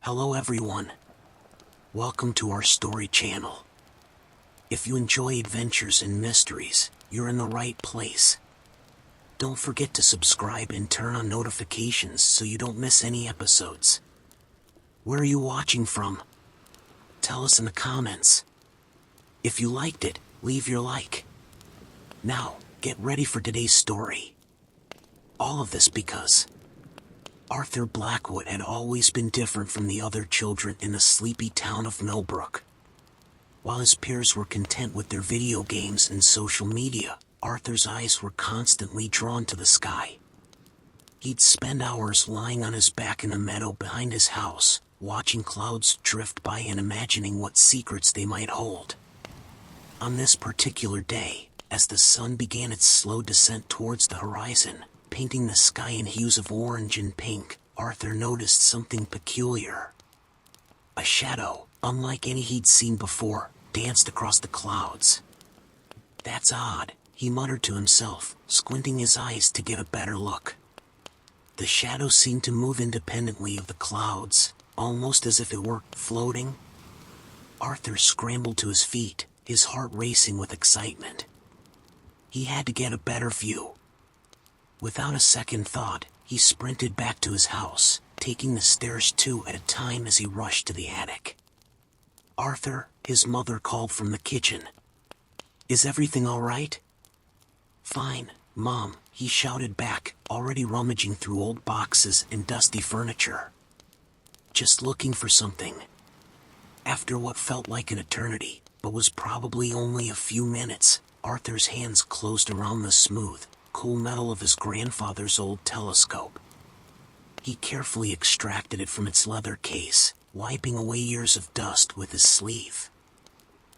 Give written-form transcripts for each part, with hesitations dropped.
Hello everyone. Welcome to our story channel. If you enjoy adventures and mysteries, you're in the right place. Don't forget to subscribe and turn on notifications so you don't miss any episodes. Where are you watching from? Tell us in the comments. If you liked it, leave your like. Now, get ready for today's story. All of this because Arthur Blackwood had always been different from the other children in the sleepy town of Millbrook. While his peers were content with their video games and social media, Arthur's eyes were constantly drawn to the sky. He'd spend hours lying on his back in the meadow behind his house, watching clouds drift by and imagining what secrets they might hold. On this particular day, as the sun began its slow descent towards the horizon, painting the sky in hues of orange and pink, Arthur noticed something peculiar. A shadow, unlike any he'd seen before, danced across the clouds. "That's odd," he muttered to himself, squinting his eyes to get a better look. The shadow seemed to move independently of the clouds, almost as if it were floating. Arthur scrambled to his feet, his heart racing with excitement. He had to get a better view. Without a second thought, he sprinted back to his house, taking the stairs two at a time as he rushed to the attic. "Arthur," his mother called from the kitchen. "Is everything all right?" "Fine, Mom," he shouted back, already rummaging through old boxes and dusty furniture. "Just looking for something." After what felt like an eternity, but was probably only a few minutes, Arthur's hands closed around the smooth, cool metal of his grandfather's old telescope. He carefully extracted it from its leather case, wiping away years of dust with his sleeve.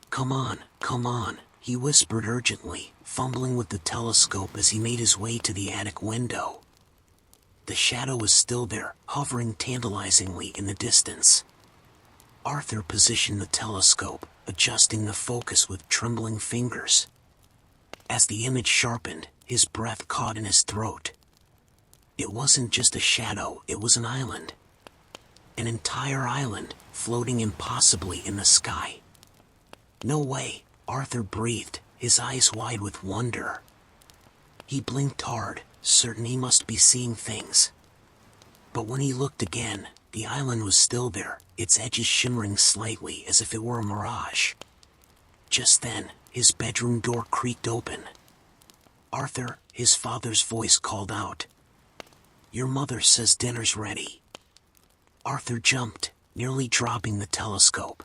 Come on," he whispered urgently, fumbling with the telescope as he made his way to the attic window. The shadow was still there, hovering tantalizingly in the distance. Arthur positioned the telescope, adjusting the focus with trembling fingers. As the image sharpened, his breath caught in his throat. It wasn't just a shadow, it was an island. An entire island, floating impossibly in the sky. "No way," Arthur breathed, his eyes wide with wonder. He blinked hard, certain he must be seeing things. But when he looked again, the island was still there, its edges shimmering slightly as if it were a mirage. Just then, his bedroom door creaked open. "Arthur," his father's voice called out. "Your mother says dinner's ready." Arthur jumped, nearly dropping the telescope.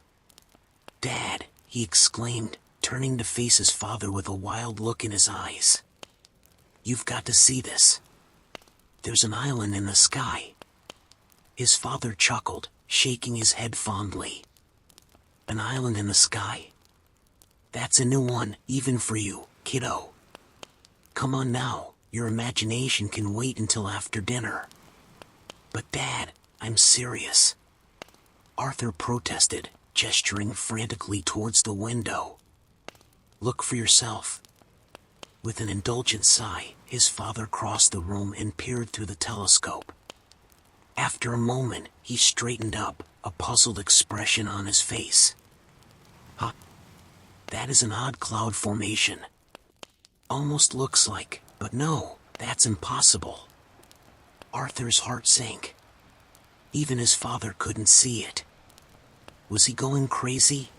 "Dad," he exclaimed, turning to face his father with a wild look in his eyes. "You've got to see this. There's an island in the sky." His father chuckled, shaking his head fondly. "An island in the sky? That's a new one, even for you, kiddo. Come on now, your imagination can wait until after dinner." "But Dad, I'm serious," Arthur protested, gesturing frantically towards the window. "Look for yourself." With an indulgent sigh, his father crossed the room and peered through the telescope. After a moment, he straightened up, a puzzled expression on his face. "Huh? That is an odd cloud formation. Almost looks like, but no, that's impossible." Arthur's heart sank. Even his father couldn't see it. Was he going crazy?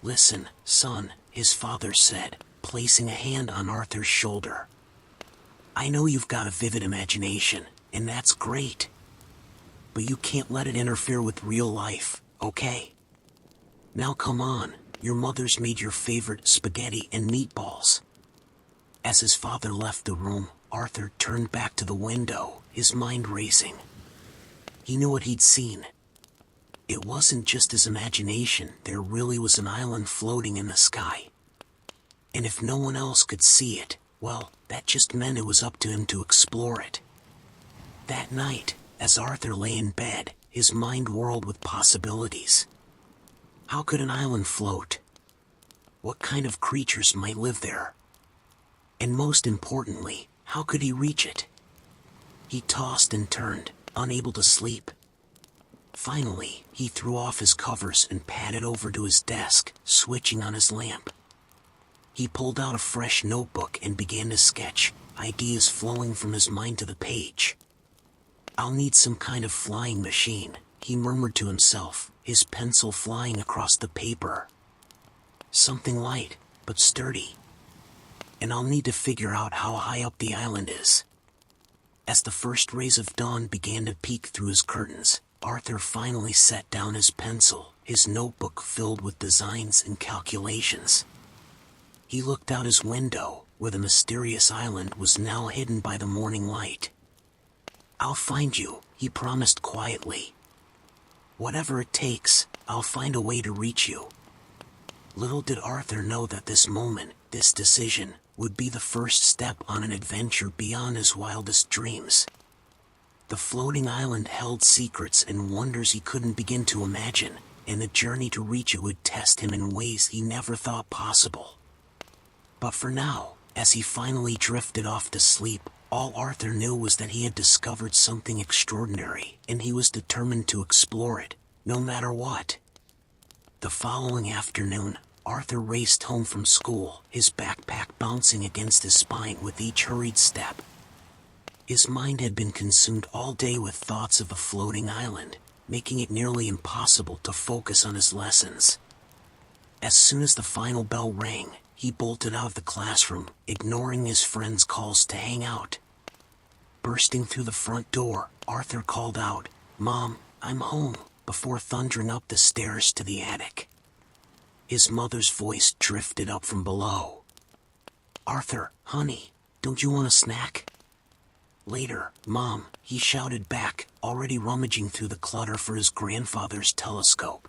"Listen, son," his father said, placing a hand on Arthur's shoulder. "I know you've got a vivid imagination, and that's great. But you can't let it interfere with real life, okay? Now come on, your mother's made your favorite spaghetti and meatballs." As his father left the room, Arthur turned back to the window, his mind racing. He knew what he'd seen. It wasn't just his imagination, there really was an island floating in the sky. And if no one else could see it, well, that just meant it was up to him to explore it. That night, as Arthur lay in bed, his mind whirled with possibilities. How could an island float? What kind of creatures might live there? And most importantly, how could he reach it? He tossed and turned, unable to sleep. Finally, he threw off his covers and padded over to his desk, switching on his lamp. He pulled out a fresh notebook and began to sketch, ideas flowing from his mind to the page. "I'll need some kind of flying machine," he murmured to himself, his pencil flying across the paper. "Something light, but sturdy. And I'll need to figure out how high up the island is." As the first rays of dawn began to peek through his curtains, Arthur finally set down his pencil, his notebook filled with designs and calculations. He looked out his window, where the mysterious island was now hidden by the morning light. "I'll find you," he promised quietly. "Whatever it takes, I'll find a way to reach you." Little did Arthur know that this moment, this decision, would be the first step on an adventure beyond his wildest dreams. The floating island held secrets and wonders he couldn't begin to imagine, and the journey to reach it would test him in ways he never thought possible. But for now, as he finally drifted off to sleep, all Arthur knew was that he had discovered something extraordinary, and he was determined to explore it, no matter what. The following afternoon, Arthur raced home from school, his backpack bouncing against his spine with each hurried step. His mind had been consumed all day with thoughts of a floating island, making it nearly impossible to focus on his lessons. As soon as the final bell rang, he bolted out of the classroom, ignoring his friends' calls to hang out. Bursting through the front door, Arthur called out, "Mom, I'm home," before thundering up the stairs to the attic. His mother's voice drifted up from below. "Arthur, honey, don't you want a snack?" "Later, Mom," he shouted back, already rummaging through the clutter for his grandfather's telescope.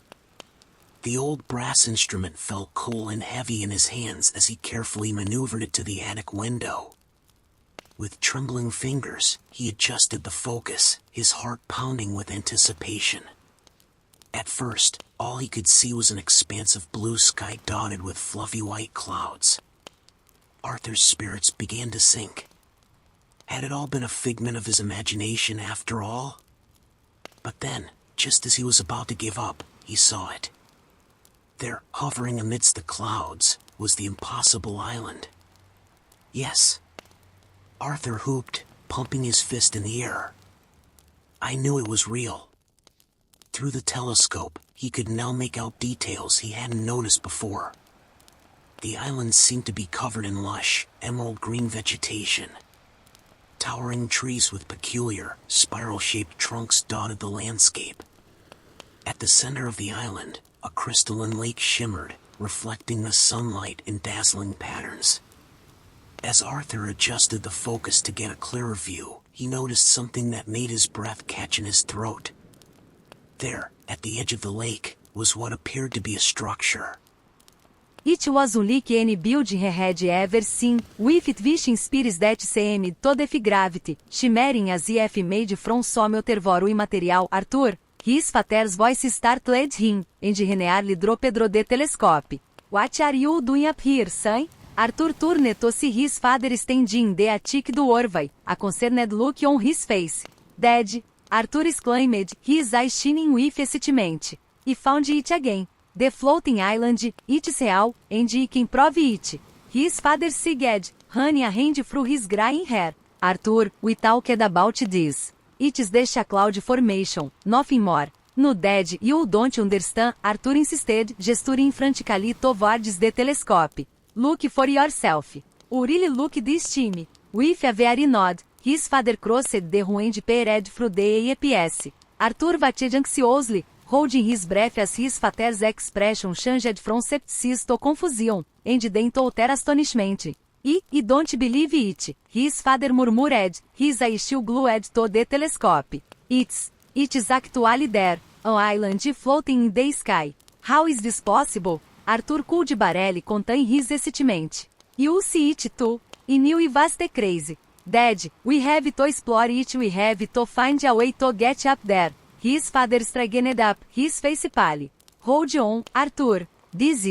The old brass instrument felt cool and heavy in his hands as he carefully maneuvered it to the attic window. With trembling fingers, he adjusted the focus, his heart pounding with anticipation. At first, all he could see was an expanse of blue sky dotted with fluffy white clouds. Arthur's spirits began to sink. Had it all been a figment of his imagination after all? But then, just as he was about to give up, he saw it. There, hovering amidst the clouds, was the impossible island. Yes. Arthur whooped, pumping his fist in the air. I knew it was real. Through the telescope, he could now make out details he hadn't noticed before. The island seemed to be covered in lush, emerald green vegetation. Towering trees with peculiar, spiral-shaped trunks dotted the landscape. At the center of the island, a crystalline lake shimmered, reflecting the sunlight in dazzling patterns. As Arthur adjusted the focus to get a clearer view, he noticed something that made his breath catch in his throat. There, at the edge of the lake, was what appeared to be a structure. It was unlike any building he had ever seen, with it vision spires that seemed to defy gravity, shimmering as if made from some otherworldly material. "Arthur," his father's voice startled him, and he nearly dropped the telescope. "What are you doing up here, son?" Arthur turned to see his father standing in the attic doorway, a concerned look on his face. "Dad," Arthur exclaimed, his eyes shining with excitement. "I found it again. The floating island, it's real, and I can prove it." His father sighed, running a hand through his graying hair. "Arthur, we talked about this. It's the cloud formation, nothing more." "No, Dad, you don't understand," Arthur insisted, gesturing frantically towards the telescope. "Look for yourself. You really look this time." With a very nod, his father crossed the room and peered through the EPS. Arthur waited anxiously, holding his breath as his father's expression changed from skepticism to confusion, and then to utter astonishment. I don't believe it," his father murmured, his eyes still glued to the telescope. It's actually there, an island floating in the sky. How is this possible?" Arthur could barely contain his excitement. "You see it too. I knew it was crazy. Dad, we have to explore it, we have to find a way to get up there." His father straightened up, his face pale. "Hold on, Arthur. This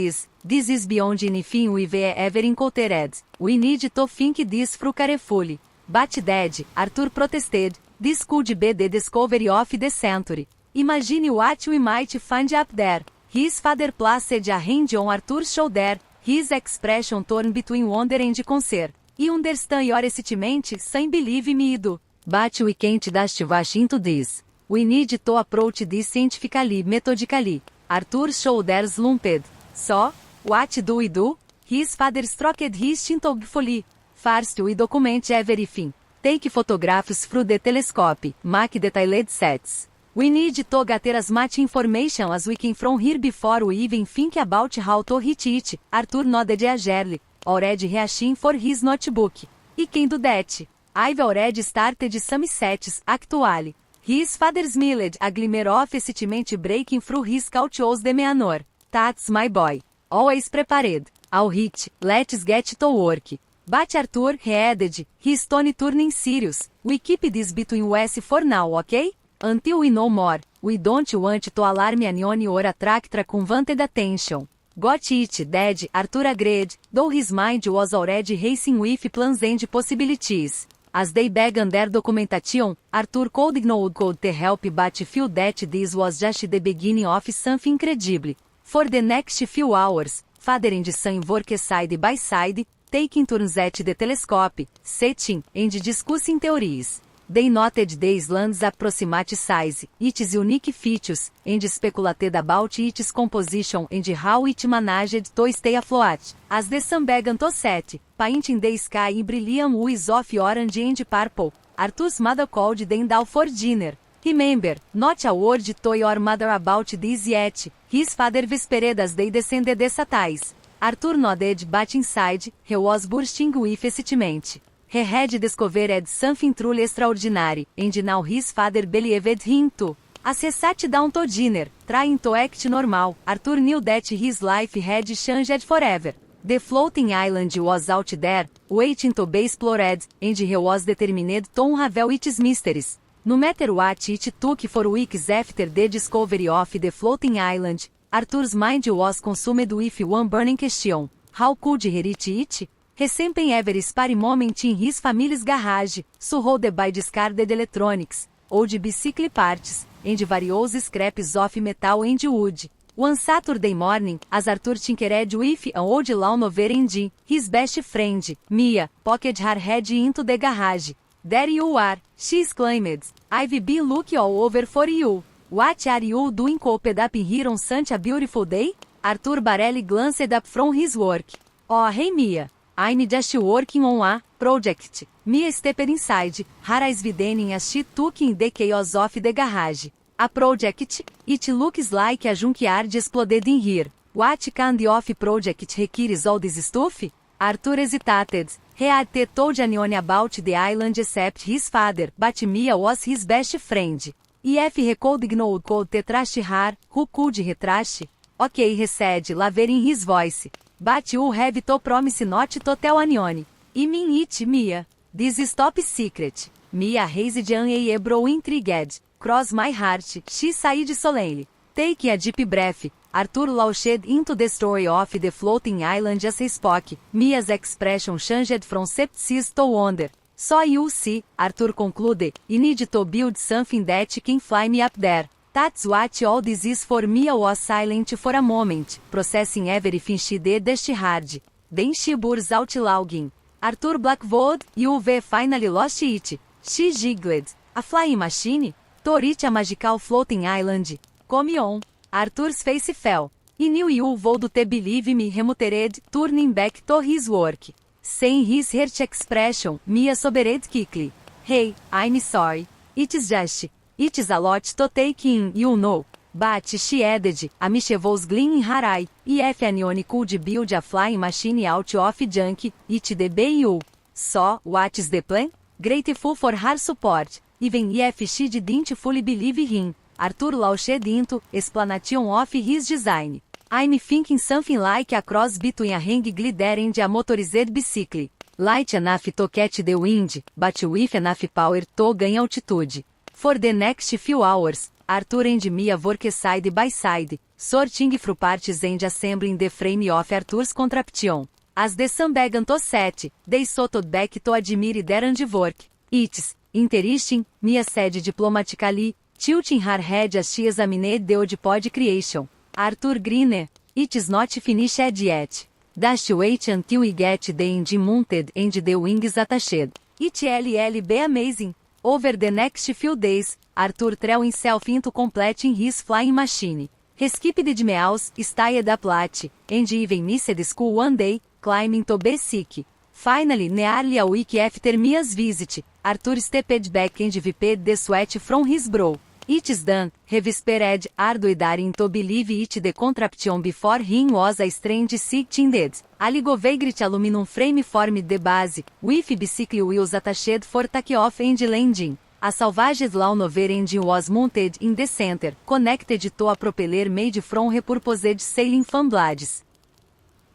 is beyond anything we've ever encountered. We need to think this through carefully." "But Dad," Arthur protested, "this could be the discovery of the century." Imagine what we might find up there. His father placed a hand on Arthur's shoulder, his expression torn between wonder and concern. You understand your excitement, some believe me do. But we can't dash rush into this. We need to approach this scientifically, methodically. Arthur's shoulders slumped. So, what do we do? His father stroked his chin thoughtfully. First we document everything. Take photographs through the telescope, make detailed sets. We need to gather as much information as we can from here before we even think about how to reach it. Arthur nodded eagerly, already reaching for his notebook. I can do that. I've already started some sets, actually. His father smiled, a glimmer of excitement breaking through his cautious demeanor. That's my boy. Always prepared. All right, let's get to work. But Arthur, he added, his tone turning serious. We keep this between us for now, okay? Until we know more. We don't want to alarm anyone or attract unwanted attention. Got it, Dad, Arthur agreed, though his mind was already racing with plans and possibilities. As they began their documentation, Arthur could help but feel that this was just the beginning of something incredible. For the next few hours, father and son worked side by side, taking turns at the telescope, setting, and discussing theories. They noted the island's approximate size, its unique features, and speculated about its composition and how it managed to stay afloat. As the sun began to set, painting the sky in brilliant hues of orange and purple, Arthur's mother called them down for dinner. Remember, not a word to your mother about this yet, his father whispered as they descended the stairs. Arthur nodded but inside, he was bursting with excitement. He had discovered something truly extraordinary, and now his father believed him too. As he sat down to dinner, trying to act normal, Arthur knew that his life had changed forever. The floating island was out there, waiting to be explored, and he was determined to unravel its mysteries. No matter what it took for weeks after the discovery of the floating island, Arthur's mind was consumed with one burning question. How could he reach it? He spent every spare moment in his family's garage, surrounded by discarded electronics, old bicycle parts, and various scraps of metal and wood. One Saturday morning, as Arthur tinkered with an old lawnmower engine, his best friend, Mia, poked her head into the garage. There you are, she exclaimed. I've been looking all over for you. What are you doing cooped up here on such a beautiful day? Arthur barely glanced up from his work. Oh hey Mia. I'm just working on a project. Mia stepped inside, her eyes widening as she took in the chaos of the garage. A project? It looks like a junkyard exploded in here. What kind of project requires all this stuff? Arthur hesitated. He had told anyone about the island except his father, but Mia was his best friend. If he could trash her, who could he trash? Okay, he said, lowering his voice. But you have to promise not to tell anyone. I mean it, Mia. This is top secret. Mia raised an eyebrow intrigued. Cross my heart, she said solemnly. Taking a deep breath, Arthur launched into the story of the floating island as he spoke. Mia's expression changed from skepticism to wonder. So you see, Arthur concluded, you need to build something that can fly me up there. That's what all this is for. Mia was silent for a moment, processing everything she did hard. Then she burst out laughing. Arthur Blackwood, you've finally lost it. She giggled. A flying machine? To reach a magical floating island. Come on. Arthur's face fell. I knew you would believe me, he muttered, turning back to his work. Seeing his hurt expression, Mia sobered quickly. Hey, I'm sorry. It's a lot to take in, you know. But she added, a mischievous gleam in her eye, if anyone could build a flying machine out of junk, it'd be you. So, what's the plan? Grateful for her support, even if she didn't fully believe him, Arthur launched into explanation of his design. I'm thinking something like a cross between a hang glider and a motorized bicycle. Light enough to catch the wind, but with enough power to gain altitude. For the next few hours, Arthur and Mia worked side by side, sorting through parts and assembling the frame of Arthur's contraption. As the sun began to set, they settled back to admire their handiwork. It's interesting, Mia said diplomatically. Tilting her head as she examined the odd pod creation. Arthur Greener. It's not finished yet. Dash wait until we get the engine mounted and the wings attached. It be amazing. Over the next few days, Arthur threw himself into completing his flying machine. He skipped meals, stayed up late, and even missed school one day, claiming to be sick. Finally, nearly a week after Mia's visit, Arthur stepped back and wiped the sweat from his brow. It's done, he whispered, ardoudaring to believe it the contraption before him was a strange sight indeed. A ligovagrit aluminum frame formed the base, with bicycle wheels attached for takeoff and landing. A salvage Slaunover engine was mounted in the center, connected to a propeller made from repurposed sailing fan blades.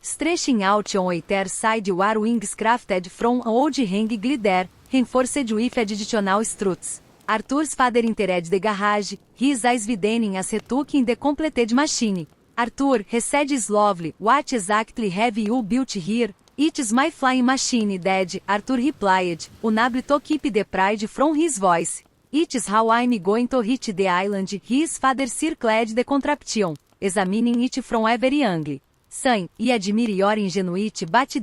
Stretching out on either side were wings crafted from an old hang glider, reinforced with additional struts. Arthur's father entered the garage, his eyes widening as he took in the completed machine. Arthur, he said slowly, what exactly have you built here? It's my flying machine, Dad, Arthur replied, unable to keep the pride from his voice. It's how I'm going to hit the island. His father circled the contraption, examining it from every angle. Son, I admire your ingenuity, but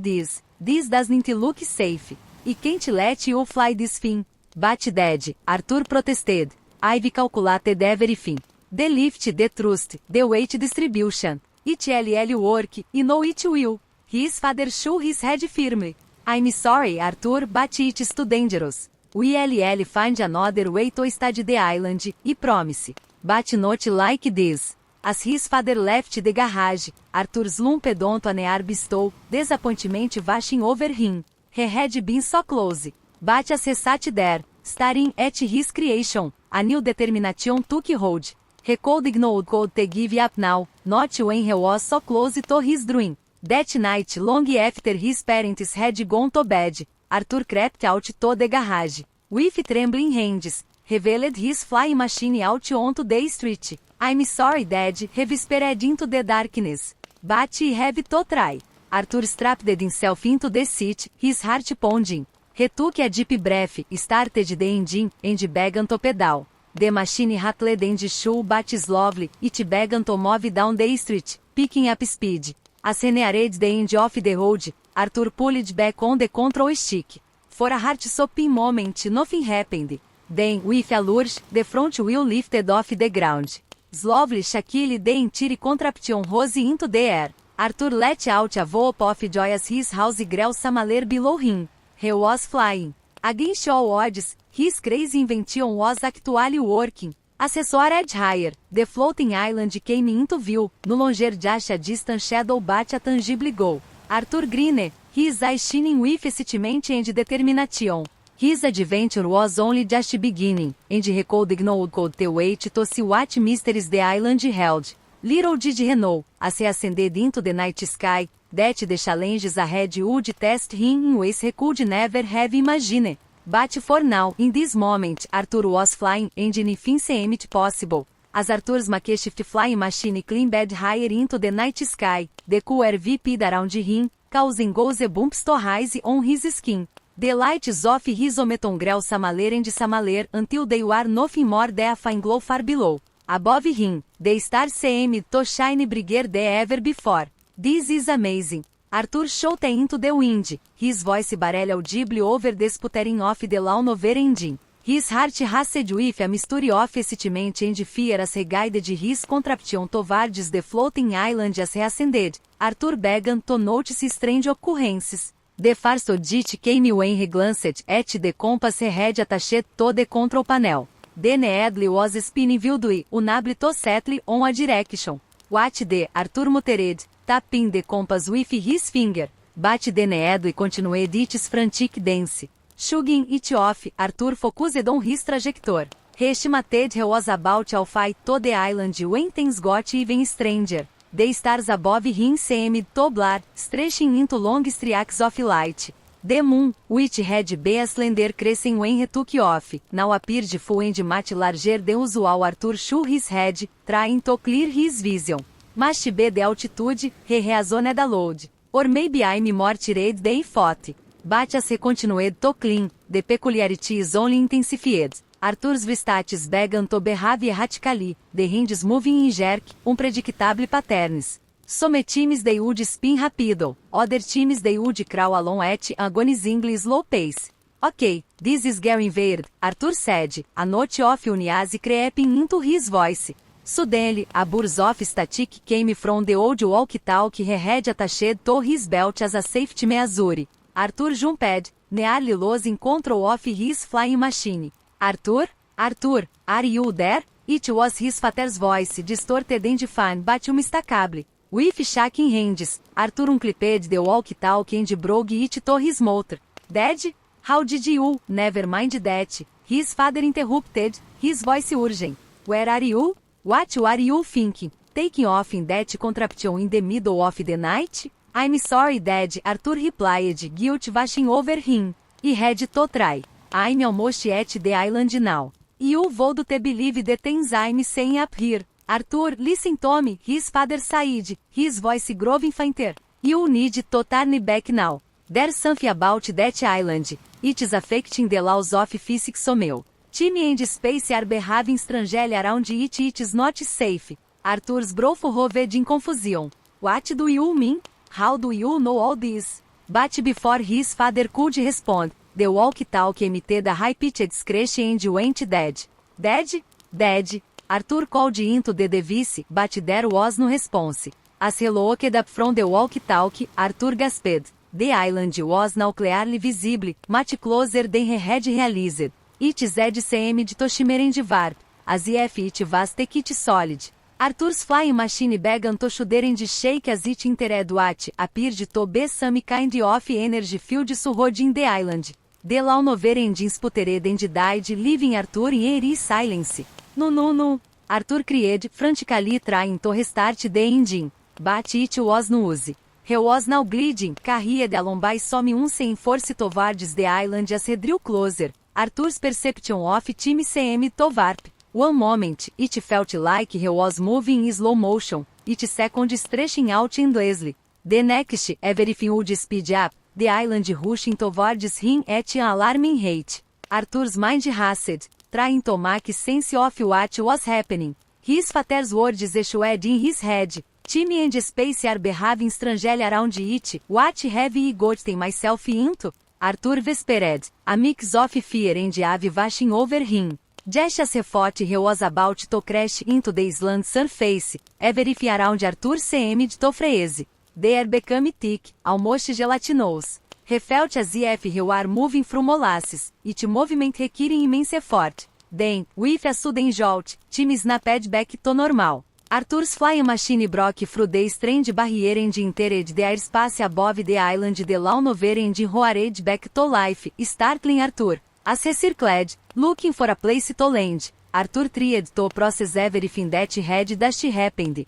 this doesn't look safe. I can't let you fly this thing. But Dad, Arthur protested. I've calculated everything. The lift, the thrust, the weight distribution. It'll work, you know it will. His father shook his head firmly. I'm sorry, Arthur, but it's too dangerous. We'll find another way to study the island, I promise. But not like this. As his father left the garage, Arthur slumped onto a nearby stool, disappointment washing over him. He had been so close. But as he sat there, staring at his creation, a new determination took hold. He could not give up now, not when he was so close to his dream. That night, long after his parents had gone to bed, Arthur crept out to the garage. With trembling hands, he wheeled his flying machine out onto the street. I'm sorry, Dad, he whispered into the darkness. But I have to try. Arthur strapped himself into the seat, his heart pounding. He took a deep breath, started the engine, and began to pedal. The machine rattled and shook but slowly, it began to move down the street, picking up speed. As he neared the end of the road, Arthur pulled back on the control stick. For a heart-stopping moment, nothing happened. Then, with a lurch, the front wheel lifted off the ground. Slowly shaking the entire contraption rose into the air. Arthur let out a whoop of joy as his house grew smaller below him. He was flying. Against all odds, his crazy invention was actually working. As he soared higher, the floating island came into view, no longer just a distant shadow but a tangible goal. Arthur Greener, his eyes shining with excitement and determination. His adventure was only just beginning, and he could not wait to see what mysteries the island held. Little did he know, as he ascended into the night sky, that the challenges ahead would test him in ways he could never have imagined. But for now, in this moment, Arthur was flying and anything seemed possible. As Arthur's makeshift flying machine climbed higher into the night sky, the cool air whipped around him, causing goosebumps to rise on his skin. The lights of his ometon grew smaller and smaller until they were nothing more than a fine glow far below. Above him, the stars seemed to shine brighter than ever before. This is amazing. Arthur shouted into the wind, his voice barely audible over the sputtering of the Slaunover engine. His heart raced with a mixture of excitement and fear as he guided his contraption towards the floating island as he ascended. Arthur began to notice strange occurrences. The first digit came when he glanced at the compass he had attached to the control panel. The needle was spinning wildly, unable to settle on a direction. What the Arthur muttered, tapping the compass with his finger. But the needle continued its frantic dance. Shrugging it off, Arthur focused on his trajectory. He estimated he was about to fly to the island when things got even stranger. The stars above him seemed to blur, stretching into long streaks of light. The moon, which had been a slender crescent when he took off, now appeared full and much larger than usual. Arthur shook his head, trying to clear his vision. Must be the altitude, he reasoned aloud. Or maybe I'm more tired than I thought. But as he continued to climb, the peculiarities only intensified. Arthur's vistates began to behave erratically, the hands moving in jerk, unpredictable patterns. Some teams they would spin rapido, other teams they would crawl along at agonizingly slow pace. Okay, this is getting weird, Arthur said, a note of unease creeping into his voice. Suddenly, a burst of static came from the old walkie-talkie he had attached to his belt as a safety measure. Arthur jumped, nearly losing control of his flying machine. Arthur? Arthur, are you there? It was his father's voice, distorted and fine but unmistakable. With shaking hands, Arthur unclipped the walkie-talkie and broke it to his mouth. Dad? How did you? Never mind that. His father interrupted, his voice urgent. Where are you? What are you thinking? Taking off in that contraption in the middle of the night? I'm sorry, Dad, Arthur replied, guilt washing over him. He had to try. I'm almost at the island now. You would believe the things I'm saying up here. Arthur, listen to me, his father said, his voice growing fainter. You need to turn back now. There's something about that island. It is affecting the laws of physics somehow. Time and space are behaving strangely around it. It is not safe. Arthur's brow roved in confusion. What do you mean? How do you know all this? But before his father could respond, the walkie-talkie emitted a high-pitched screech and went dead. Dead? Dead. Arthur called into the device, but there was no response. As he looked up from the walkie-talkie, Arthur gasped. The island was now clearly visible, much closer than he had realized. It had seemed to shimmer and warp, as if it was take solid. Arthur's flying machine began to shudder and shake as it entered what appeared to be some kind of energy field surrounding the island. The lawnmower engine sputtered and died, leaving Arthur in eerie silence. No, no, no! Arthur cried, frantically trying to restart the engine, but it was no use. He was now gliding, carried along by some unseen force towards the island as he drew closer. Arthur's perception of time seemed to warp. One moment, it felt like he was moving in slow motion, each second stretching out endlessly. The next, everything would speed up, the island rushing towards him at an alarming rate. Arthur's mind raced, trying to make sense of what was happening. His father's words echoed in his head. Time and space are behaving strangely around it. What have I gotten myself into? Arthur whispered, a mix of fear and awe washing over him. Just as he thought he was about to crash into the slant surface, everything around Arthur seemed to freeze. The air became thick, almost gelatinous. He felt as if he were moving through molasses, each movement requiring immense effort. Then, with a sudden jolt, time snapped back to normal. Arthur's flying machine broke through the strange barrier and entered the airspace above the island. The lawnmower engine roared back to life, startling Arthur. As he circled, looking for a place to land, Arthur tried to process everything that had just happened.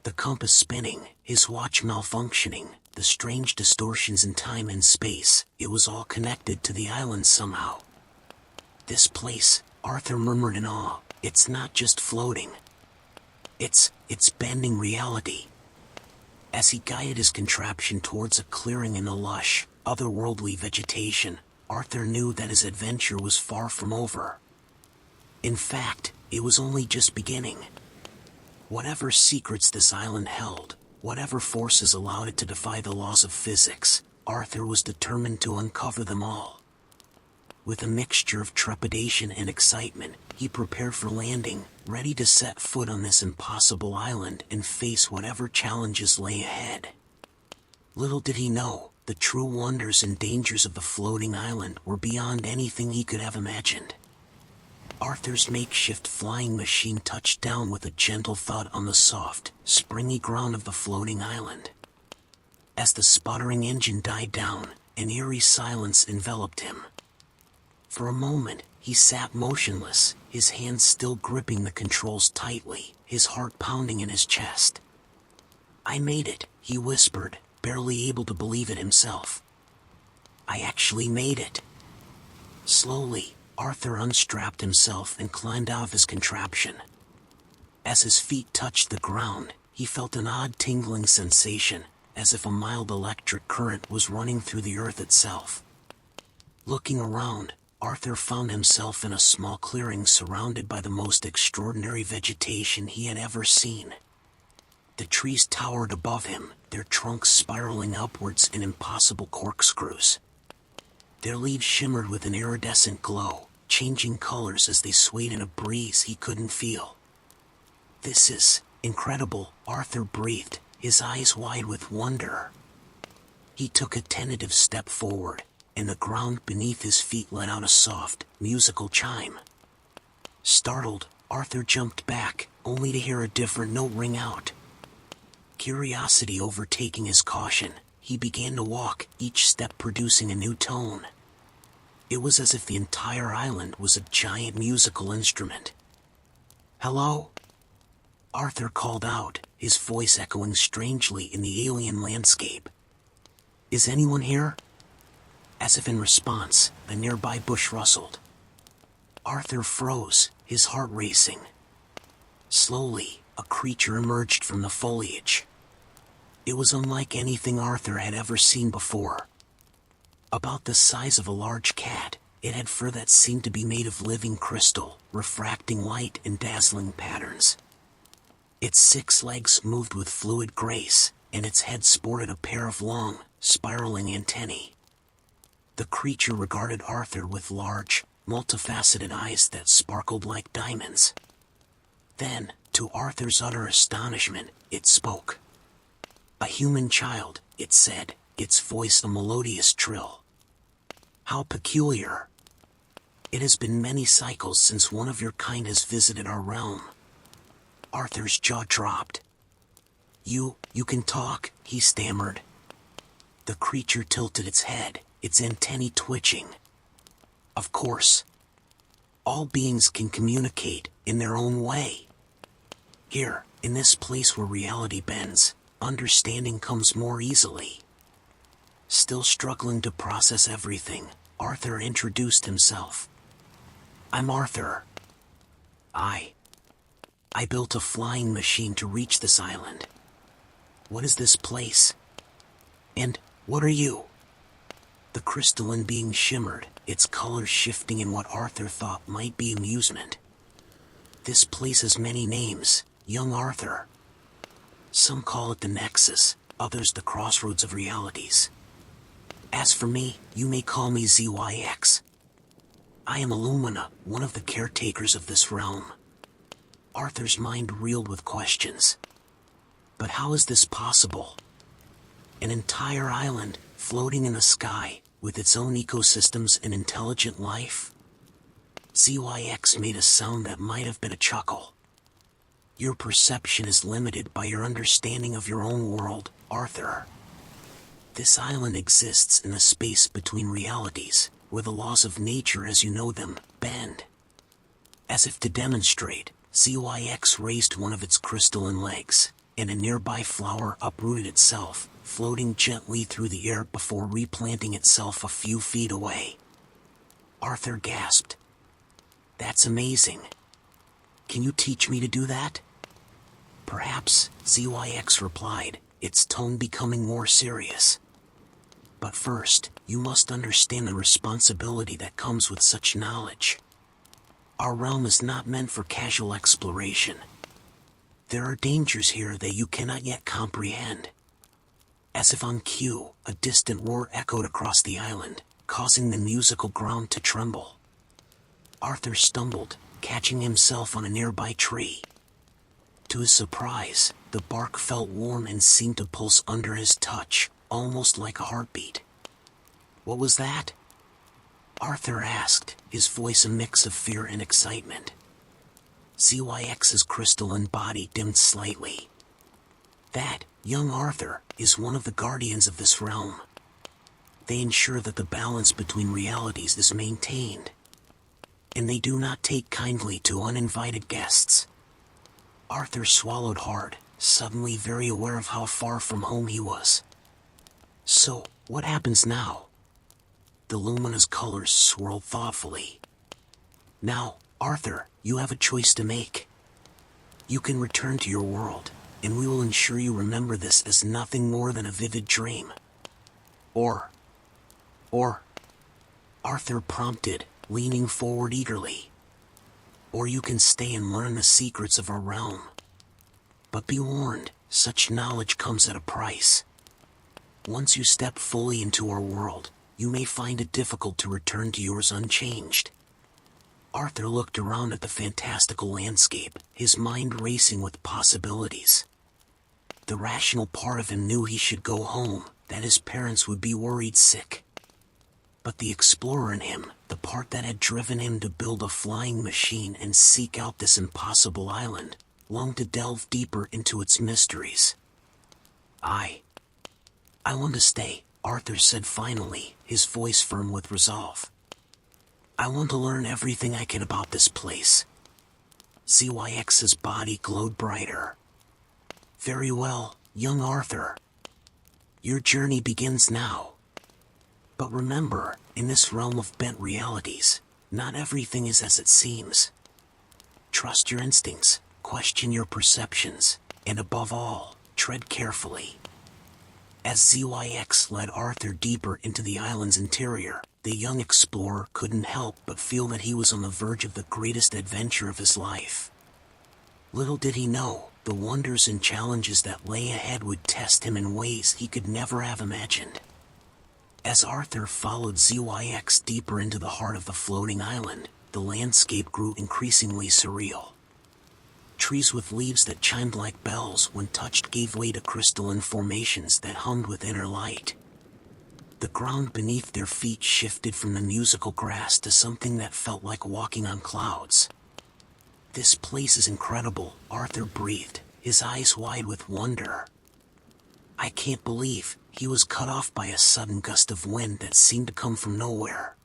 The compass spinning, his watch malfunctioning, the strange distortions in time and space, it was all connected to the island somehow. This place, Arthur murmured in awe, it's not just floating. It's bending reality. As he guided his contraption towards a clearing in the lush, otherworldly vegetation, Arthur knew that his adventure was far from over. In fact, it was only just beginning. Whatever secrets this island held, whatever forces allowed it to defy the laws of physics, Arthur was determined to uncover them all. With a mixture of trepidation and excitement, he prepared for landing, ready to set foot on this impossible island and face whatever challenges lay ahead. Little did he know, the true wonders and dangers of the floating island were beyond anything he could have imagined. Arthur's makeshift flying machine touched down with a gentle thud on the soft, springy ground of the floating island. As the sputtering engine died down, an eerie silence enveloped him. For a moment, he sat motionless, his hands still gripping the controls tightly, his heart pounding in his chest. "I made it," he whispered, barely able to believe it himself. "I actually made it." Slowly, Arthur unstrapped himself and climbed out of his contraption. As his feet touched the ground, he felt an odd tingling sensation, as if a mild electric current was running through the earth itself. Looking around, Arthur found himself in a small clearing surrounded by the most extraordinary vegetation he had ever seen. The trees towered above him, their trunks spiraling upwards in impossible corkscrews. Their leaves shimmered with an iridescent glow, changing colors as they swayed in a breeze he couldn't feel. "This is incredible," Arthur breathed, his eyes wide with wonder. He took a tentative step forward, and the ground beneath his feet let out a soft, musical chime. Startled, Arthur jumped back, only to hear a different note ring out. Curiosity overtaking his caution, he began to walk, each step producing a new tone. It was as if the entire island was a giant musical instrument. "Hello?" Arthur called out, his voice echoing strangely in the alien landscape. "Is anyone here?" As if in response, a nearby bush rustled. Arthur froze, his heart racing. Slowly, a creature emerged from the foliage. It was unlike anything Arthur had ever seen before. About the size of a large cat, it had fur that seemed to be made of living crystal, refracting light in dazzling patterns. Its 6 legs moved with fluid grace, and its head sported a pair of long, spiraling antennae. The creature regarded Arthur with large, multifaceted eyes that sparkled like diamonds. Then, to Arthur's utter astonishment, it spoke. "A human child," it said, its voice a melodious trill. "How peculiar. It has been many cycles since one of your kind has visited our realm." Arthur's jaw dropped. You can talk," he stammered. The creature tilted its head, its antennae twitching. "Of course. All beings can communicate in their own way. Here, in this place where reality bends, understanding comes more easily." Still struggling to process everything, Arthur introduced himself. "I'm Arthur. I built a flying machine to reach this island. What is this place? And what are you?" The crystalline being shimmered, its colors shifting in what Arthur thought might be amusement. "This place has many names, young Arthur. Some call it the Nexus, others the crossroads of realities. As for me, you may call me ZYX. I am Illumina, one of the caretakers of this realm." Arthur's mind reeled with questions. But how is this possible? An entire island, floating in the sky, with its own ecosystems and intelligent life? ZYX made a sound that might have been a chuckle. "Your perception is limited by your understanding of your own world, Arthur. This island exists in the space between realities, where the laws of nature as you know them bend." As if to demonstrate, ZYX raised one of its crystalline legs, and a nearby flower uprooted itself, floating gently through the air before replanting itself a few feet away. Arthur gasped. "That's amazing. Can you teach me to do that?" "Perhaps," ZYX replied, its tone becoming more serious. "But first, you must understand the responsibility that comes with such knowledge. Our realm is not meant for casual exploration. There are dangers here that you cannot yet comprehend." As if on cue, a distant roar echoed across the island, causing the musical ground to tremble. Arthur stumbled, catching himself on a nearby tree. To his surprise, the bark felt warm and seemed to pulse under his touch, almost like a heartbeat. "What was that?" Arthur asked, his voice a mix of fear and excitement. ZYX's crystalline body dimmed slightly. "That, young Arthur, is one of the guardians of this realm. They ensure that the balance between realities is maintained. And they do not take kindly to uninvited guests." Arthur swallowed hard, suddenly very aware of how far from home he was. "So, what happens now?" The luminous colors swirled thoughtfully. "Now, Arthur, you have a choice to make. You can return to your world, and we will ensure you remember this as nothing more than a vivid dream. Or, Arthur prompted, leaning forward eagerly. Or you can stay and learn the secrets of our realm. But be warned, such knowledge comes at a price. Once you step fully into our world, you may find it difficult to return to yours unchanged. Arthur looked around at the fantastical landscape, his mind racing with possibilities. The rational part of him knew he should go home, that his parents would be worried sick. But the explorer in him, the part that had driven him to build a flying machine and seek out this impossible island, longed to delve deeper into its mysteries. I want to stay, Arthur said finally, his voice firm with resolve. I want to learn everything I can about this place. ZYX's body glowed brighter. Very well, young Arthur. Your journey begins now. But remember, in this realm of bent realities, not everything is as it seems. Trust your instincts, question your perceptions, and above all, tread carefully. As ZYX led Arthur deeper into the island's interior, the young explorer couldn't help but feel that he was on the verge of the greatest adventure of his life. Little did he know, the wonders and challenges that lay ahead would test him in ways he could never have imagined. As Arthur followed ZYX deeper into the heart of the floating island, the landscape grew increasingly surreal. Trees with leaves that chimed like bells when touched gave way to crystalline formations that hummed with inner light. The ground beneath their feet shifted from the musical grass to something that felt like walking on clouds. This place is incredible, Arthur breathed, his eyes wide with wonder. I can't believe, he was cut off by a sudden gust of wind that seemed to come from nowhere.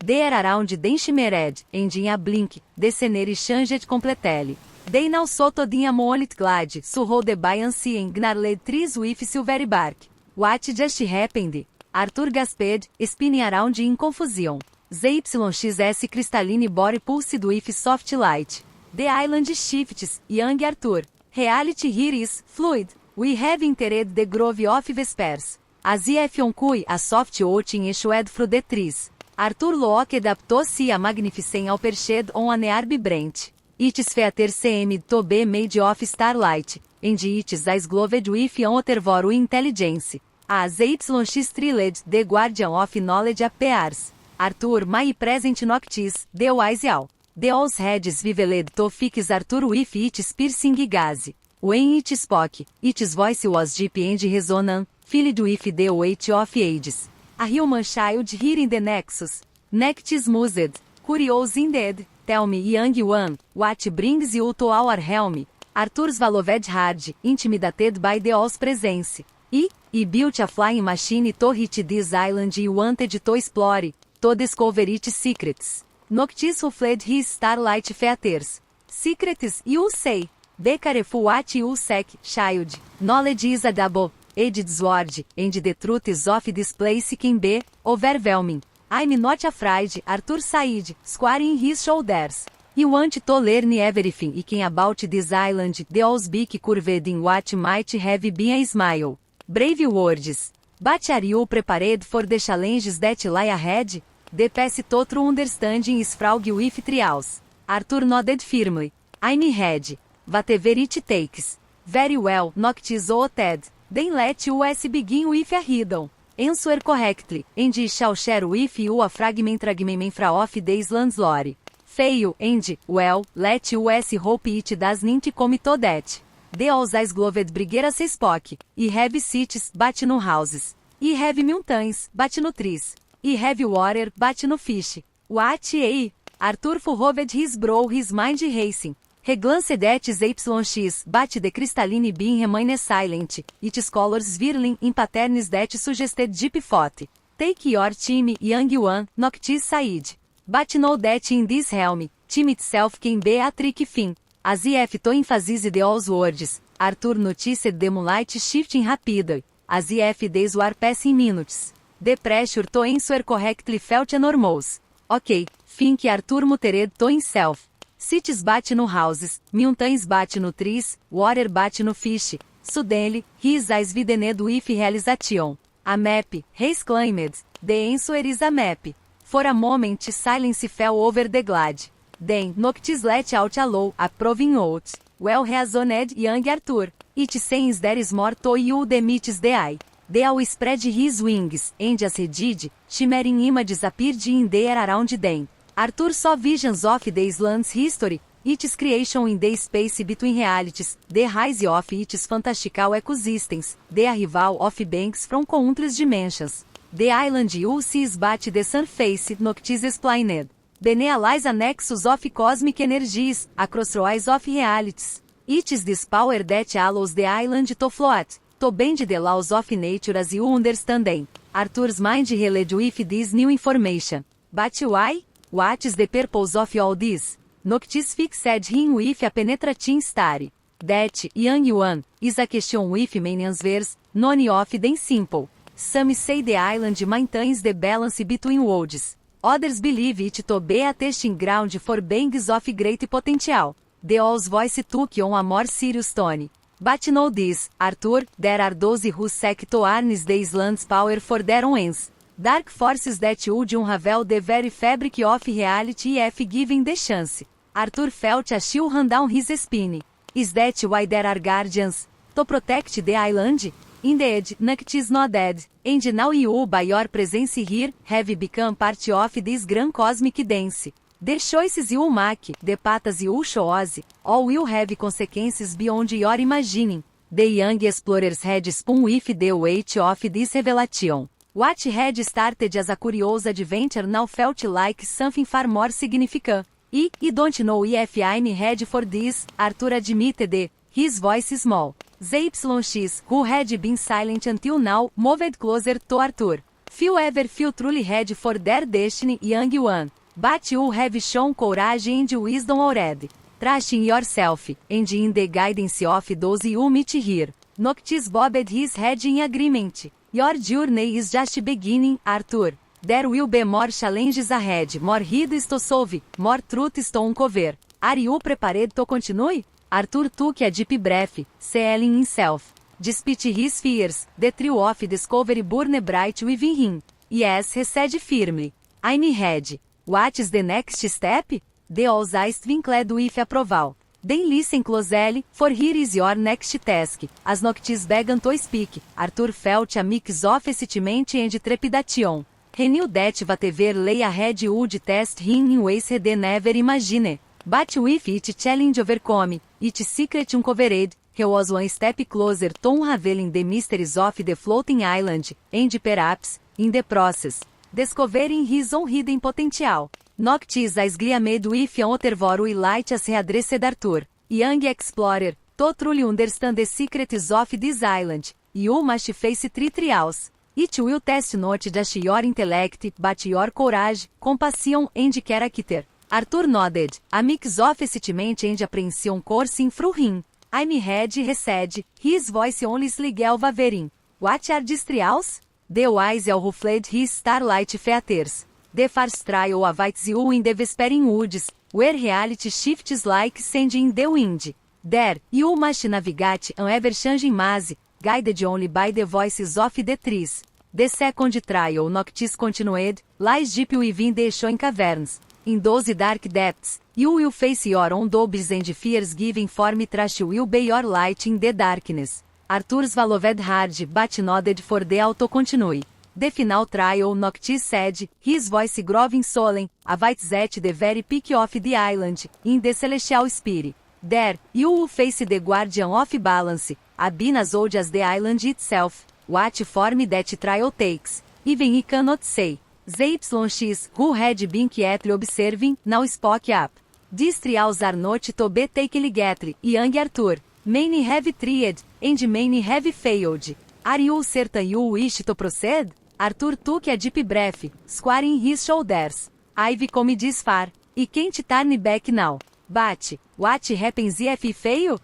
Der around den chimered, endinha blink, descenere changed completely. Dei now so todinha moonlit glad, surrou de by ancien gnarled trees with silvery bark. What just happened? Arthur gasped, spinning around in confusion. ZYXS crystalline body pulsed with soft light. The island shifts, young Arthur. Reality here is fluid. We have entered the grove of Vespers. As if on cui a soft ocean issued through the trees. Arthur looked adaptou-se a magnificent ao perched on a nearby branch. Its feater cm to be made of starlight, and its eyes glowed with an otherworldly intelligence. As ZYX thrilled, the guardian of knowledge appears. Arthur my present noctis, the wise owl. The owl's heads viveled to fix Arthur with its piercing gaze. When it spoke, its voice was deep and resonant, filled with the weight of ages. A human child here in the nexus. Nectis mused, curious indeed. Tell me, young one, what brings you to our realm? Arthur's valoved hard, intimidated by the owl's presence. He built a flying machine to hit this island he wanted to explore, to discover its secrets. Noctis ruffled his starlight feathers. Secrets, you say? Be careful what you seek, child. Knowledge is a double-edged sword, and the truths of this place can be overwhelming. I'm not afraid, Arthur sighed, squaring his shoulders. You want to learn everything you can about this island, the owl's beak curved in what might have been a smile. Brave words. But are you prepared for the challenges that lie ahead? The path to true understanding is fraught with trials. Arthur nodded firmly. I'm ready. Whatever it takes. Very well, Noctis nodded. Then let us begin with a riddle. Answer correctly, and I shall share with you a fragment of the island's lore. Fail, and, well, let us hope it does not come to that. The owl's eyes glowed brigueras spoke. I have cities, but no houses. I have mountains, but no trees. I have water, but no fish. What, eh? Arthur furrowed his brow, his mind racing. He glanced at ZYX, but the crystalline beam remained silent, its colors swirling in patterns that suggested deep thought. Take your time, young one, Noctis sighed. But know that in this realm, time itself can be a tricky thing. As if to emphasize the owl's words, Arthur noticed the moonlight shifting rapidly, as if days were passing minutes. The pressure to answer correctly felt enormous. Okay, think Arthur muttered to himself. Cities bate no houses, mountains bate no trees, water bate no fish. Suddenly, his eyes widened with realization. A map, he exclaimed. The answer is a map. For a moment silence fell over the glade. Then Noctis let out a low, approving oath. Well reasoned, young Arthur. It seems there is more to you than meets the eye. The owl spread his wings, and as he did, shimmering images appeared in the air around them. Arthur saw visions of the island's history, its creation in the space between realities, the rise of its fantastical ecosystem's, the arrival of beings from countless dimensions. The island you sees but the surface, Noctis explained. Bene lies a nexus of cosmic energies, a crossroads of realities. It is this power that allows the island to float, to bend the laws of nature as you understand them. Arthur's mind reeled with this new information. But why? What is the purpose of all this? Noctis fixed him with a penetrating stare. That, young one, is a question with many answers, none of them simple. Some say the island maintains the balance between worlds. Others believe it to be a testing ground for beings of great potential. The owl's voice took on a more serious tone. But know this, Arthur, there are those who seek to harness the island's power for their own ends. Dark forces that would unravel the very fabric of reality if given the chance. Arthur felt a chill run down his spine. Is that why there are guardians? To protect the island? Indeed, Noctis nodded. And now you, by your presence here, have become part of this grand cosmic dance. The choices you make, the paths you choose, all will have consequences beyond your imagining. The young explorers had spun with the weight of this revelation. What had started as a curious adventure now felt like something far more significant. I don't know if I'm ready for this, Arthur admitted, his voice small. ZYX, who had been silent until now, moved closer to Arthur. Few ever feel truly ready for their destiny, young one. But you have shown courage and wisdom already. Trust in yourself, and in the guidance of those you meet here. Noctis bobbed his head in agreement. Your journey is just beginning, Arthur. There will be more challenges ahead, more riddles to solve, more truths to uncover. Are you prepared to continue? Arthur took a deep breath, settling himself. Despite his fears, the thrill of discovery burned bright within him. Yes, he said firmly. I'm ready. What is the next step? The owl's eyes twinkled with approval. Then listen closely, for here is your next task. As Noctis began to speak, Arthur felt a mix of excitement and trepidation. He knew that whatever lay ahead would test him in ways he never imagined. But with its challenge overcome, its secret uncovered, he was one step closer to unraveling the mysteries of the floating island, and perhaps, in the process, discovering his own hidden potential. Noctis eyes gleamed with an otherworldly light as he addressed Arthur. Young explorer, to truly understand the secrets of this island, you must face 3 trials. It will test not just your intellect, but your courage, compassion, and character. Arthur nodded, a mix of excitement and apprehension coursing through him. I'm ready, he said, his voice only slightly wavering. What are these trials? The wise owl ruffled his starlight feathers. The first trial awaits you in the whispering woods, where reality shifts like sand in the wind. There, you must navigate an ever-changing maze, guided only by the voices of the trees. The second trial, Noctis continued, lies deep within the Shone caverns. In those dark depths, you will face your own doubts and fears giving form trust will be your light in the darkness. Arthur swallowed hard but nodded for the owl to continue. The final trial, Noctis said, his voice growing solemn, awaits at the very peak of the island, in the celestial spirit. There, you will face the guardian of balance, a being as old as the island itself. What form that trial takes, even he cannot say. ZYX, who had been quietly observing, now spoke up. These trials are not to be taken lightly, young Arthur. Many have tried, and many have failed. Are you certain you wish to proceed? Arthur took a deep breath, squaring his shoulders. I've come this far. I can't turn back now. But, what happens if I fail?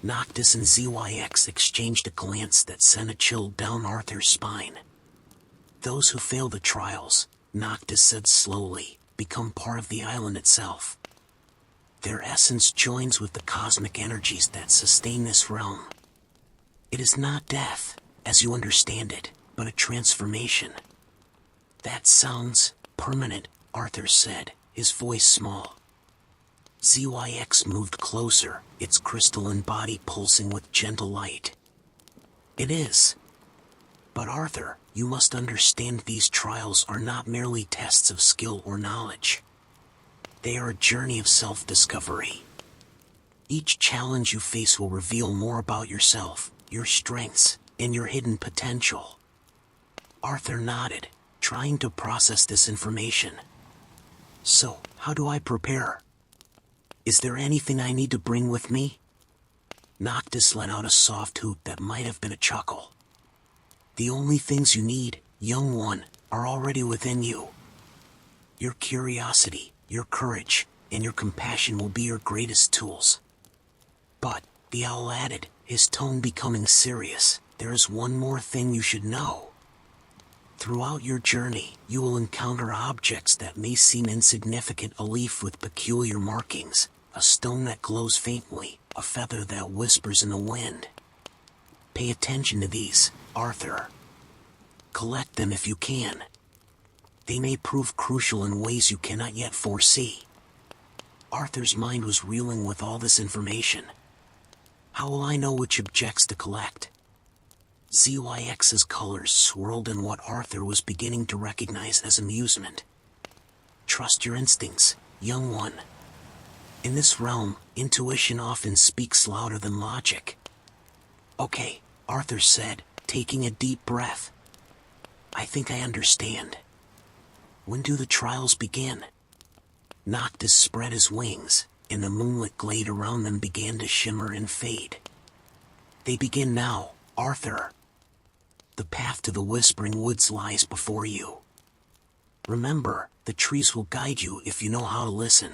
Noctis and ZYX exchanged a glance that sent a chill down Arthur's spine. Those who fail the trials, Noctis said slowly, become part of the island itself. Their essence joins with the cosmic energies that sustain this realm. It is not death, as you understand it, but a transformation. That sounds Permanent, Arthur said, his voice small. ZYX moved closer, its crystalline body pulsing with gentle light. It is. But Arthur, you must understand these trials are not merely tests of skill or knowledge. They are a journey of self-discovery. Each challenge you face will reveal more about yourself, your strengths, and your hidden potential. Arthur nodded, trying to process this information. So, how do I prepare? Is there anything I need to bring with me? Noctis let out a soft hoot that might have been a chuckle. The only things you need, young one, are already within you. Your curiosity, your courage, and your compassion will be your greatest tools. But, the owl added, his tone becoming serious, there is one more thing you should know. Throughout your journey, you will encounter objects that may seem insignificant: a leaf with peculiar markings, a stone that glows faintly, a feather that whispers in the wind. Pay attention to these, Arthur. Collect them if you can. They may prove crucial in ways you cannot yet foresee. Arthur's mind was reeling with all this information. How will I know which objects to collect? ZYX's colors swirled in what Arthur was beginning to recognize as amusement. Trust your instincts, young one. In this realm, intuition often speaks louder than logic. Okay, Arthur said, taking a deep breath. I think I understand. When do the trials begin? Noctis spread his wings, and the moonlit glade around them began to shimmer and fade. They begin now, Arthur. The path to the Whispering Woods lies before you. Remember, the trees will guide you if you know how to listen.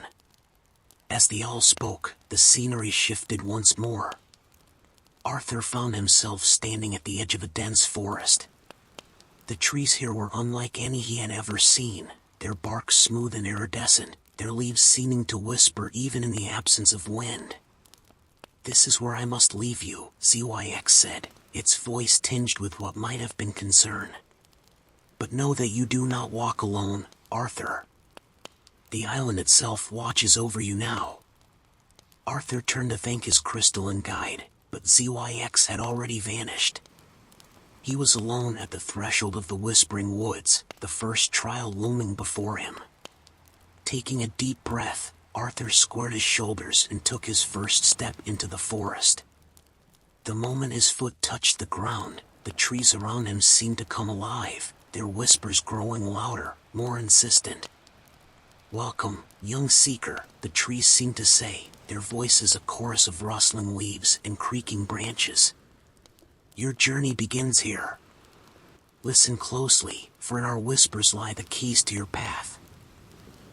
As the owl spoke, the scenery shifted once more. Arthur found himself standing at the edge of a dense forest. The trees here were unlike any he had ever seen, their bark smooth and iridescent, their leaves seeming to whisper even in the absence of wind. This is where I must leave you, ZYX said, its voice tinged with what might have been concern. But know that you do not walk alone, Arthur. The island itself watches over you now. Arthur turned to thank his crystalline guide, but ZYX had already vanished. He was alone at the threshold of the Whispering Woods, the first trial looming before him. Taking a deep breath, Arthur squared his shoulders and took his first step into the forest. The moment his foot touched the ground, the trees around him seemed to come alive, their whispers growing louder, more insistent. Welcome, young seeker, the trees seemed to say, their voices a chorus of rustling leaves and creaking branches. Your journey begins here. Listen closely, for in our whispers lie the keys to your path.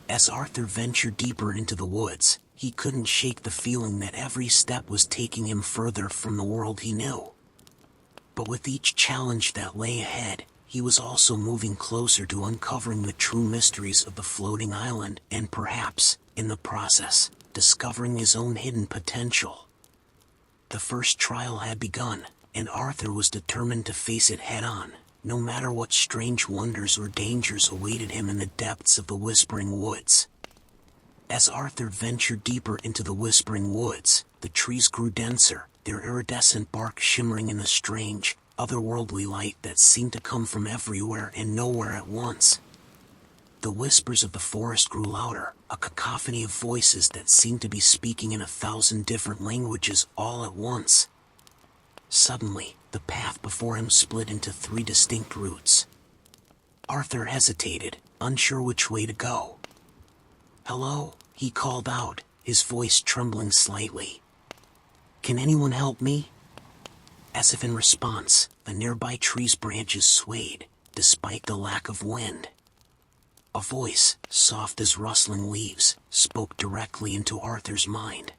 As Arthur ventured deeper into the woods, he couldn't shake the feeling that every step was taking him further from the world he knew. But with each challenge that lay ahead, he was also moving closer to uncovering the true mysteries of the floating island and perhaps, in the process, discovering his own hidden potential. The first trial had begun, and Arthur was determined to face it head-on, no matter what strange wonders or dangers awaited him in the depths of the Whispering Woods. As Arthur ventured deeper into the Whispering Woods, the trees grew denser, their iridescent bark shimmering in the strange, otherworldly light that seemed to come from everywhere and nowhere at once. The whispers of the forest grew louder, a cacophony of voices that seemed to be speaking in 1,000 different languages all at once. Suddenly, the path before him split into 3 distinct routes. Arthur hesitated, unsure which way to go. Hello, he called out, his voice trembling slightly. Can anyone help me? As if in response, the nearby tree's branches swayed, despite the lack of wind. A voice, soft as rustling leaves, spoke directly into Arthur's mind.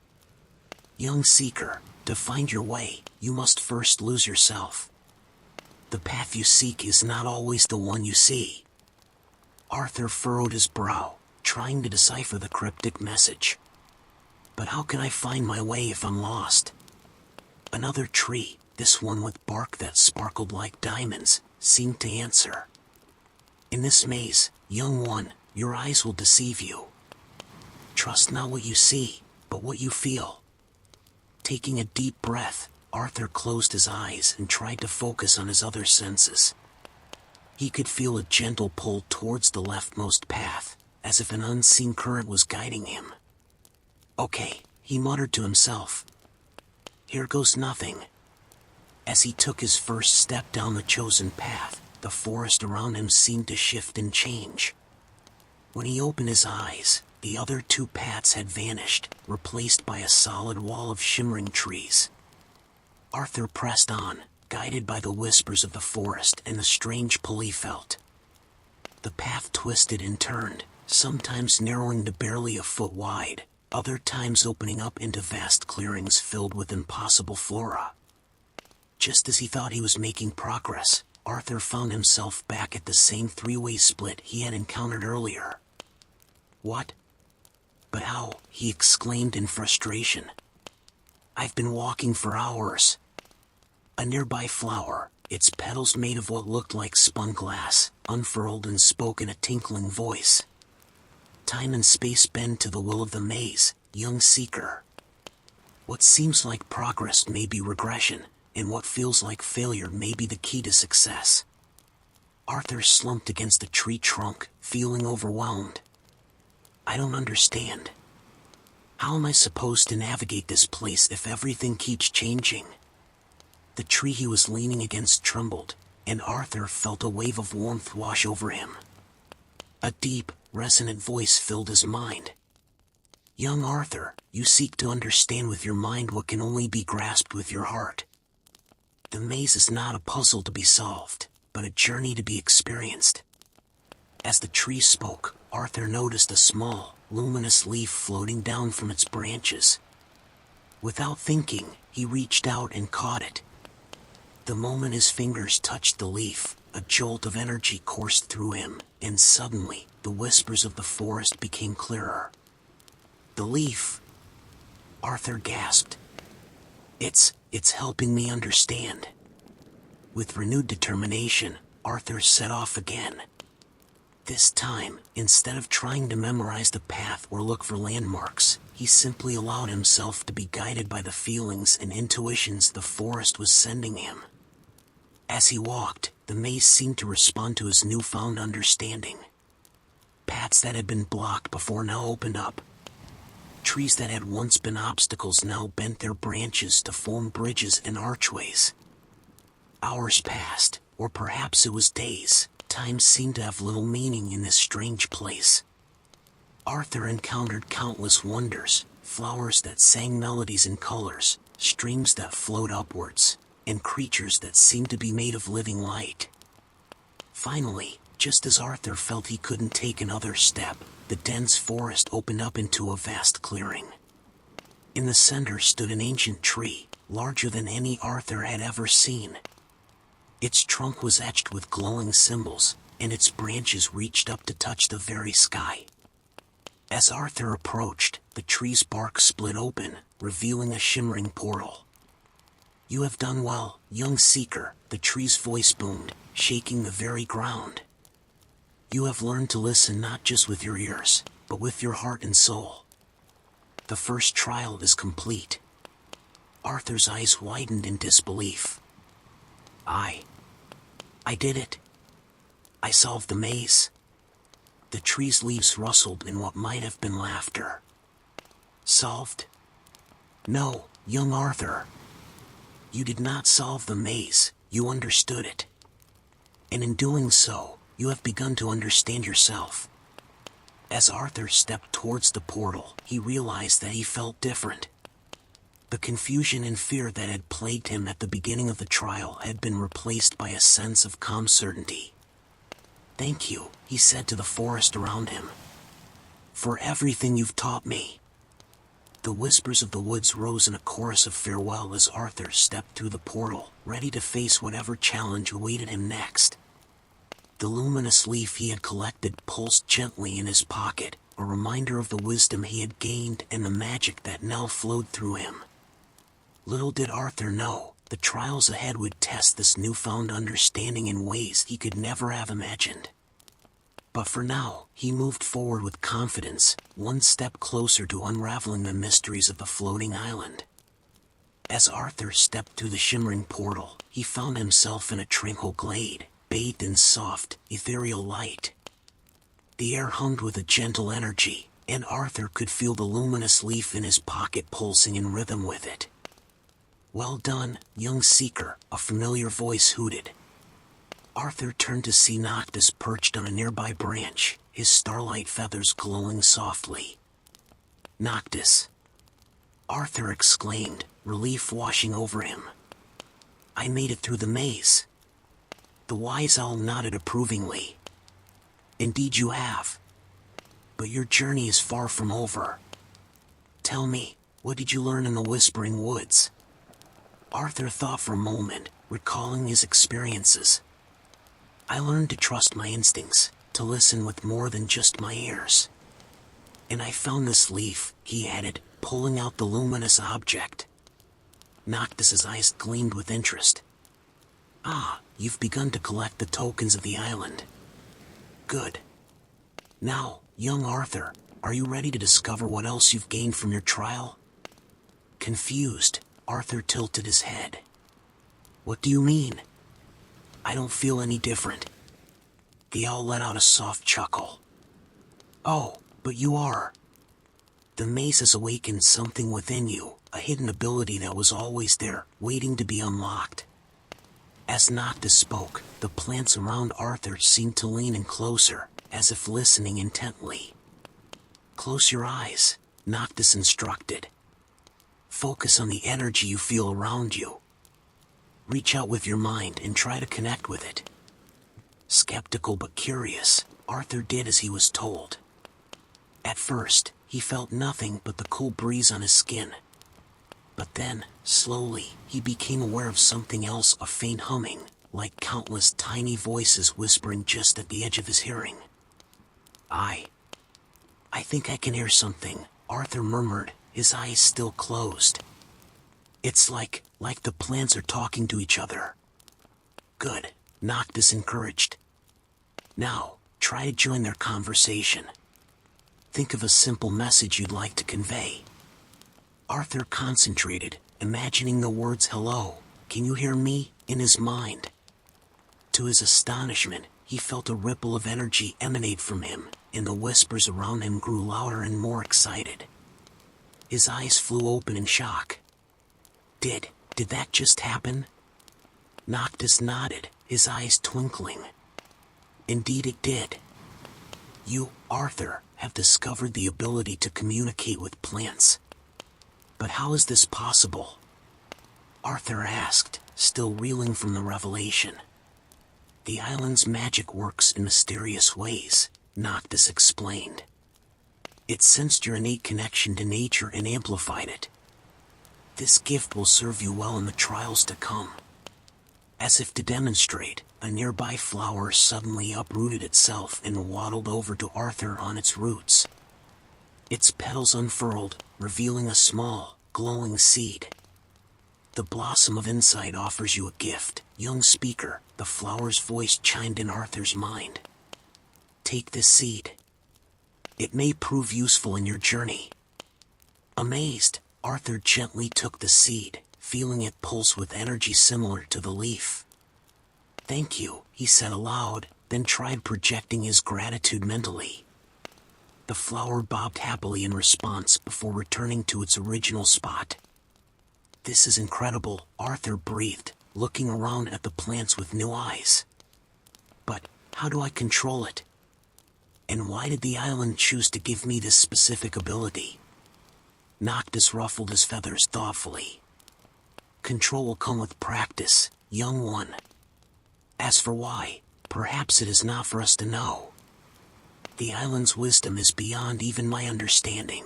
Young seeker, to find your way, you must first lose yourself. The path you seek is not always the one you see. Arthur furrowed his brow, trying to decipher the cryptic message. But how can I find my way if I'm lost? Another tree, this one with bark that sparkled like diamonds, seemed to answer. In this maze, young one, Your eyes will deceive you. Trust not what you see, but what you feel. Taking a deep breath, Arthur closed his eyes and tried to focus on his other senses. He could feel a gentle pull towards the leftmost path, as if an unseen current was guiding him. Okay, he muttered to himself. Here goes nothing. As he took his first step down the chosen path, the forest around him seemed to shift and change. When he opened his eyes, the other two paths had vanished, replaced by a solid wall of shimmering trees. Arthur pressed on, guided by the whispers of the forest and the strange pull he felt. The path twisted and turned, sometimes narrowing to barely a foot wide, other times opening up into vast clearings filled with impossible flora. Just as he thought he was making progress, Arthur found himself back at the same three-way split he had encountered earlier. What? But how? He exclaimed in frustration. I've been walking for hours. A nearby flower, its petals made of what looked like spun glass, unfurled and spoke in a tinkling voice. Time and space bend to the will of the maze, young seeker. What seems like progress may be regression, and what feels like failure may be the key to success. Arthur slumped against the tree trunk, feeling overwhelmed. I don't understand. How am I supposed to navigate this place if everything keeps changing? The tree he was leaning against trembled, and Arthur felt a wave of warmth wash over him. A deep, resonant voice filled his mind. Young Arthur, you seek to understand with your mind what can only be grasped with your heart. The maze is not a puzzle to be solved, but a journey to be experienced. As the tree spoke, Arthur noticed a small, luminous leaf floating down from its branches. Without thinking, he reached out and caught it. The moment his fingers touched the leaf, a jolt of energy coursed through him, and suddenly, the whispers of the forest became clearer. The leaf! Arthur gasped. It's helping me understand. With renewed determination, Arthur set off again. This time, instead of trying to memorize the path or look for landmarks, he simply allowed himself to be guided by the feelings and intuitions the forest was sending him. As he walked, the maze seemed to respond to his newfound understanding. Paths that had been blocked before now opened up. Trees that had once been obstacles now bent their branches to form bridges and archways. Hours passed, or perhaps it was days. Time seemed to have little meaning in this strange place. Arthur encountered countless wonders, flowers that sang melodies and colors, streams that flowed upwards, and creatures that seemed to be made of living light. Finally, just as Arthur felt he couldn't take another step, the dense forest opened up into a vast clearing. In the center stood an ancient tree, larger than any Arthur had ever seen. Its trunk was etched with glowing symbols, and its branches reached up to touch the very sky. As Arthur approached, the tree's bark split open, revealing a shimmering portal. You have done well, young seeker, the tree's voice boomed, shaking the very ground. You have learned to listen not just with your ears, but with your heart and soul. The first trial is complete. Arthur's eyes widened in disbelief. I did it. I solved the maze. The tree's leaves rustled in what might have been laughter. Solved? No, young Arthur. You did not solve the maze, you understood it. And in doing so, you have begun to understand yourself. As Arthur stepped towards the portal, he realized that he felt different. The confusion and fear that had plagued him at the beginning of the trial had been replaced by a sense of calm certainty. Thank you, he said to the forest around him, for everything you've taught me. The whispers of the woods rose in a chorus of farewell as Arthur stepped through the portal, ready to face whatever challenge awaited him next. The luminous leaf he had collected pulsed gently in his pocket, a reminder of the wisdom he had gained and the magic that now flowed through him. Little did Arthur know, the trials ahead would test this newfound understanding in ways he could never have imagined. But for now, he moved forward with confidence, one step closer to unraveling the mysteries of the floating island. As Arthur stepped through the shimmering portal, he found himself in a tranquil glade, bathed in soft, ethereal light. The air hummed with a gentle energy, and Arthur could feel the luminous leaf in his pocket pulsing in rhythm with it. "Well done, young seeker," a familiar voice hooted. Arthur turned to see Noctis perched on a nearby branch, his starlight feathers glowing softly. "Noctis!" Arthur exclaimed, relief washing over him. "I made it through the maze." The wise owl nodded approvingly. "Indeed you have. But your journey is far from over. Tell me, what did you learn in the Whispering Woods?" Arthur thought for a moment, recalling his experiences. "I learned to trust my instincts, to listen with more than just my ears. And I found this leaf," he added, pulling out the luminous object. Noctis's eyes gleamed with interest. "Ah, you've begun to collect the tokens of the island. Good. Now, young Arthur, are you ready to discover what else you've gained from your trial?" Confused, Arthur tilted his head. "What do you mean? I don't feel any different." The owl let out a soft chuckle. "Oh, but you are. The maze has awakened something within you, a hidden ability that was always there, waiting to be unlocked." As Noctis spoke, the plants around Arthur seemed to lean in closer, as if listening intently. "Close your eyes," Noctis instructed. "Focus on the energy you feel around you. Reach out with your mind and try to connect with it." Skeptical but curious, Arthur did as he was told. At first, he felt nothing but the cool breeze on his skin. But then, slowly, he became aware of something else, a faint humming, like countless tiny voices whispering just at the edge of his hearing. I think I can hear something," Arthur murmured, his eyes still closed. "It's like the plants are talking to each other." "Good," Noctis encouraged. "Now, try to join their conversation. Think of a simple message you'd like to convey." Arthur concentrated, imagining the words "hello, can you hear me?" in his mind. To his astonishment, he felt a ripple of energy emanate from him, and the whispers around him grew louder and more excited. His eyes flew open in shock. Did that just happen?" Noctis nodded, his eyes twinkling. "Indeed it did. You, Arthur, have discovered the ability to communicate with plants. But how is this possible?" Arthur asked, still reeling from the revelation. "The island's magic works in mysterious ways," Noctis explained. "It sensed your innate connection to nature and amplified it. This gift will serve you well in the trials to come." As if to demonstrate, a nearby flower suddenly uprooted itself and waddled over to Arthur on its roots. Its petals unfurled, revealing a small, glowing seed. "The blossom of insight offers you a gift, young speaker," the flower's voice chimed in Arthur's mind. "Take this seed. It may prove useful in your journey." Amazed, Arthur gently took the seed, feeling it pulse with energy similar to the leaf. "Thank you," he said aloud, then tried projecting his gratitude mentally. The flower bobbed happily in response before returning to its original spot. "This is incredible," Arthur breathed, looking around at the plants with new eyes. "But how do I control it? And why did the island choose to give me this specific ability?" Noctis ruffled his feathers thoughtfully. "Control will come with practice, young one. As for why, perhaps it is not for us to know. The island's wisdom is beyond even my understanding.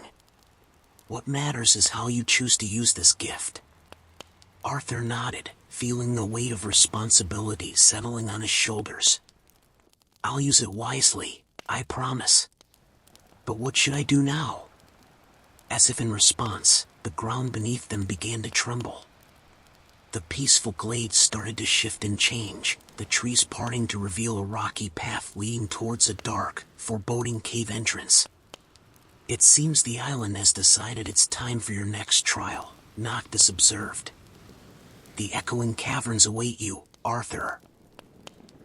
What matters is how you choose to use this gift." Arthur nodded, feeling the weight of responsibility settling on his shoulders. "I'll use it wisely, I promise. But what should I do now?" As if in response, the ground beneath them began to tremble. The peaceful glades started to shift and change, the trees parting to reveal a rocky path leading towards a dark, foreboding cave entrance. It seems the island has decided it's time for your next trial, Noctis observed. The echoing caverns await you, Arthur.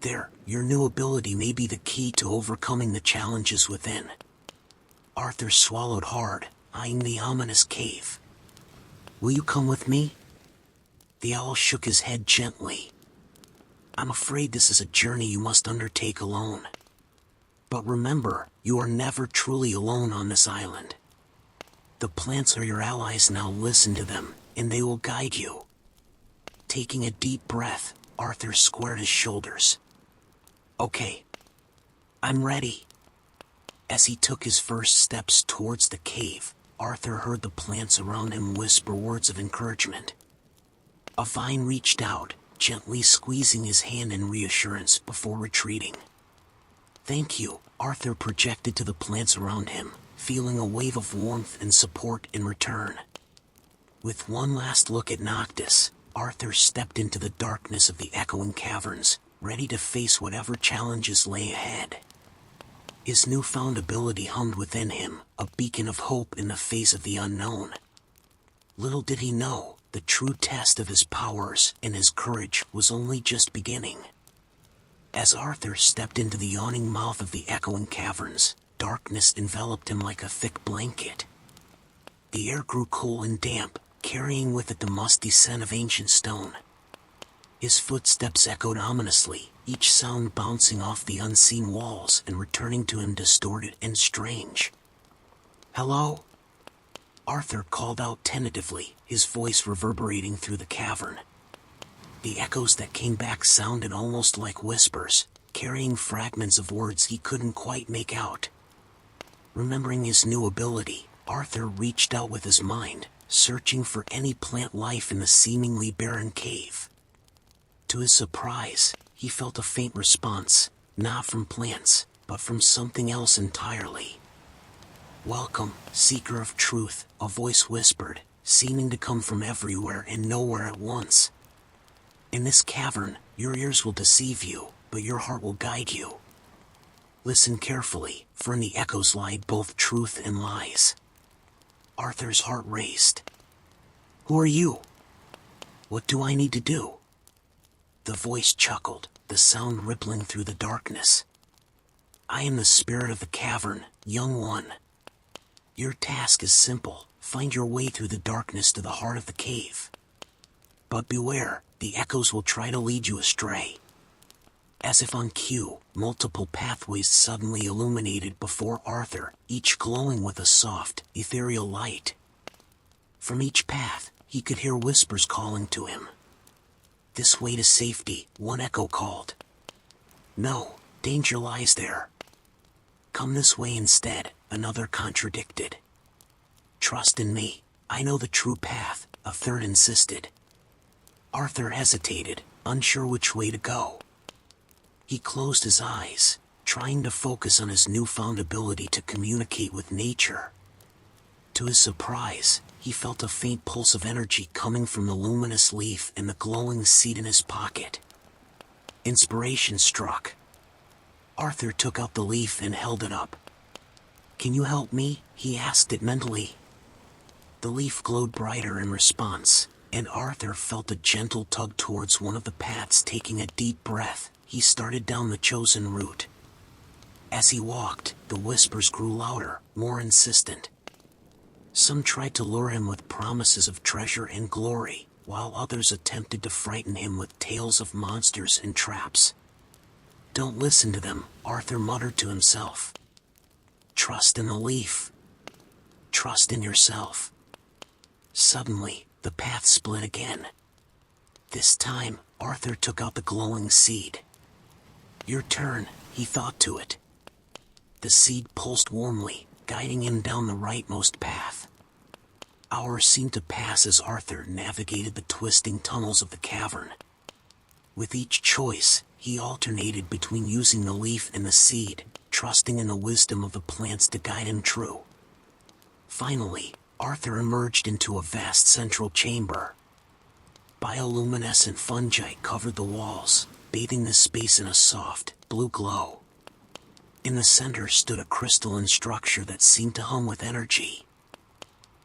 There, your new ability may be the key to overcoming the challenges within. Arthur swallowed hard, eyeing the ominous cave. Will you come with me? The owl shook his head gently. I'm afraid this is a journey you must undertake alone. But remember, you are never truly alone on this island. The plants are your allies now. Listen to them, and they will guide you. Taking a deep breath, Arthur squared his shoulders. Okay. I'm ready. As he took his first steps towards the cave, Arthur heard the plants around him whisper words of encouragement. A vine reached out, gently squeezing his hand in reassurance before retreating. Thank you, Arthur projected to the plants around him, feeling a wave of warmth and support in return. With one last look at Noctis, Arthur stepped into the darkness of the echoing caverns, ready to face whatever challenges lay ahead. His newfound ability hummed within him, a beacon of hope in the face of the unknown. Little did he know, the true test of his powers and his courage was only just beginning. As Arthur stepped into the yawning mouth of the echoing caverns, darkness enveloped him like a thick blanket. The air grew cool and damp, carrying with it the musty scent of ancient stone. His footsteps echoed ominously, each sound bouncing off the unseen walls and returning to him distorted and strange. Hello? Arthur called out tentatively, his voice reverberating through the cavern. The echoes that came back sounded almost like whispers, carrying fragments of words he couldn't quite make out. Remembering his new ability, Arthur reached out with his mind, searching for any plant life in the seemingly barren cave. To his surprise, he felt a faint response, not from plants, but from something else entirely. Welcome, seeker of truth, a voice whispered, seeming to come from everywhere and nowhere at once. In this cavern, your ears will deceive you, but your heart will guide you. Listen carefully, for in the echoes lie both truth and lies. Arthur's heart raced. Who are you? What do I need to do? The voice chuckled, the sound rippling through the darkness. I am the spirit of the cavern, young one. Your task is simple, find your way through the darkness to the heart of the cave. But beware, the echoes will try to lead you astray. As if on cue, multiple pathways suddenly illuminated before Arthur, each glowing with a soft, ethereal light. From each path, he could hear whispers calling to him. This way to safety, one echo called. No, danger lies there. Come this way instead, another contradicted. Trust in me, I know the true path, a third insisted. Arthur hesitated, unsure which way to go. He closed his eyes, trying to focus on his newfound ability to communicate with nature. To his surprise, he felt a faint pulse of energy coming from the luminous leaf and the glowing seed in his pocket. Inspiration struck. Arthur took out the leaf and held it up. Can you help me? He asked it mentally. The leaf glowed brighter in response, and Arthur felt a gentle tug towards one of the paths. Taking a deep breath, he started down the chosen route. As he walked, the whispers grew louder, more insistent. Some tried to lure him with promises of treasure and glory, while others attempted to frighten him with tales of monsters and traps. Don't listen to them, Arthur muttered to himself. Trust in the leaf. Trust in yourself. Suddenly, the path split again. This time, Arthur took out the glowing seed. Your turn, he thought to it. The seed pulsed warmly, guiding him down the rightmost path. Hours seemed to pass as Arthur navigated the twisting tunnels of the cavern. With each choice, he alternated between using the leaf and the seed, trusting in the wisdom of the plants to guide him true. Finally, Arthur emerged into a vast central chamber. Bioluminescent fungi covered the walls, bathing the space in a soft, blue glow. In the center stood a crystalline structure that seemed to hum with energy.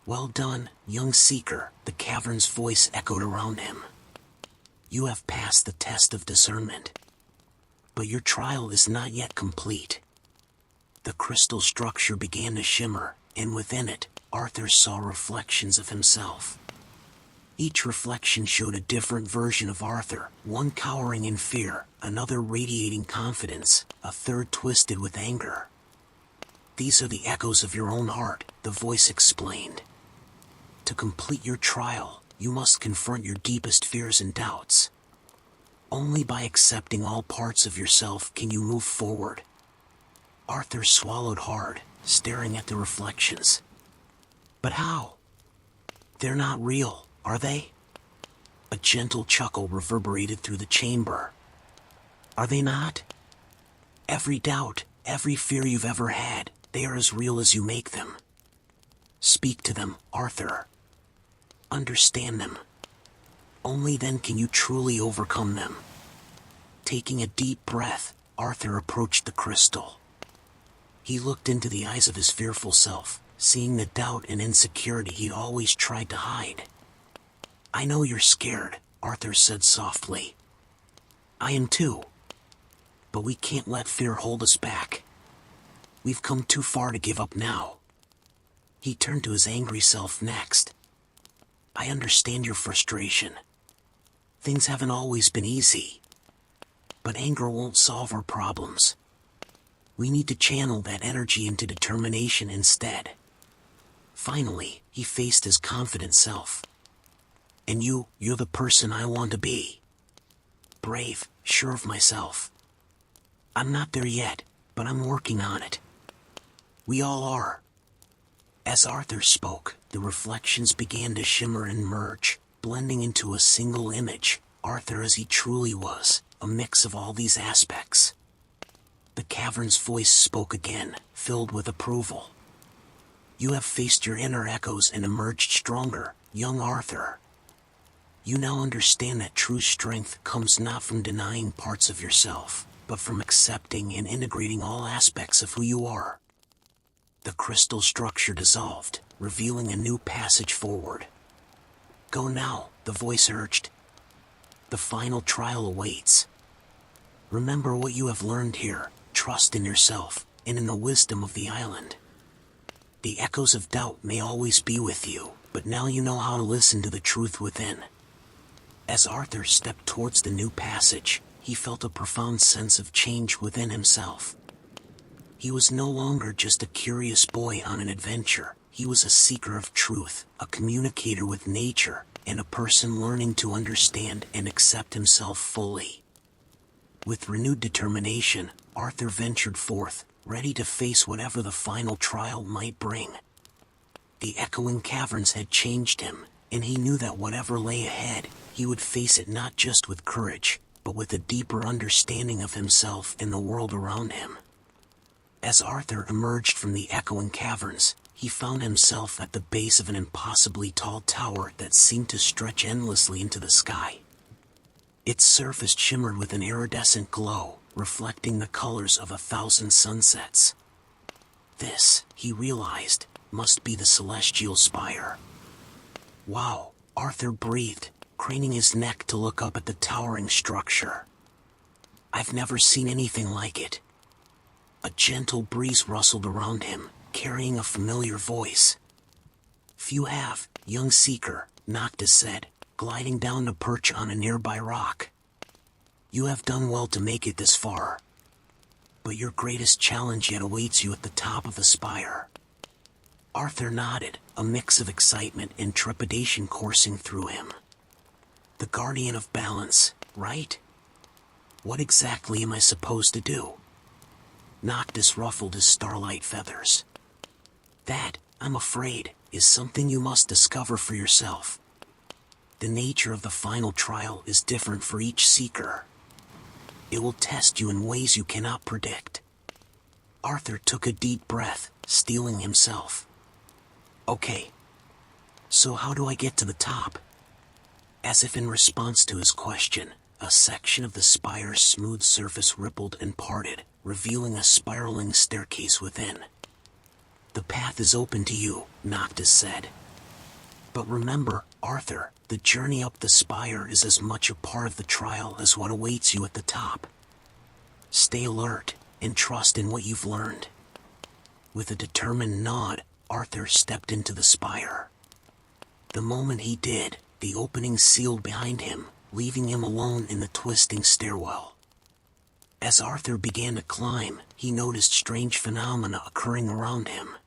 "Well done, young seeker," the cavern's voice echoed around him. "You have passed the test of discernment. But your trial is not yet complete." The crystal structure began to shimmer, and within it, Arthur saw reflections of himself. Each reflection showed a different version of Arthur, one cowering in fear, another radiating confidence, a third twisted with anger. "These are the echoes of your own heart," the voice explained. "To complete your trial, you must confront your deepest fears and doubts. Only by accepting all parts of yourself can you move forward." Arthur swallowed hard, staring at the reflections. "But how? They're not real, are they?" A gentle chuckle reverberated through the chamber. "Are they not? Every doubt, every fear you've ever had, they are as real as you make them. Speak to them, Arthur. Understand them. Only then can you truly overcome them." Taking a deep breath, Arthur approached the crystal. He looked into the eyes of his fearful self, seeing the doubt and insecurity he'd always tried to hide. "I know you're scared," Arthur said softly. "I am too. But we can't let fear hold us back. We've come too far to give up now." He turned to his angry self next. "I understand your frustration. Things haven't always been easy. But anger won't solve our problems. We need to channel that energy into determination instead." Finally, he faced his confident self. "And you're the person I want to be. Brave, sure of myself. I'm not there yet, but I'm working on it. We all are." As Arthur spoke, the reflections began to shimmer and merge, blending into a single image, Arthur as he truly was, a mix of all these aspects. The cavern's voice spoke again, filled with approval. "You have faced your inner echoes and emerged stronger, young Arthur. You now understand that true strength comes not from denying parts of yourself, but from accepting and integrating all aspects of who you are." The crystal structure dissolved, revealing a new passage forward. "Go now," the voice urged. "The final trial awaits. Remember what you have learned here, trust in yourself, and in the wisdom of the island. The echoes of doubt may always be with you, but now you know how to listen to the truth within." As Arthur stepped towards the new passage, he felt a profound sense of change within himself. He was no longer just a curious boy on an adventure. He was a seeker of truth, a communicator with nature, and a person learning to understand and accept himself fully. With renewed determination, Arthur ventured forth, ready to face whatever the final trial might bring. The echoing caverns had changed him, and he knew that whatever lay ahead, he would face it not just with courage, but with a deeper understanding of himself and the world around him. As Arthur emerged from the echoing caverns, he found himself at the base of an impossibly tall tower that seemed to stretch endlessly into the sky. Its surface shimmered with an iridescent glow, reflecting the colors of 1,000 sunsets. This, he realized, must be the celestial spire. "Wow," Arthur breathed, craning his neck to look up at the towering structure. "I've never seen anything like it." A gentle breeze rustled around him, carrying a familiar voice. "Few have, young seeker," Noctis said, gliding down to perch on a nearby rock. "You have done well to make it this far. But your greatest challenge yet awaits you at the top of the spire." Arthur nodded, a mix of excitement and trepidation coursing through him. "The guardian of balance, right? What exactly am I supposed to do?" Noctis ruffled his starlight feathers. "That, I'm afraid, is something you must discover for yourself. The nature of the final trial is different for each seeker. It will test you in ways you cannot predict." Arthur took a deep breath, steeling himself. "Okay. So how do I get to the top?" As if in response to his question, a section of the spire's smooth surface rippled and parted, revealing a spiraling staircase within. "The path is open to you," Noctis said. "But remember, Arthur, the journey up the spire is as much a part of the trial as what awaits you at the top. Stay alert, and trust in what you've learned." With a determined nod, Arthur stepped into the spire. The moment he did, the opening sealed behind him, leaving him alone in the twisting stairwell. As Arthur began to climb, he noticed strange phenomena occurring around him.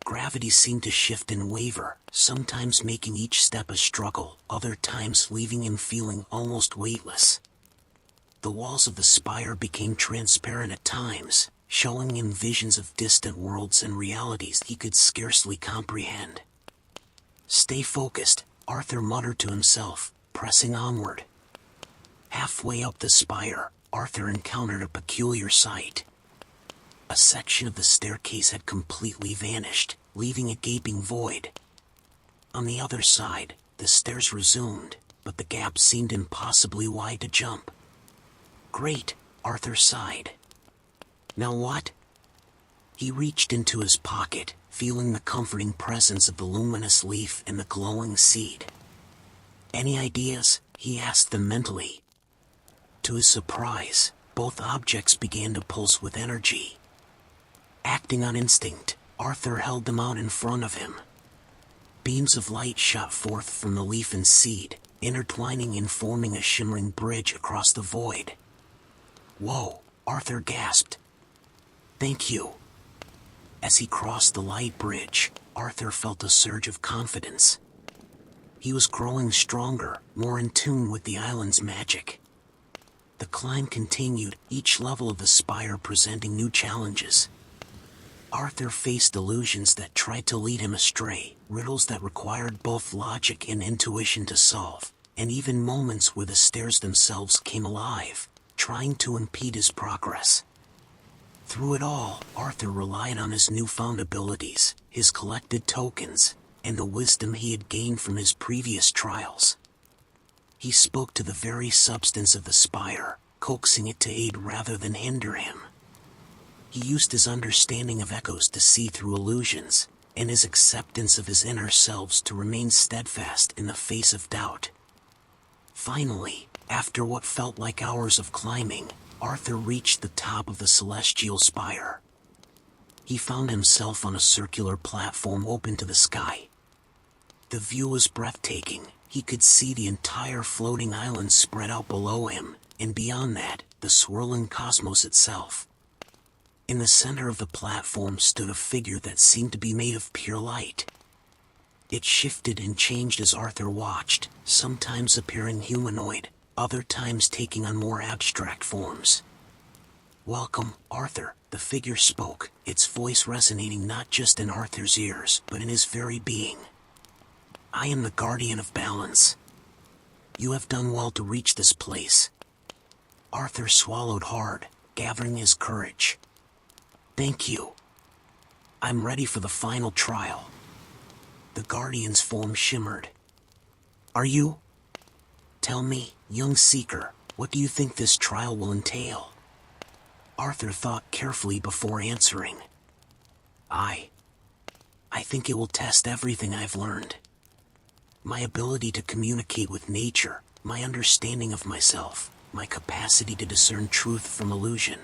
Gravity seemed to shift and waver, sometimes making each step a struggle, other times leaving him feeling almost weightless. The walls of the spire became transparent at times, showing him visions of distant worlds and realities he could scarcely comprehend. "Stay focused," Arthur muttered to himself, pressing onward. Halfway up the spire, Arthur encountered a peculiar sight. A section of the staircase had completely vanished, leaving a gaping void. On the other side, the stairs resumed, but the gap seemed impossibly wide to jump. "Great," Arthur sighed. "Now what?" He reached into his pocket, feeling the comforting presence of the luminous leaf and the glowing seed. "Any ideas?" he asked them mentally. To his surprise, both objects began to pulse with energy. Acting on instinct, Arthur held them out in front of him. Beams of light shot forth from the leaf and seed, intertwining and forming a shimmering bridge across the void. "Whoa," Arthur gasped. "Thank you." As he crossed the light bridge, Arthur felt a surge of confidence. He was growing stronger, more in tune with the island's magic. The climb continued, each level of the spire presenting new challenges. Arthur faced illusions that tried to lead him astray, riddles that required both logic and intuition to solve, and even moments where the stairs themselves came alive, trying to impede his progress. Through it all, Arthur relied on his newfound abilities, his collected tokens, and the wisdom he had gained from his previous trials. He spoke to the very substance of the spire, coaxing it to aid rather than hinder him. He used his understanding of echoes to see through illusions, and his acceptance of his inner selves to remain steadfast in the face of doubt. Finally, after what felt like hours of climbing, Arthur reached the top of the celestial spire. He found himself on a circular platform open to the sky. The view was breathtaking. He could see the entire floating island spread out below him, and beyond that, the swirling cosmos itself. In the center of the platform stood a figure that seemed to be made of pure light. It shifted and changed as Arthur watched, sometimes appearing humanoid, other times taking on more abstract forms. "Welcome, Arthur," the figure spoke, its voice resonating not just in Arthur's ears, but in his very being. "I am the guardian of balance. You have done well to reach this place." Arthur swallowed hard, gathering his courage. "Thank you. I'm ready for the final trial." The guardian's form shimmered. "Are you? Tell me, young seeker, what do you think this trial will entail?" Arthur thought carefully before answering. I think it will test everything I've learned. My ability to communicate with nature, my understanding of myself, my capacity to discern truth from illusion.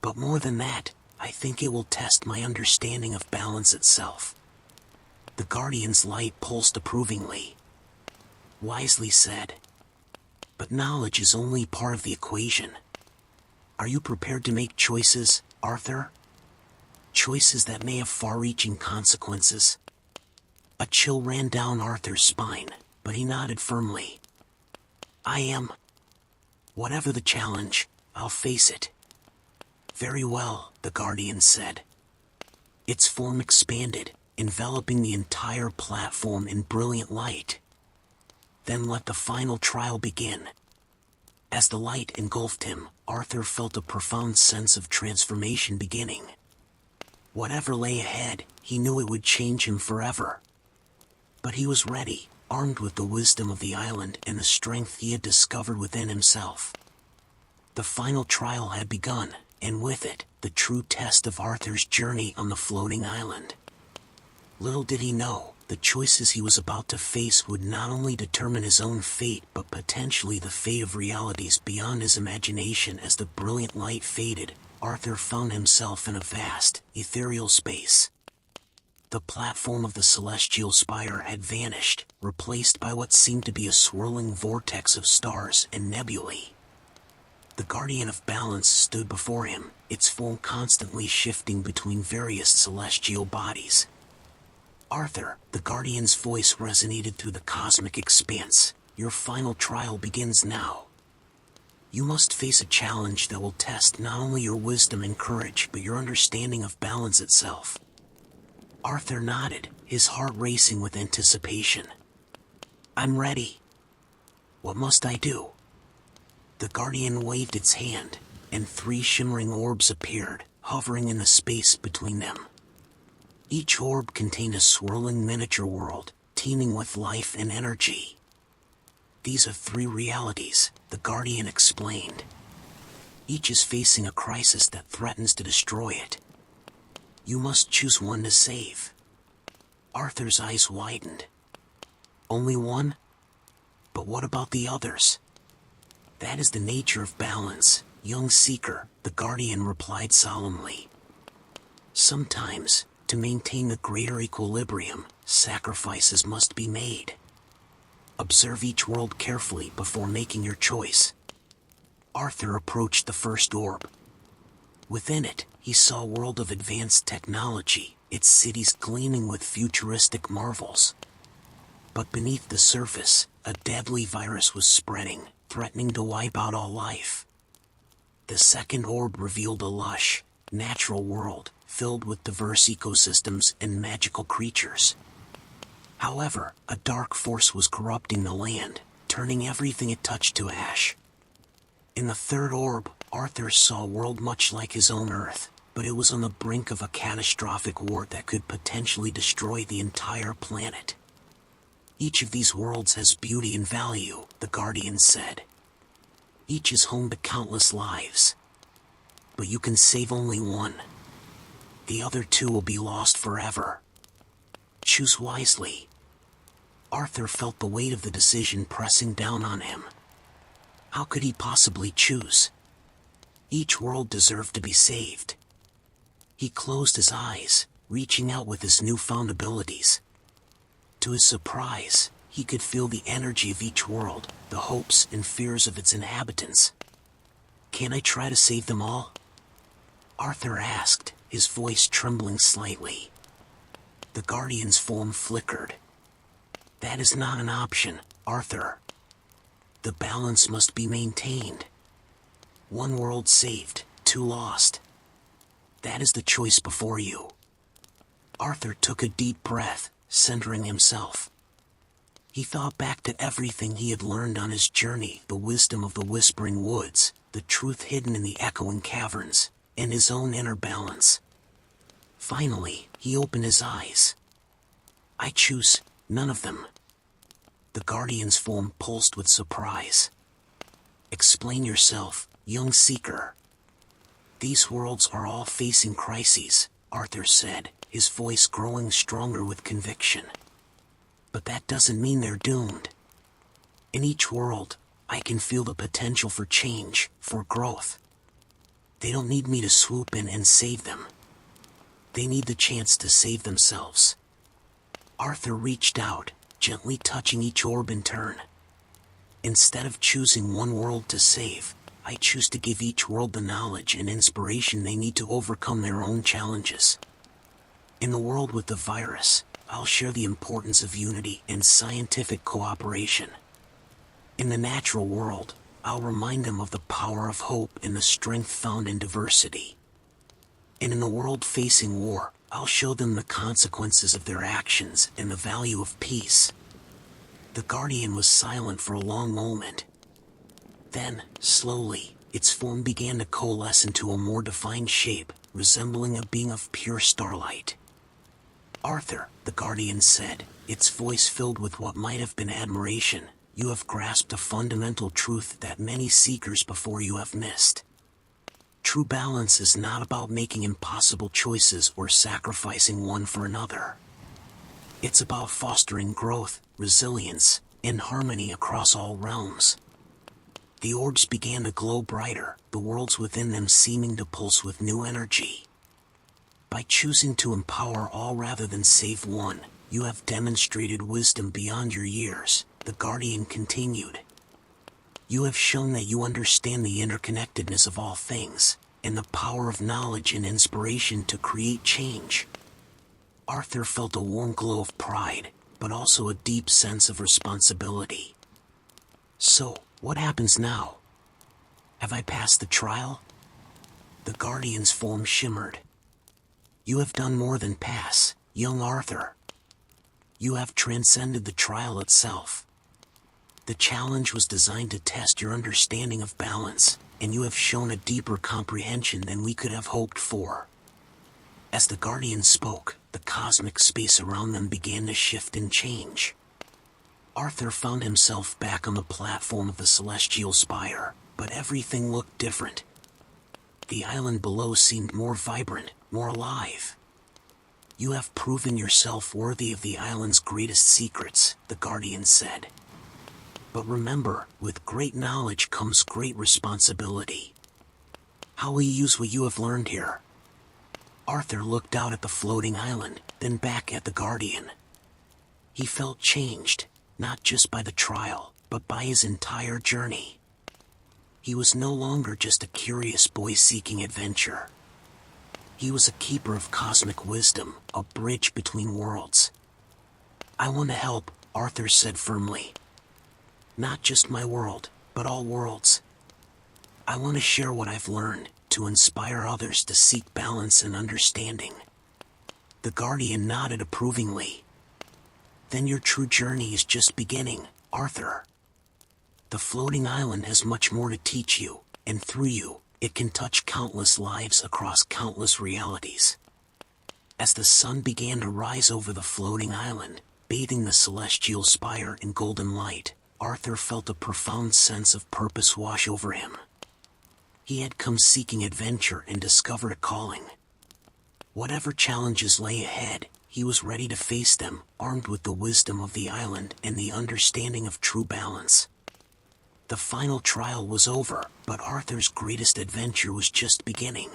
But more than that, I think it will test my understanding of balance itself." The guardian's light pulsed approvingly. "Wisely said. But knowledge is only part of the equation. Are you prepared to make choices, Arthur? Choices that may have far-reaching consequences?" A chill ran down Arthur's spine, but he nodded firmly. "I am. Whatever the challenge, I'll face it." "Very well," the guardian said. Its form expanded, enveloping the entire platform in brilliant light. "Then let the final trial begin." As the light engulfed him, Arthur felt a profound sense of transformation beginning. Whatever lay ahead, he knew it would change him forever. But he was ready, armed with the wisdom of the island and the strength he had discovered within himself. The final trial had begun, and with it, the true test of Arthur's journey on the floating island. Little did he know, the choices he was about to face would not only determine his own fate but potentially the fate of realities beyond his imagination. As the brilliant light faded, Arthur found himself in a vast, ethereal space. The platform of the celestial spire had vanished, replaced by what seemed to be a swirling vortex of stars and nebulae. The guardian of balance stood before him, its form constantly shifting between various celestial bodies. "Arthur," the guardian's voice resonated through the cosmic expanse, "your final trial begins now. You must face a challenge that will test not only your wisdom and courage but your understanding of balance itself." Arthur nodded, his heart racing with anticipation. "I'm ready. What must I do?" The guardian waved its hand, and 3 shimmering orbs appeared, hovering in the space between them. Each orb contained a swirling miniature world, teeming with life and energy. "These are 3 realities," the guardian explained. "Each is facing a crisis that threatens to destroy it. You must choose one to save." Arthur's eyes widened. "Only one? But what about the others?" "That is the nature of balance, young seeker," the guardian replied solemnly. "Sometimes, to maintain the greater equilibrium, sacrifices must be made. Observe each world carefully before making your choice." Arthur approached the first orb. Within it, he saw a world of advanced technology, its cities gleaming with futuristic marvels. But beneath the surface, a deadly virus was spreading, threatening to wipe out all life. The second orb revealed a lush, natural world, filled with diverse ecosystems and magical creatures. However, a dark force was corrupting the land, turning everything it touched to ash. In the third orb, Arthur saw a world much like his own Earth, but it was on the brink of a catastrophic war that could potentially destroy the entire planet. "Each of these worlds has beauty and value," the guardian said. "Each is home to countless lives. But you can save only one. The other 2 will be lost forever. Choose wisely." Arthur felt the weight of the decision pressing down on him. How could he possibly choose? Each world deserved to be saved. He closed his eyes, reaching out with his newfound abilities. To his surprise, he could feel the energy of each world, the hopes and fears of its inhabitants. "Can I try to save them all?" Arthur asked, his voice trembling slightly. The guardian's form flickered. "That is not an option, Arthur. The balance must be maintained. One world saved, 2 lost. That is the choice before you." Arthur took a deep breath, centering himself. He thought back to everything he had learned on his journey, the wisdom of the whispering woods, the truth hidden in the echoing caverns, and his own inner balance. Finally, he opened his eyes. "I choose none of them." The guardian's form pulsed with surprise. "Explain yourself, young seeker." "These worlds are all facing crises," Arthur said, his voice growing stronger with conviction. "But that doesn't mean they're doomed. In each world, I can feel the potential for change, for growth. They don't need me to swoop in and save them. They need the chance to save themselves." Arthur reached out, gently touching each orb in turn. "Instead of choosing one world to save, I choose to give each world the knowledge and inspiration they need to overcome their own challenges. In the world with the virus, I'll share the importance of unity and scientific cooperation. In the natural world, I'll remind them of the power of hope and the strength found in diversity. And in the world facing war, I'll show them the consequences of their actions and the value of peace." The guardian was silent for a long moment. Then, slowly, its form began to coalesce into a more defined shape, resembling a being of pure starlight. "Arthur," the guardian said, its voice filled with what might have been admiration. You have grasped a fundamental truth that many seekers before you have missed. True balance is not about making impossible choices or sacrificing one for another. It's about fostering growth, resilience, and harmony across all realms. The orbs began to glow brighter, the worlds within them seeming to pulse with new energy. By choosing to empower all rather than save one, you have demonstrated wisdom beyond your years, the Guardian continued. You have shown that you understand the interconnectedness of all things, and the power of knowledge and inspiration to create change. Arthur felt a warm glow of pride, but also a deep sense of responsibility. So, what happens now? Have I passed the trial? The Guardian's form shimmered. You have done more than pass, young Arthur. You have transcended the trial itself. The challenge was designed to test your understanding of balance, and you have shown a deeper comprehension than we could have hoped for. As the Guardian spoke, the cosmic space around them began to shift and change. Arthur found himself back on the platform of the celestial spire, but everything looked different. The island below seemed more vibrant, more alive. You have proven yourself worthy of the island's greatest secrets, the Guardian said. But remember, with great knowledge comes great responsibility. How will you use what you have learned here? Arthur looked out at the floating island, then back at the Guardian. He felt changed, not just by the trial, but by his entire journey. He was no longer just a curious boy seeking adventure. He was a keeper of cosmic wisdom, a bridge between worlds. I want to help, Arthur said firmly. Not just my world, but all worlds. I want to share what I've learned, to inspire others to seek balance and understanding. The Guardian nodded approvingly. Then your true journey is just beginning, Arthur. The floating island has much more to teach you, and through you, it can touch countless lives across countless realities. As the sun began to rise over the floating island, bathing the celestial spire in golden light, Arthur felt a profound sense of purpose wash over him. He had come seeking adventure and discovered a calling. Whatever challenges lay ahead, he was ready to face them, armed with the wisdom of the island and the understanding of true balance. The final trial was over, but Arthur's greatest adventure was just beginning.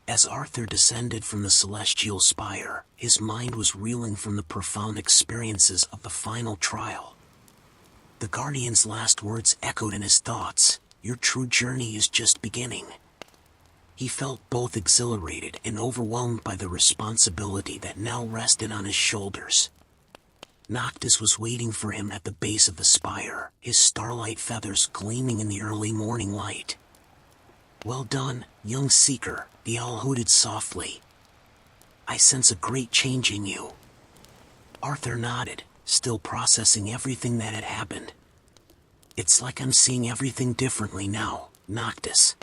As Arthur descended from the celestial spire, his mind was reeling from the profound experiences of the final trial. The Guardian's last words echoed in his thoughts, "Your true journey is just beginning." He felt both exhilarated and overwhelmed by the responsibility that now rested on his shoulders. Noctis was waiting for him at the base of the spire, his starlight feathers gleaming in the early morning light. "Well done, young seeker," the owl hooted softly. "I sense a great change in you." Arthur nodded, still processing everything that had happened. "It's like I'm seeing everything differently now, Noctis.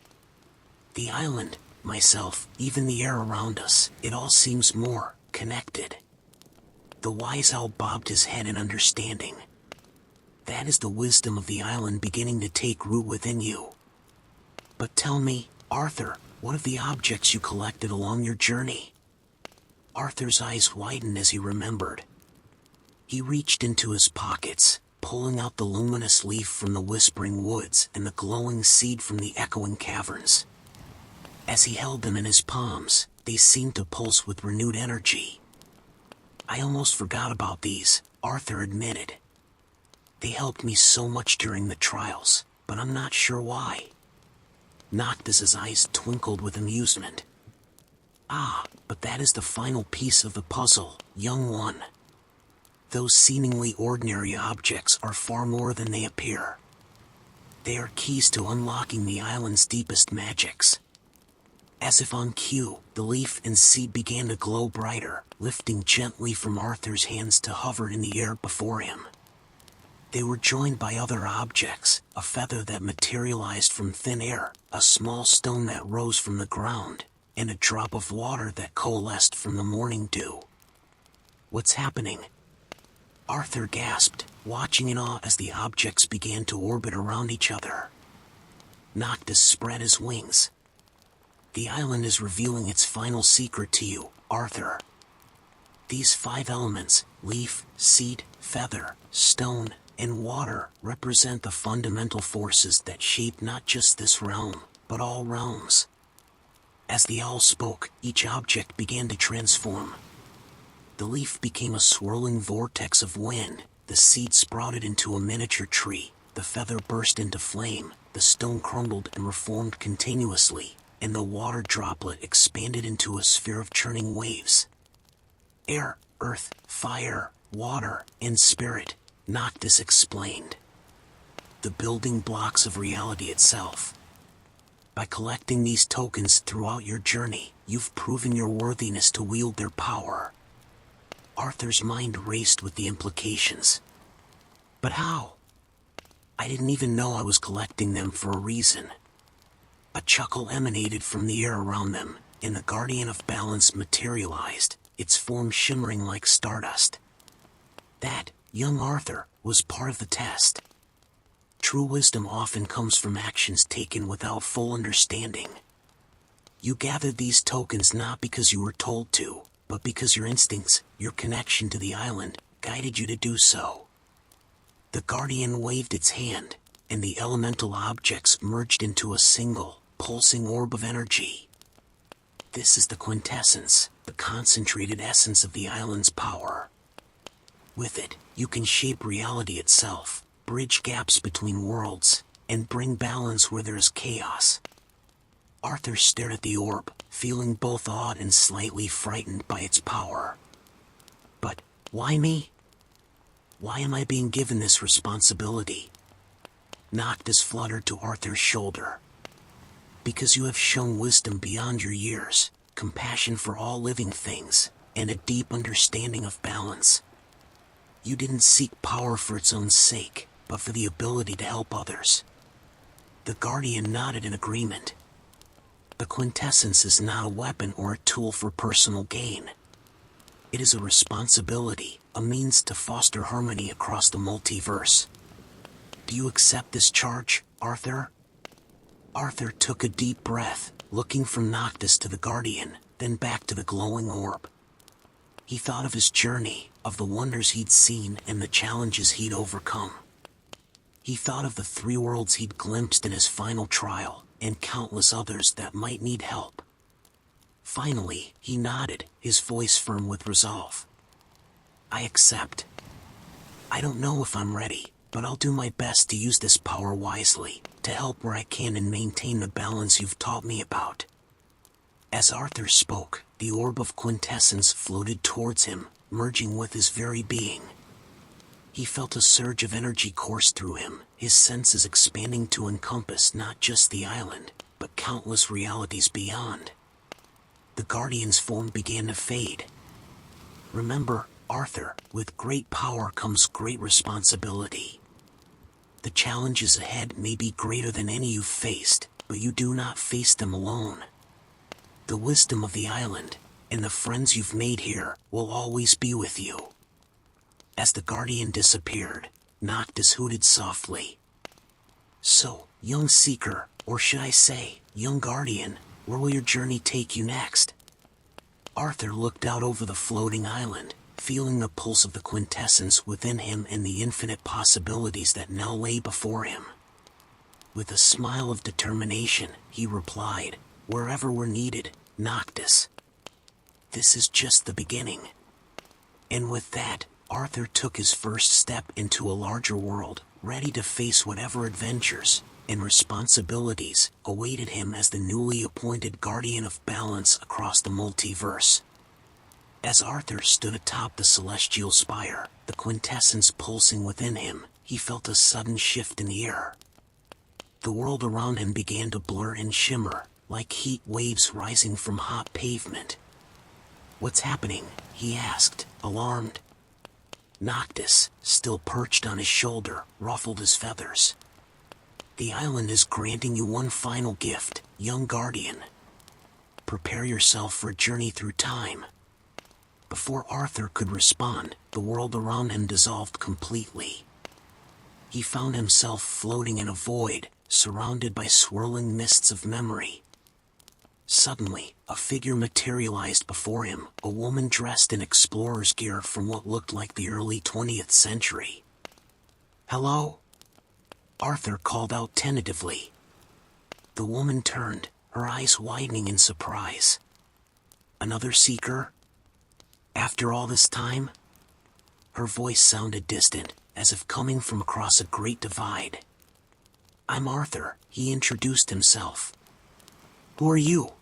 The island, myself, even the air around us, it all seems more connected." The wise owl bobbed his head in understanding. "That is the wisdom of the island beginning to take root within you. But tell me, Arthur, what of the objects you collected along your journey?" Arthur's eyes widened as he remembered. He reached into his pockets, pulling out the luminous leaf from the whispering woods and the glowing seed from the echoing caverns. As he held them in his palms, they seemed to pulse with renewed energy. "I almost forgot about these," Arthur admitted. "They helped me so much during the trials, but I'm not sure why." Noctis's eyes twinkled with amusement. "Ah, but that is the final piece of the puzzle, young one. Those seemingly ordinary objects are far more than they appear. They are keys to unlocking the island's deepest magics." As if on cue, the leaf and seed began to glow brighter, lifting gently from Arthur's hands to hover in the air before him. They were joined by other objects, a feather that materialized from thin air, a small stone that rose from the ground, and a drop of water that coalesced from the morning dew. "What's happening?" Arthur gasped, watching in awe as the objects began to orbit around each other. Noctis spread his wings. The island is revealing its final secret to you, Arthur. These 5 elements, leaf, seed, feather, stone, and water, represent the fundamental forces that shape not just this realm, but all realms. As the owl spoke, each object began to transform. The leaf became a swirling vortex of wind, the seed sprouted into a miniature tree, the feather burst into flame, the stone crumbled and reformed continuously, and the water droplet expanded into a sphere of churning waves. Air, earth, fire, water, and spirit, Noctis explained. The building blocks of reality itself. By collecting these tokens throughout your journey, you've proven your worthiness to wield their power. Arthur's mind raced with the implications. But how? I didn't even know I was collecting them for a reason. A chuckle emanated from the air around them, and the Guardian of Balance materialized, its form shimmering like stardust. That, young Arthur, was part of the test. True wisdom often comes from actions taken without full understanding. You gathered these tokens not because you were told to, but because your instincts, your connection to the island, guided you to do so. The Guardian waved its hand, and the elemental objects merged into a single, pulsing orb of energy. This is the quintessence, the concentrated essence of the island's power. With it, you can shape reality itself, bridge gaps between worlds, and bring balance where there is chaos. Arthur stared at the orb, feeling both awed and slightly frightened by its power. But why me? Why am I being given this responsibility? Noctis fluttered to Arthur's shoulder. Because you have shown wisdom beyond your years, compassion for all living things, and a deep understanding of balance. You didn't seek power for its own sake, but for the ability to help others. The Guardian nodded in agreement. The quintessence is not a weapon or a tool for personal gain. It is a responsibility, a means to foster harmony across the multiverse. Do you accept this charge, Arthur? Arthur took a deep breath, looking from Noctis to the Guardian, then back to the glowing orb. He thought of his journey, of the wonders he'd seen and the challenges he'd overcome. He thought of the 3 worlds he'd glimpsed in his final trial, and countless others that might need help. Finally, he nodded, his voice firm with resolve. I accept. I don't know if I'm ready, but I'll do my best to use this power wisely, to help where I can and maintain the balance you've taught me about. As Arthur spoke, the orb of quintessence floated towards him, merging with his very being. He felt a surge of energy course through him, his senses expanding to encompass not just the island, but countless realities beyond. The Guardian's form began to fade. Remember, Arthur, with great power comes great responsibility. The challenges ahead may be greater than any you've faced, but you do not face them alone. The wisdom of the island, and the friends you've made here, will always be with you. As the Guardian disappeared, Noctis hooted softly. So, young Seeker, or should I say, young Guardian, where will your journey take you next? Arthur looked out over the floating island, feeling the pulse of the quintessence within him and the infinite possibilities that now lay before him. With a smile of determination, he replied, wherever we're needed, Noctis. This is just the beginning. And with that, Arthur took his first step into a larger world, ready to face whatever adventures and responsibilities awaited him as the newly appointed Guardian of Balance across the multiverse. As Arthur stood atop the celestial spire, the quintessence pulsing within him, he felt a sudden shift in the air. The world around him began to blur and shimmer, like heat waves rising from hot pavement. What's happening? He asked, alarmed. Noctis, still perched on his shoulder, ruffled his feathers. The island is granting you one final gift, young Guardian. Prepare yourself for a journey through time. Before Arthur could respond, the world around him dissolved completely. He found himself floating in a void, surrounded by swirling mists of memory. Suddenly, a figure materialized before him, a woman dressed in explorer's gear from what looked like the early 20th century. "Hello?" Arthur called out tentatively. The woman turned, her eyes widening in surprise. "Another seeker? After all this time?" Her voice sounded distant, as if coming from across a great divide. "I'm Arthur," he introduced himself. "Who are you?"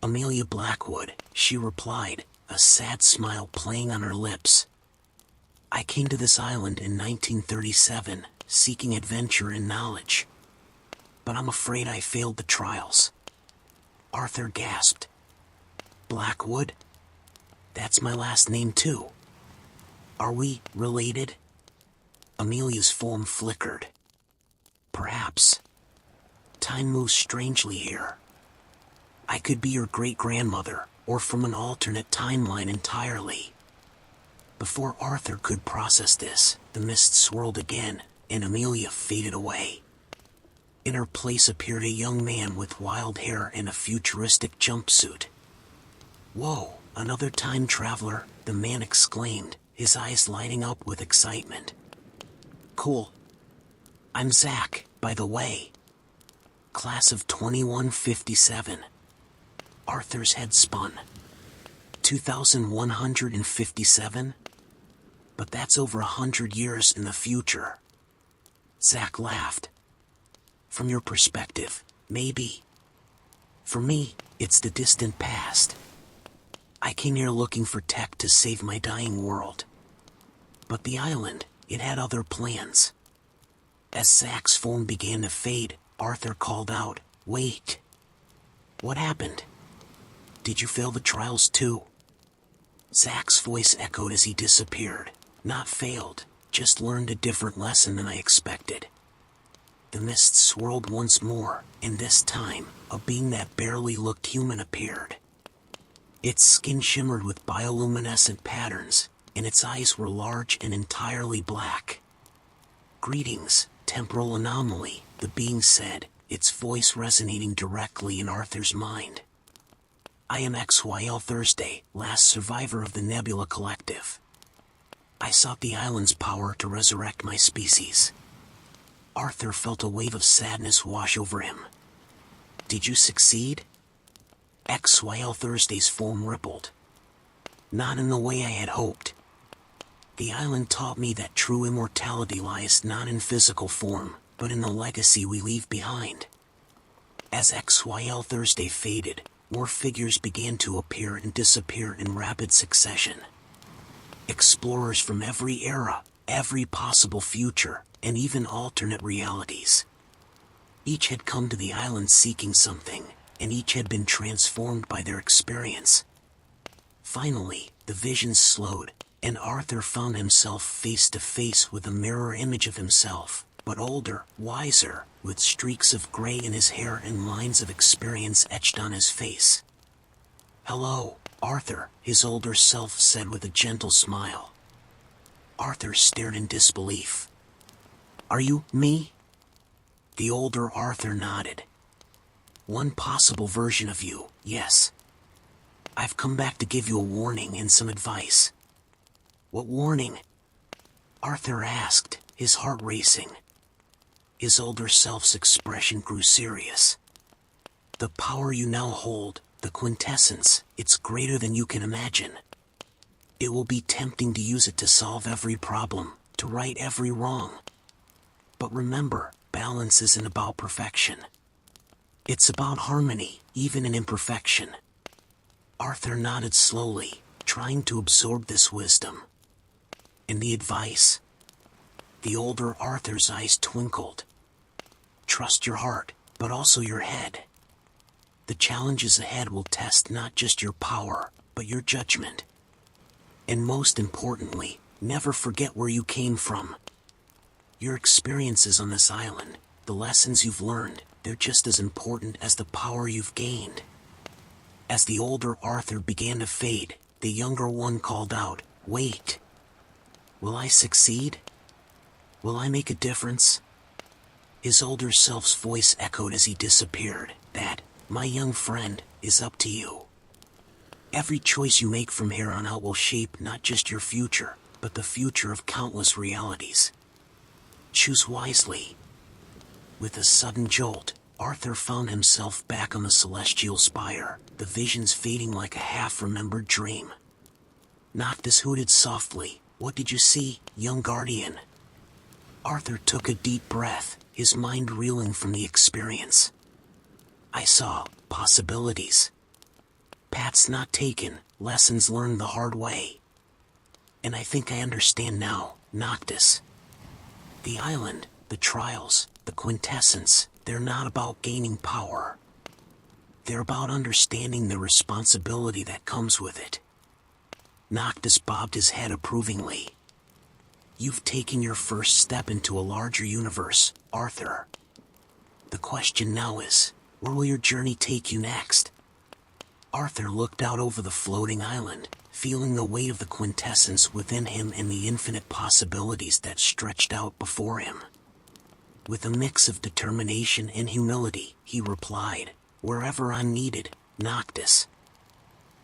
"Amelia Blackwood," she replied, a sad smile playing on her lips. "I came to this island in 1937, seeking adventure and knowledge. But I'm afraid I failed the trials." Arthur gasped. "Blackwood? That's my last name too. Are we related?" Amelia's form flickered. "Perhaps. Time moves strangely here. I could be your great-grandmother, or from an alternate timeline entirely." Before Arthur could process this, the mist swirled again, and Amelia faded away. In her place appeared a young man with wild hair and a futuristic jumpsuit. "Whoa, another time traveler," the man exclaimed, his eyes lighting up with excitement. "Cool. I'm Zach, by the way. Class of 2157. Arthur's head spun. 2157? But that's over 100 years in the future. Zach laughed. "From your perspective, maybe. For me, it's the distant past. I came here looking for tech to save my dying world. But the island, it had other plans." As Zach's form began to fade, Arthur called out, "Wait. What happened? Did you fail the trials too?" Zach's voice echoed as he disappeared. "Not failed, just learned a different lesson than I expected." The mist swirled once more, and this time, a being that barely looked human appeared. Its skin shimmered with bioluminescent patterns, and its eyes were large and entirely black. "Greetings, temporal anomaly," the being said, its voice resonating directly in Arthur's mind. "I am XYL Thursday, last survivor of the Nebula Collective. I sought the island's power to resurrect my species." Arthur felt a wave of sadness wash over him. "Did you succeed?" XYL Thursday's form rippled. "Not in the way I had hoped. The island taught me that true immortality lies not in physical form, but in the legacy we leave behind." As XYL Thursday faded, more figures began to appear and disappear in rapid succession. Explorers from every era, every possible future, and even alternate realities. Each had come to the island seeking something, and each had been transformed by their experience. Finally, the visions slowed, and Arthur found himself face to face with a mirror image of himself, but older, wiser, with streaks of gray in his hair and lines of experience etched on his face. "Hello, Arthur," his older self said with a gentle smile. Arthur stared in disbelief. "Are you me?" The older Arthur nodded. "One possible version of you, yes. I've come back to give you a warning and some advice." "What warning?" Arthur asked, his heart racing. His older self's expression grew serious. "The power you now hold, the quintessence, it's greater than you can imagine. It will be tempting to use it to solve every problem, to right every wrong. But remember, balance isn't about perfection. It's about harmony, even in imperfection." Arthur nodded slowly, trying to absorb this wisdom. "And the advice?" The older Arthur's eyes twinkled. "Trust your heart, but also your head. The challenges ahead will test not just your power, but your judgment. And most importantly, never forget where you came from. Your experiences on this island, the lessons you've learned, they're just as important as the power you've gained." As the older Arthur began to fade, the younger one called out, "Wait. Will I succeed? Will I make a difference?" His older self's voice echoed as he disappeared, "That, my young friend, is up to you. Every choice you make from here on out will shape not just your future, but the future of countless realities. Choose wisely." With a sudden jolt, Arthur found himself back on the celestial spire, the visions fading like a half-remembered dream. Noctis hooted softly, "What did you see, young guardian?" Arthur took a deep breath, his mind reeling from the experience. "I saw possibilities. Paths not taken, lessons learned the hard way. And I think I understand now, Noctis. The island, the trials, the quintessence, they're not about gaining power. They're about understanding the responsibility that comes with it." Noctis bobbed his head approvingly. "You've taken your first step into a larger universe, Arthur. The question now is, where will your journey take you next?" Arthur looked out over the floating island, feeling the weight of the quintessence within him and the infinite possibilities that stretched out before him. With a mix of determination and humility, he replied, "Wherever I'm needed, Noctis.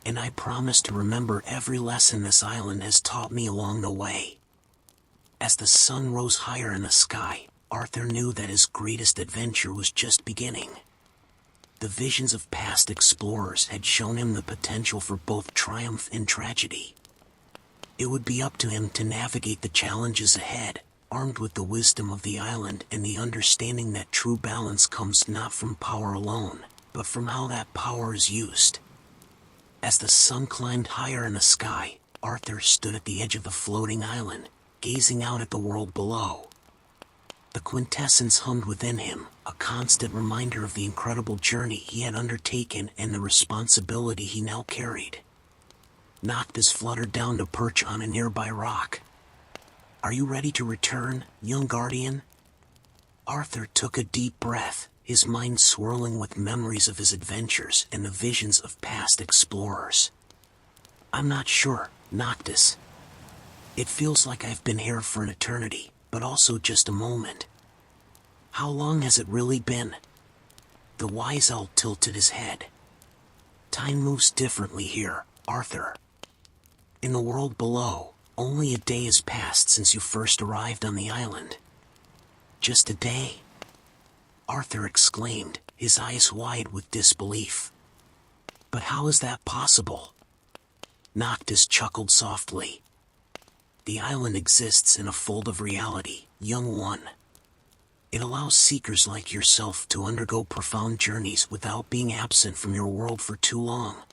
And I promise to remember every lesson this island has taught me along the way." As the sun rose higher in the sky, Arthur knew that his greatest adventure was just beginning. The visions of past explorers had shown him the potential for both triumph and tragedy. It would be up to him to navigate the challenges ahead, armed with the wisdom of the island and the understanding that true balance comes not from power alone, but from how that power is used. As the sun climbed higher in the sky, Arthur stood at the edge of the floating island, gazing out at the world below. The quintessence hummed within him, a constant reminder of the incredible journey he had undertaken and the responsibility he now carried. Noctis fluttered down to perch on a nearby rock. "Are you ready to return, young guardian?" Arthur took a deep breath, his mind swirling with memories of his adventures and the visions of past explorers. "I'm not sure, Noctis. It feels like I've been here for an eternity, but also just a moment." "How long has it really been?" The wise owl tilted his head. "Time moves differently here, Arthur. In the world below, only a day has passed since you first arrived on the island." "Just a day?" Arthur exclaimed, his eyes wide with disbelief. "But how is that possible?" Noctis chuckled softly. "The island exists in a fold of reality, young one. It allows seekers like yourself to undergo profound journeys without being absent from your world for too long."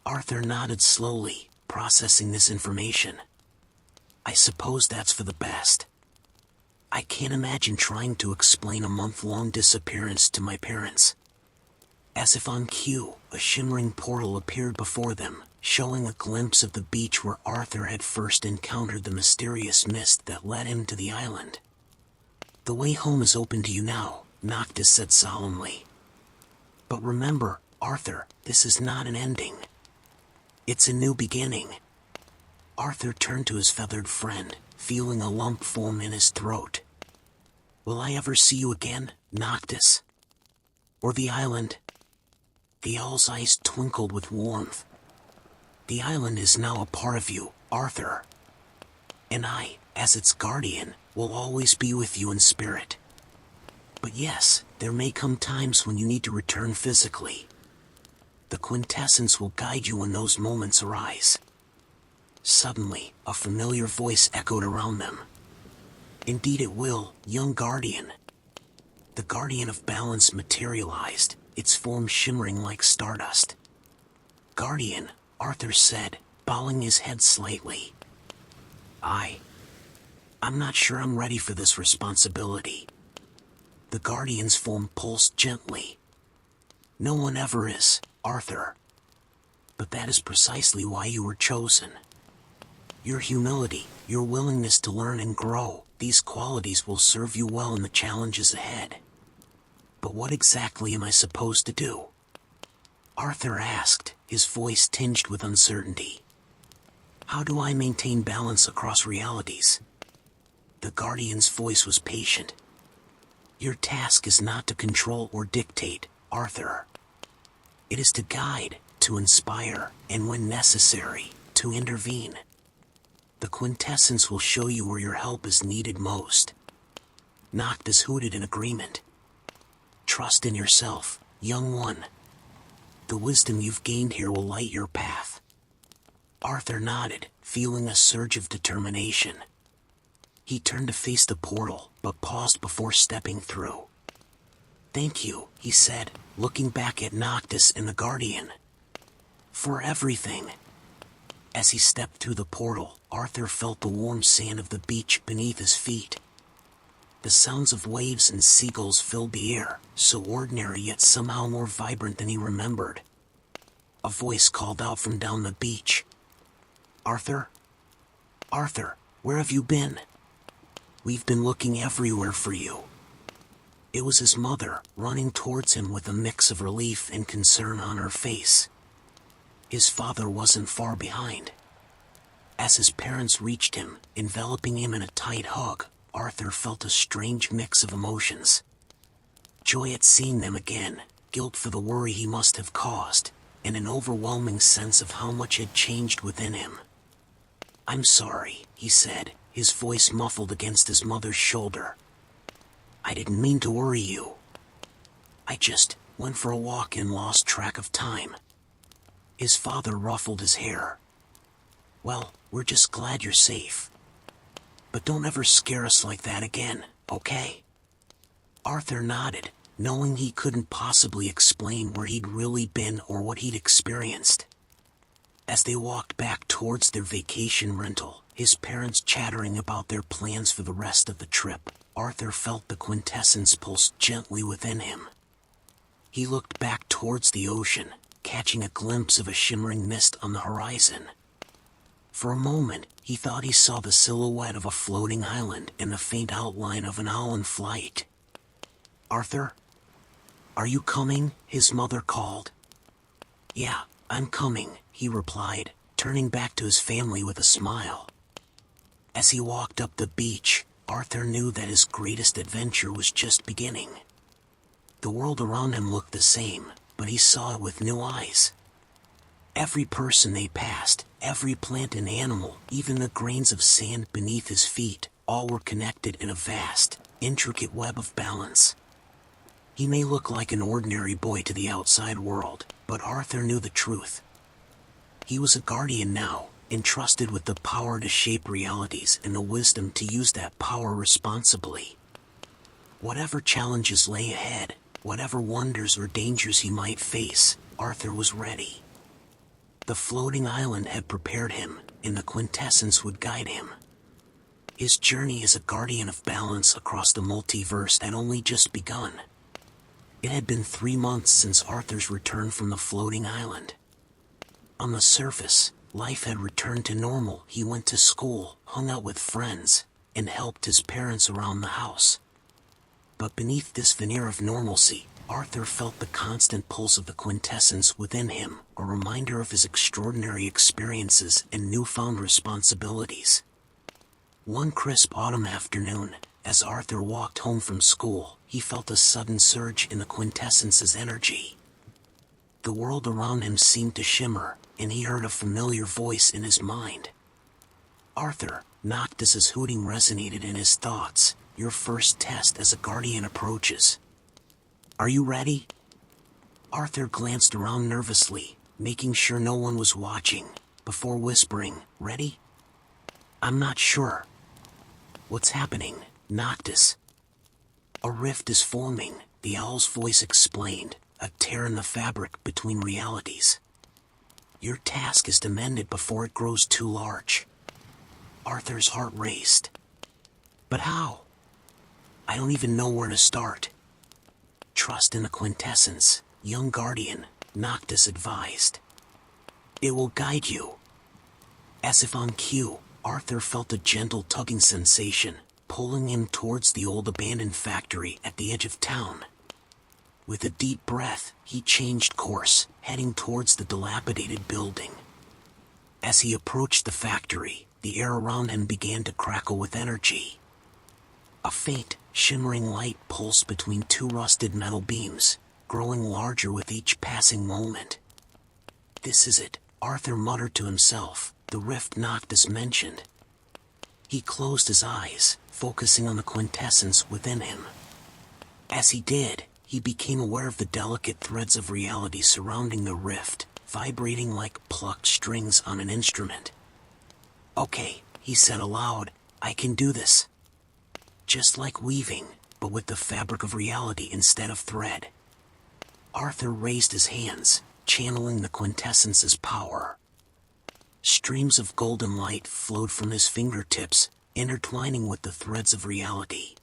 Arthur nodded slowly, processing this information. "I suppose that's for the best. I can't imagine trying to explain a month-long disappearance to my parents." As if on cue, a shimmering portal appeared before them, showing a glimpse of the beach where Arthur had first encountered the mysterious mist that led him to the island. "The way home is open to you now," Noctis said solemnly. "But remember, Arthur, this is not an ending. It's a new beginning." Arthur turned to his feathered friend, feeling a lump form in his throat. "Will I ever see you again, Noctis? Or the island?" The owl's eyes twinkled with warmth. "The island is now a part of you, Arthur. And I, as its guardian, will always be with you in spirit. But yes, there may come times when you need to return physically. The quintessence will guide you when those moments arise." Suddenly, a familiar voice echoed around them. "Indeed it will, young guardian." The guardian of balance materialized, its form shimmering like stardust. "Guardian," Arthur said, bowing his head slightly. I'm not sure I'm ready for this responsibility." The guardian's form pulsed gently. "No one ever is, Arthur. But that is precisely why you were chosen. Your humility, your willingness to learn and grow, these qualities will serve you well in the challenges ahead." "But what exactly am I supposed to do?" Arthur asked, his voice tinged with uncertainty. How do I maintain balance across realities? The Guardian's voice was patient. Your task is not to control or dictate, Arthur. It is to guide, to inspire, and when necessary, to intervene. The quintessence will show you where your help is needed most. Noctis hooted in agreement. Trust in yourself, young one. The wisdom you've gained here will light your path. Arthur nodded, feeling a surge of determination. He turned to face the portal, but paused before stepping through. Thank you, he said, looking back at Noctis and the Guardian. For everything. As he stepped through the portal, Arthur felt the warm sand of the beach beneath his feet. The sounds of waves and seagulls filled the air, so ordinary yet somehow more vibrant than he remembered. A voice called out from down the beach. Arthur? Arthur, where have you been? We've been looking everywhere for you. It was his mother, running towards him with a mix of relief and concern on her face. His father wasn't far behind. As his parents reached him, enveloping him in a tight hug, Arthur felt a strange mix of emotions. Joy at seeing them again, guilt for the worry he must have caused, and an overwhelming sense of how much had changed within him. I'm sorry, he said, his voice muffled against his mother's shoulder. I didn't mean to worry you. I just went for a walk and lost track of time. His father ruffled his hair. Well, we're just glad you're safe. But don't ever scare us like that again, okay? Arthur nodded, knowing he couldn't possibly explain where he'd really been or what he'd experienced. As they walked back towards their vacation rental, his parents chattering about their plans for the rest of the trip, Arthur felt the quintessence pulse gently within him. He looked back towards the ocean, catching a glimpse of a shimmering mist on the horizon. For a moment, he thought he saw the silhouette of a floating island and the faint outline of an owl in flight. Arthur? Are you coming? His mother called. Yeah, I'm coming, he replied, turning back to his family with a smile. As he walked up the beach, Arthur knew that his greatest adventure was just beginning. The world around him looked the same, but he saw it with new eyes. Every person they passed, every plant and animal, even the grains of sand beneath his feet, all were connected in a vast, intricate web of balance. He may look like an ordinary boy to the outside world, but Arthur knew the truth. He was a guardian now, entrusted with the power to shape realities and the wisdom to use that power responsibly. Whatever challenges lay ahead, whatever wonders or dangers he might face, Arthur was ready. The floating island had prepared him, and the quintessence would guide him. His journey as a guardian of balance across the multiverse had only just begun. It had been 3 months since Arthur's return from the floating island. On the surface, life had returned to normal. He went to school, hung out with friends, and helped his parents around the house. But beneath this veneer of normalcy, Arthur felt the constant pulse of the quintessence within him, a reminder of his extraordinary experiences and newfound responsibilities. One crisp autumn afternoon, as Arthur walked home from school, he felt a sudden surge in the quintessence's energy. The world around him seemed to shimmer, and he heard a familiar voice in his mind. Arthur, Noctis's hooting resonated in his thoughts. Your first test as a guardian approaches. Are you ready? Arthur glanced around nervously, making sure no one was watching, before whispering, Ready? I'm not sure. What's happening, Noctis? A rift is forming, the owl's voice explained, a tear in the fabric between realities. Your task is to mend it before it grows too large. Arthur's heart raced. But how? I don't even know where to start. Trust in the quintessence, young guardian, Noctis advised. It will guide you. As if on cue, Arthur felt a gentle tugging sensation, pulling him towards the old abandoned factory at the edge of town. With a deep breath, he changed course, heading towards the dilapidated building. As he approached the factory, the air around him began to crackle with energy. A faint, shimmering light pulsed between two rusted metal beams, growing larger with each passing moment. "This is it," Arthur muttered to himself, the rift knocked as mentioned. He closed his eyes, focusing on the quintessence within him. As he did, he became aware of the delicate threads of reality surrounding the rift, vibrating like plucked strings on an instrument. "Okay," he said aloud, "I can do this." Just like weaving, but with the fabric of reality instead of thread. Arthur raised his hands, channeling the quintessence's power. Streams of golden light flowed from his fingertips, intertwining with the threads of reality.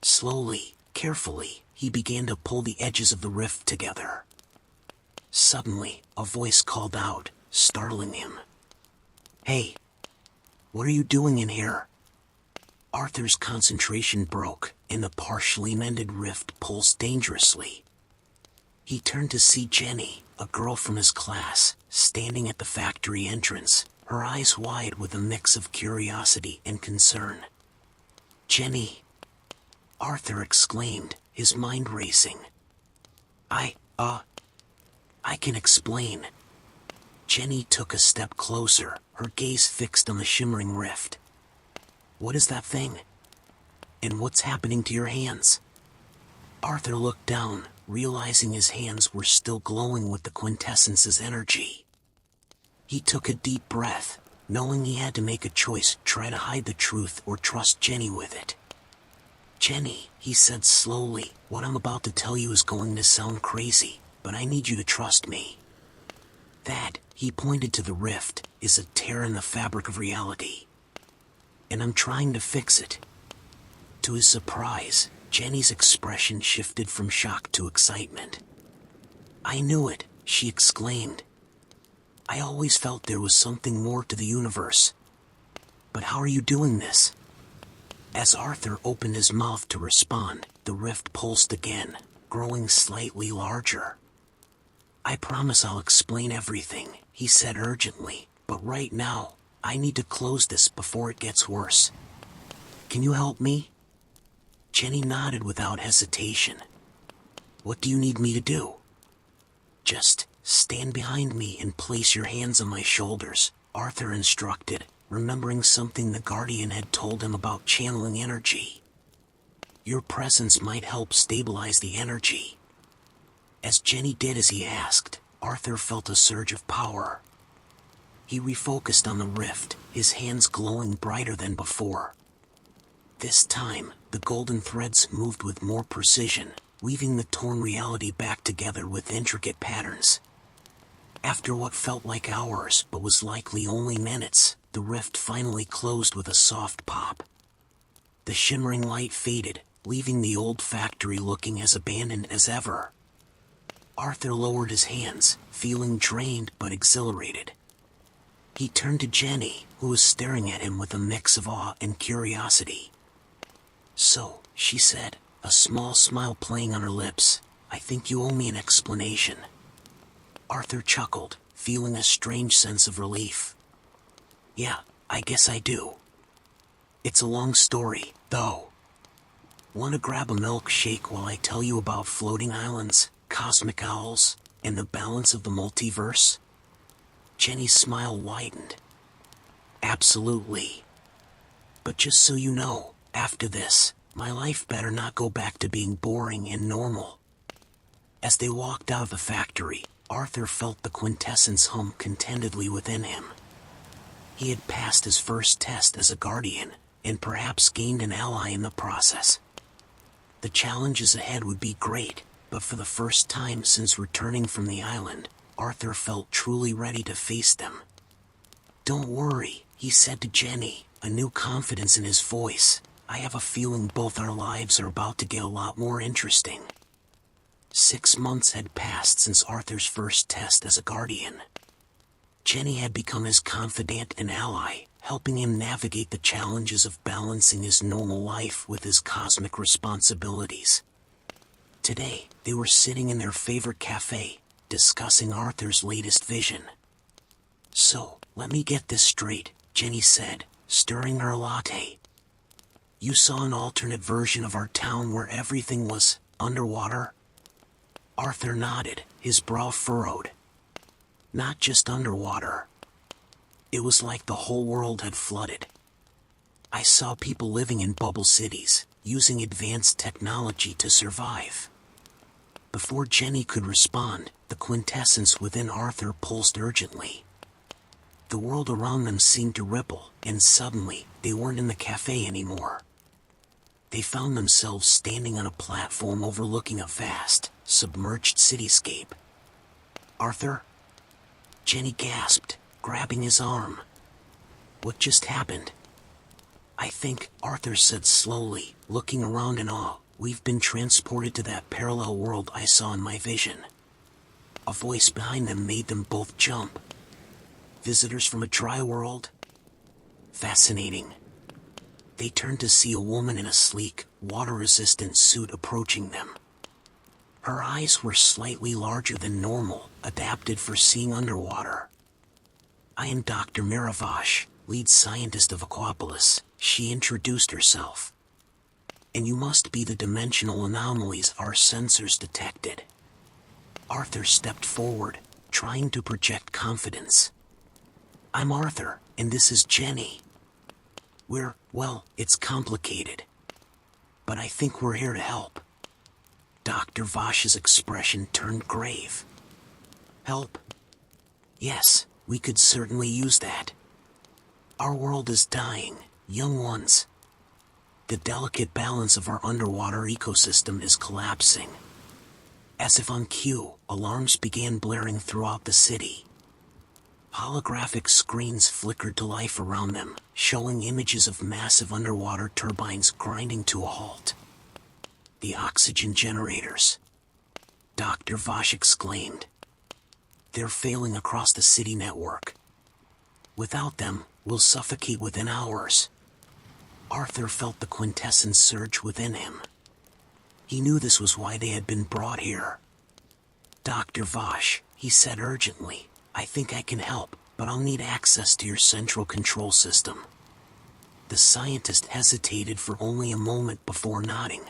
Slowly, carefully, he began to pull the edges of the rift together. Suddenly, a voice called out, startling him. "Hey, what are you doing in here?" Arthur's concentration broke, and the partially mended rift pulsed dangerously. He turned to see Jenny, a girl from his class, standing at the factory entrance, her eyes wide with a mix of curiosity and concern. "Jenny!" Arthur exclaimed, his mind racing. I can explain." Jenny took a step closer, her gaze fixed on the shimmering rift. "What is that thing? And what's happening to your hands?" Arthur looked down, realizing his hands were still glowing with the quintessence's energy. He took a deep breath, knowing he had to make a choice, try to hide the truth or trust Jenny with it. "Jenny," he said slowly, "what I'm about to tell you is going to sound crazy, but I need you to trust me. That," he pointed to the rift, "is a tear in the fabric of reality. And I'm trying to fix it." To his surprise, Jenny's expression shifted from shock to excitement. "I knew it," she exclaimed. "I always felt there was something more to the universe. But how are you doing this?" As Arthur opened his mouth to respond, the rift pulsed again, growing slightly larger. "I promise I'll explain everything," he said urgently, "but right now, I need to close this before it gets worse. Can you help me?" Jenny nodded without hesitation. "What do you need me to do?" "Just stand behind me and place your hands on my shoulders," Arthur instructed, remembering something the Guardian had told him about channeling energy. "Your presence might help stabilize the energy." As Jenny did as he asked, Arthur felt a surge of power. He refocused on the rift, his hands glowing brighter than before. This time, the golden threads moved with more precision, weaving the torn reality back together with intricate patterns. After what felt like hours but was likely only minutes, the rift finally closed with a soft pop. The shimmering light faded, leaving the old factory looking as abandoned as ever. Arthur lowered his hands, feeling drained but exhilarated. He turned to Jenny, who was staring at him with a mix of awe and curiosity. "So," she said, a small smile playing on her lips, "I think you owe me an explanation." Arthur chuckled, feeling a strange sense of relief. "Yeah, I guess I do. It's a long story, though. Want to grab a milkshake while I tell you about floating islands, cosmic owls, and the balance of the multiverse?" Jenny's smile widened. "Absolutely. But just so you know, after this, my life better not go back to being boring and normal." As they walked out of the factory, Arthur felt the quintessence hum contentedly within him. He had passed his first test as a guardian, and perhaps gained an ally in the process. The challenges ahead would be great, but for the first time since returning from the island, Arthur felt truly ready to face them. "Don't worry," he said to Jenny, a new confidence in his voice. "I have a feeling both our lives are about to get a lot more interesting." 6 months had passed since Arthur's first test as a guardian. Jenny had become his confidant and ally, helping him navigate the challenges of balancing his normal life with his cosmic responsibilities. Today, they were sitting in their favorite cafe, discussing Arthur's latest vision. "So, let me get this straight," Jenny said, stirring her latte. "You saw an alternate version of our town where everything was underwater?" Arthur nodded, his brow furrowed. "Not just underwater. It was like the whole world had flooded. I saw people living in bubble cities, using advanced technology to survive." Before Jenny could respond, the quintessence within Arthur pulsed urgently. The world around them seemed to ripple, and suddenly, they weren't in the cafe anymore. They found themselves standing on a platform overlooking a vast, submerged cityscape. "Arthur?" Jenny gasped, grabbing his arm. "What just happened?" "I think," Arthur said slowly, looking around in awe, "we've been transported to that parallel world I saw in my vision." A voice behind them made them both jump. "Visitors from a tri-world? Fascinating." They turned to see a woman in a sleek, water-resistant suit approaching them. Her eyes were slightly larger than normal, adapted for seeing underwater. "I am Dr. Miravash, lead scientist of Aquapolis," she introduced herself. "And you must be the dimensional anomalies our sensors detected." Arthur stepped forward, trying to project confidence. "I'm Arthur, and this is Jenny. Well, it's complicated. But I think we're here to help." Dr. Vash's expression turned grave. "Help? Yes, we could certainly use that. Our world is dying, young ones. The delicate balance of our underwater ecosystem is collapsing." As if on cue, alarms began blaring throughout the city. Holographic screens flickered to life around them, showing images of massive underwater turbines grinding to a halt. "The oxygen generators," Dr. Vash exclaimed. "They're failing across the city network. Without them, we'll suffocate within hours." Arthur felt the quintessence surge within him. He knew this was why they had been brought here. "Dr. Vash," he said urgently, "I think I can help, but I'll need access to your central control system." The scientist hesitated for only a moment before nodding.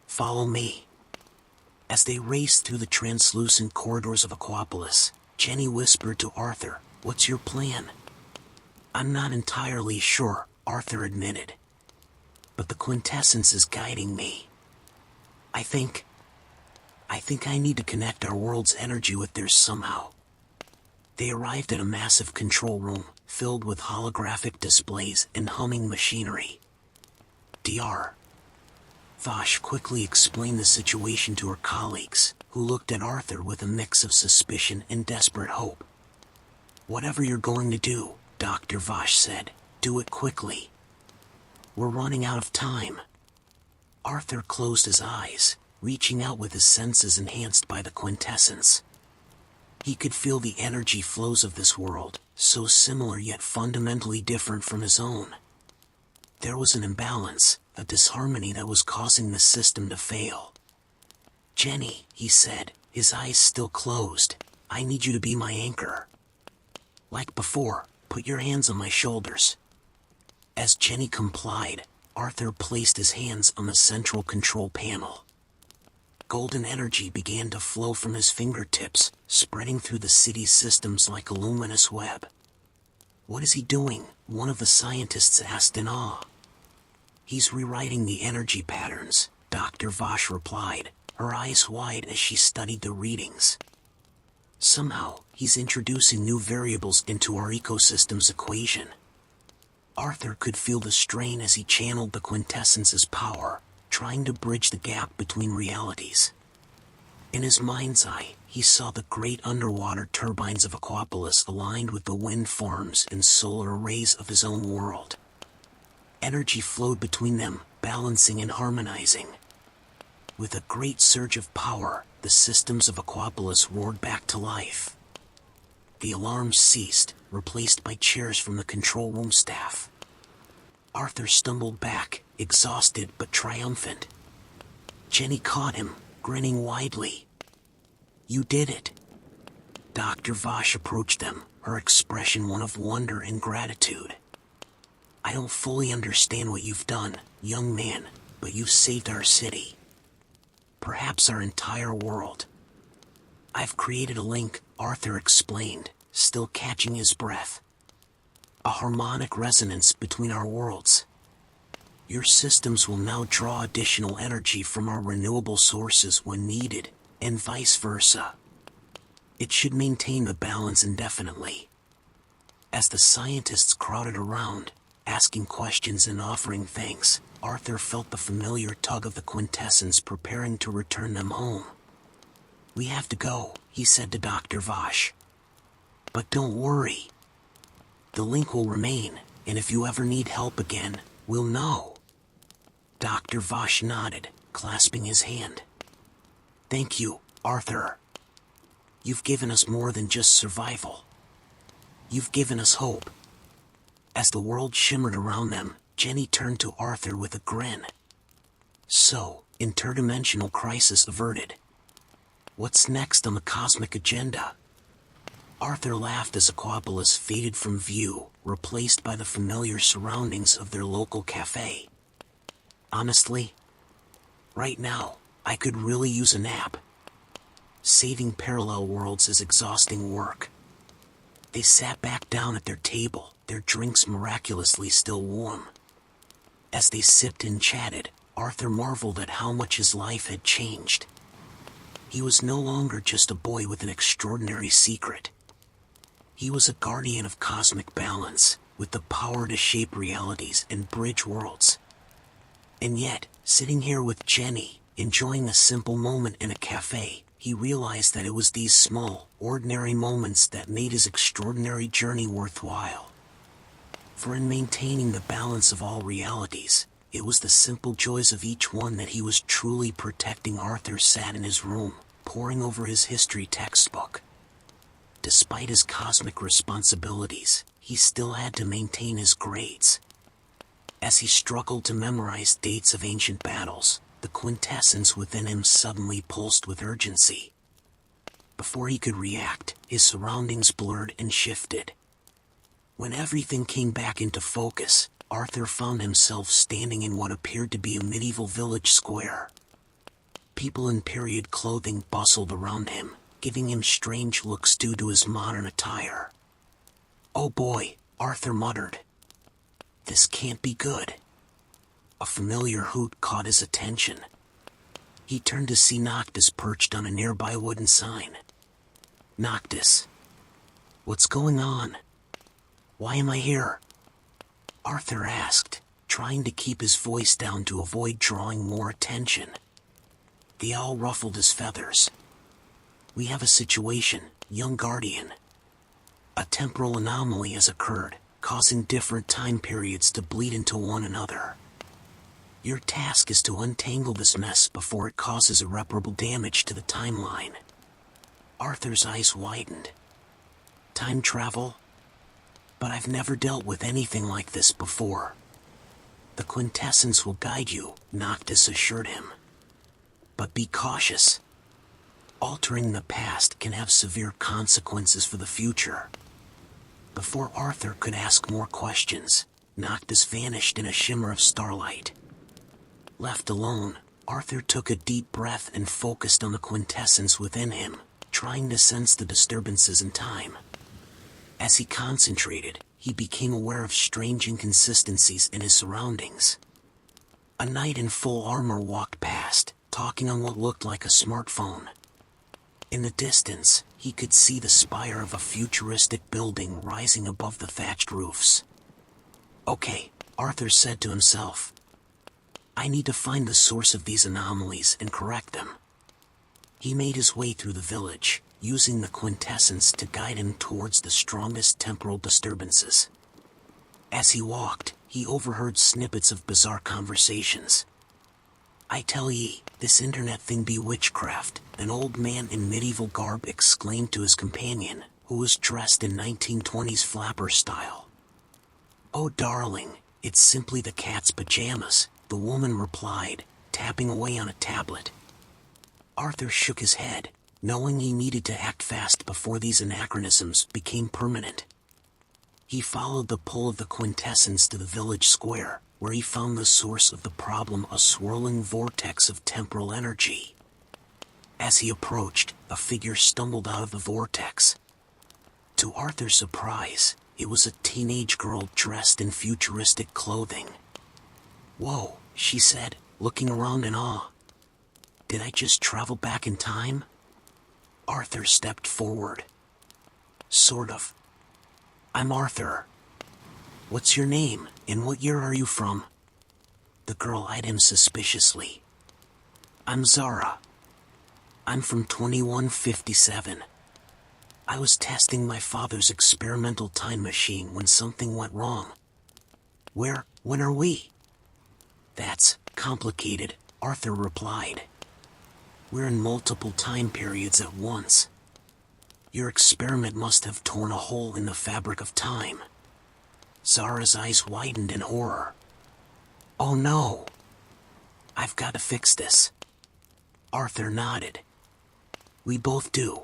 "Follow me." As they raced through the translucent corridors of Aquapolis, Jenny whispered to Arthur, "What's your plan?" "I'm not entirely sure," Arthur admitted. "But the quintessence is guiding me. I think I need to connect our world's energy with theirs somehow." They arrived at a massive control room, filled with holographic displays and humming machinery. Dr. Vash quickly explained the situation to her colleagues, who looked at Arthur with a mix of suspicion and desperate hope. "Whatever you're going to do," Dr. Vash said, "do it quickly. We're running out of time." Arthur closed his eyes, reaching out with his senses enhanced by the quintessence. He could feel the energy flows of this world, so similar yet fundamentally different from his own. There was an imbalance, a disharmony that was causing the system to fail. "Jenny," he said, his eyes still closed, "I need you to be my anchor. Like before, put your hands on my shoulders." As Jenny complied, Arthur placed his hands on the central control panel. Golden energy began to flow from his fingertips, spreading through the city's systems like a luminous web. "What is he doing?" one of the scientists asked in awe. "He's rewriting the energy patterns," Dr. Vash replied, her eyes wide as she studied the readings. "Somehow, he's introducing new variables into our ecosystem's equation." Arthur could feel the strain as he channeled the quintessence's power, trying to bridge the gap between realities. In his mind's eye, he saw the great underwater turbines of Aquapolis aligned with the wind farms and solar arrays of his own world. Energy flowed between them, balancing and harmonizing. With a great surge of power, the systems of Aquapolis roared back to life. The alarms ceased, replaced by cheers from the control room staff. Arthur stumbled back, exhausted but triumphant. Jenny caught him, grinning widely. "You did it." Dr. Vosh approached them, her expression one of wonder and gratitude. "I don't fully understand what you've done, young man, but you've saved our city. Perhaps our entire world." "I've created a link," Arthur explained, still catching his breath. "A harmonic resonance between our worlds. Your systems will now draw additional energy from our renewable sources when needed, and vice versa. It should maintain the balance indefinitely." As the scientists crowded around, asking questions and offering thanks, Arthur felt the familiar tug of the quintessence preparing to return them home. "We have to go," he said to Dr. Vosh. "But don't worry. The link will remain, and if you ever need help again, we'll know." Dr. Vosh nodded, clasping his hand. "Thank you, Arthur. You've given us more than just survival. You've given us hope." As the world shimmered around them, Jenny turned to Arthur with a grin. "So, interdimensional crisis averted. What's next on the cosmic agenda?" Arthur laughed as Aquapolis faded from view, replaced by the familiar surroundings of their local cafe. "Honestly, right now, I could really use a nap. Saving parallel worlds is exhausting work." They sat back down at their table, their drinks miraculously still warm. As they sipped and chatted, Arthur marveled at how much his life had changed. He was no longer just a boy with an extraordinary secret. He was a guardian of cosmic balance, with the power to shape realities and bridge worlds. And yet, sitting here with Jenny, enjoying a simple moment in a cafe, he realized that it was these small, ordinary moments that made his extraordinary journey worthwhile. For in maintaining the balance of all realities, it was the simple joys of each one that he was truly protecting. Arthur sat in his room, poring over his history textbook. Despite his cosmic responsibilities, he still had to maintain his grades. As he struggled to memorize dates of ancient battles, the quintessence within him suddenly pulsed with urgency. Before he could react, his surroundings blurred and shifted. When everything came back into focus, Arthur found himself standing in what appeared to be a medieval village square. People in period clothing bustled around him, giving him strange looks due to his modern attire. "Oh boy," Arthur muttered. "This can't be good." A familiar hoot caught his attention. He turned to see Noctis perched on a nearby wooden sign. "Noctis, what's going on? Why am I here?" Arthur asked, trying to keep his voice down to avoid drawing more attention. The owl ruffled his feathers. "We have a situation, young guardian. A temporal anomaly has occurred, causing different time periods to bleed into one another. Your task is to untangle this mess before it causes irreparable damage to the timeline." Arthur's eyes widened. "Time travel? But I've never dealt with anything like this before." "The quintessence will guide you," Noctis assured him. "But be cautious. Altering the past can have severe consequences for the future." Before Arthur could ask more questions, Noctis vanished in a shimmer of starlight. Left alone, Arthur took a deep breath and focused on the quintessence within him, trying to sense the disturbances in time. As he concentrated, he became aware of strange inconsistencies in his surroundings. A knight in full armor walked past, talking on what looked like a smartphone. In the distance, he could see the spire of a futuristic building rising above the thatched roofs. "Okay," Arthur said to himself. "I need to find the source of these anomalies and correct them." He made his way through the village, using the quintessence to guide him towards the strongest temporal disturbances. As he walked, he overheard snippets of bizarre conversations. "I tell ye, this internet thing be witchcraft," an old man in medieval garb exclaimed to his companion, who was dressed in 1920s flapper style. "Oh darling, it's simply the cat's pajamas," the woman replied, tapping away on a tablet. Arthur shook his head, knowing he needed to act fast before these anachronisms became permanent. He followed the pull of the quintessence to the village square, where he found the source of the problem, a swirling vortex of temporal energy. As he approached, a figure stumbled out of the vortex. To Arthur's surprise, it was a teenage girl dressed in futuristic clothing. "Whoa," she said, looking around in awe. "Did I just travel back in time?" Arthur stepped forward. "Sort of. I'm Arthur. What's your name, and what year are you from?" The girl eyed him suspiciously. "I'm Zara. I'm from 2157. I was testing my father's experimental time machine when something went wrong." When are we?" "That's complicated," Arthur replied. "We're in multiple time periods at once. Your experiment must have torn a hole in the fabric of time." Zara's eyes widened in horror. "Oh no! I've got to fix this." Arthur nodded. "We both do.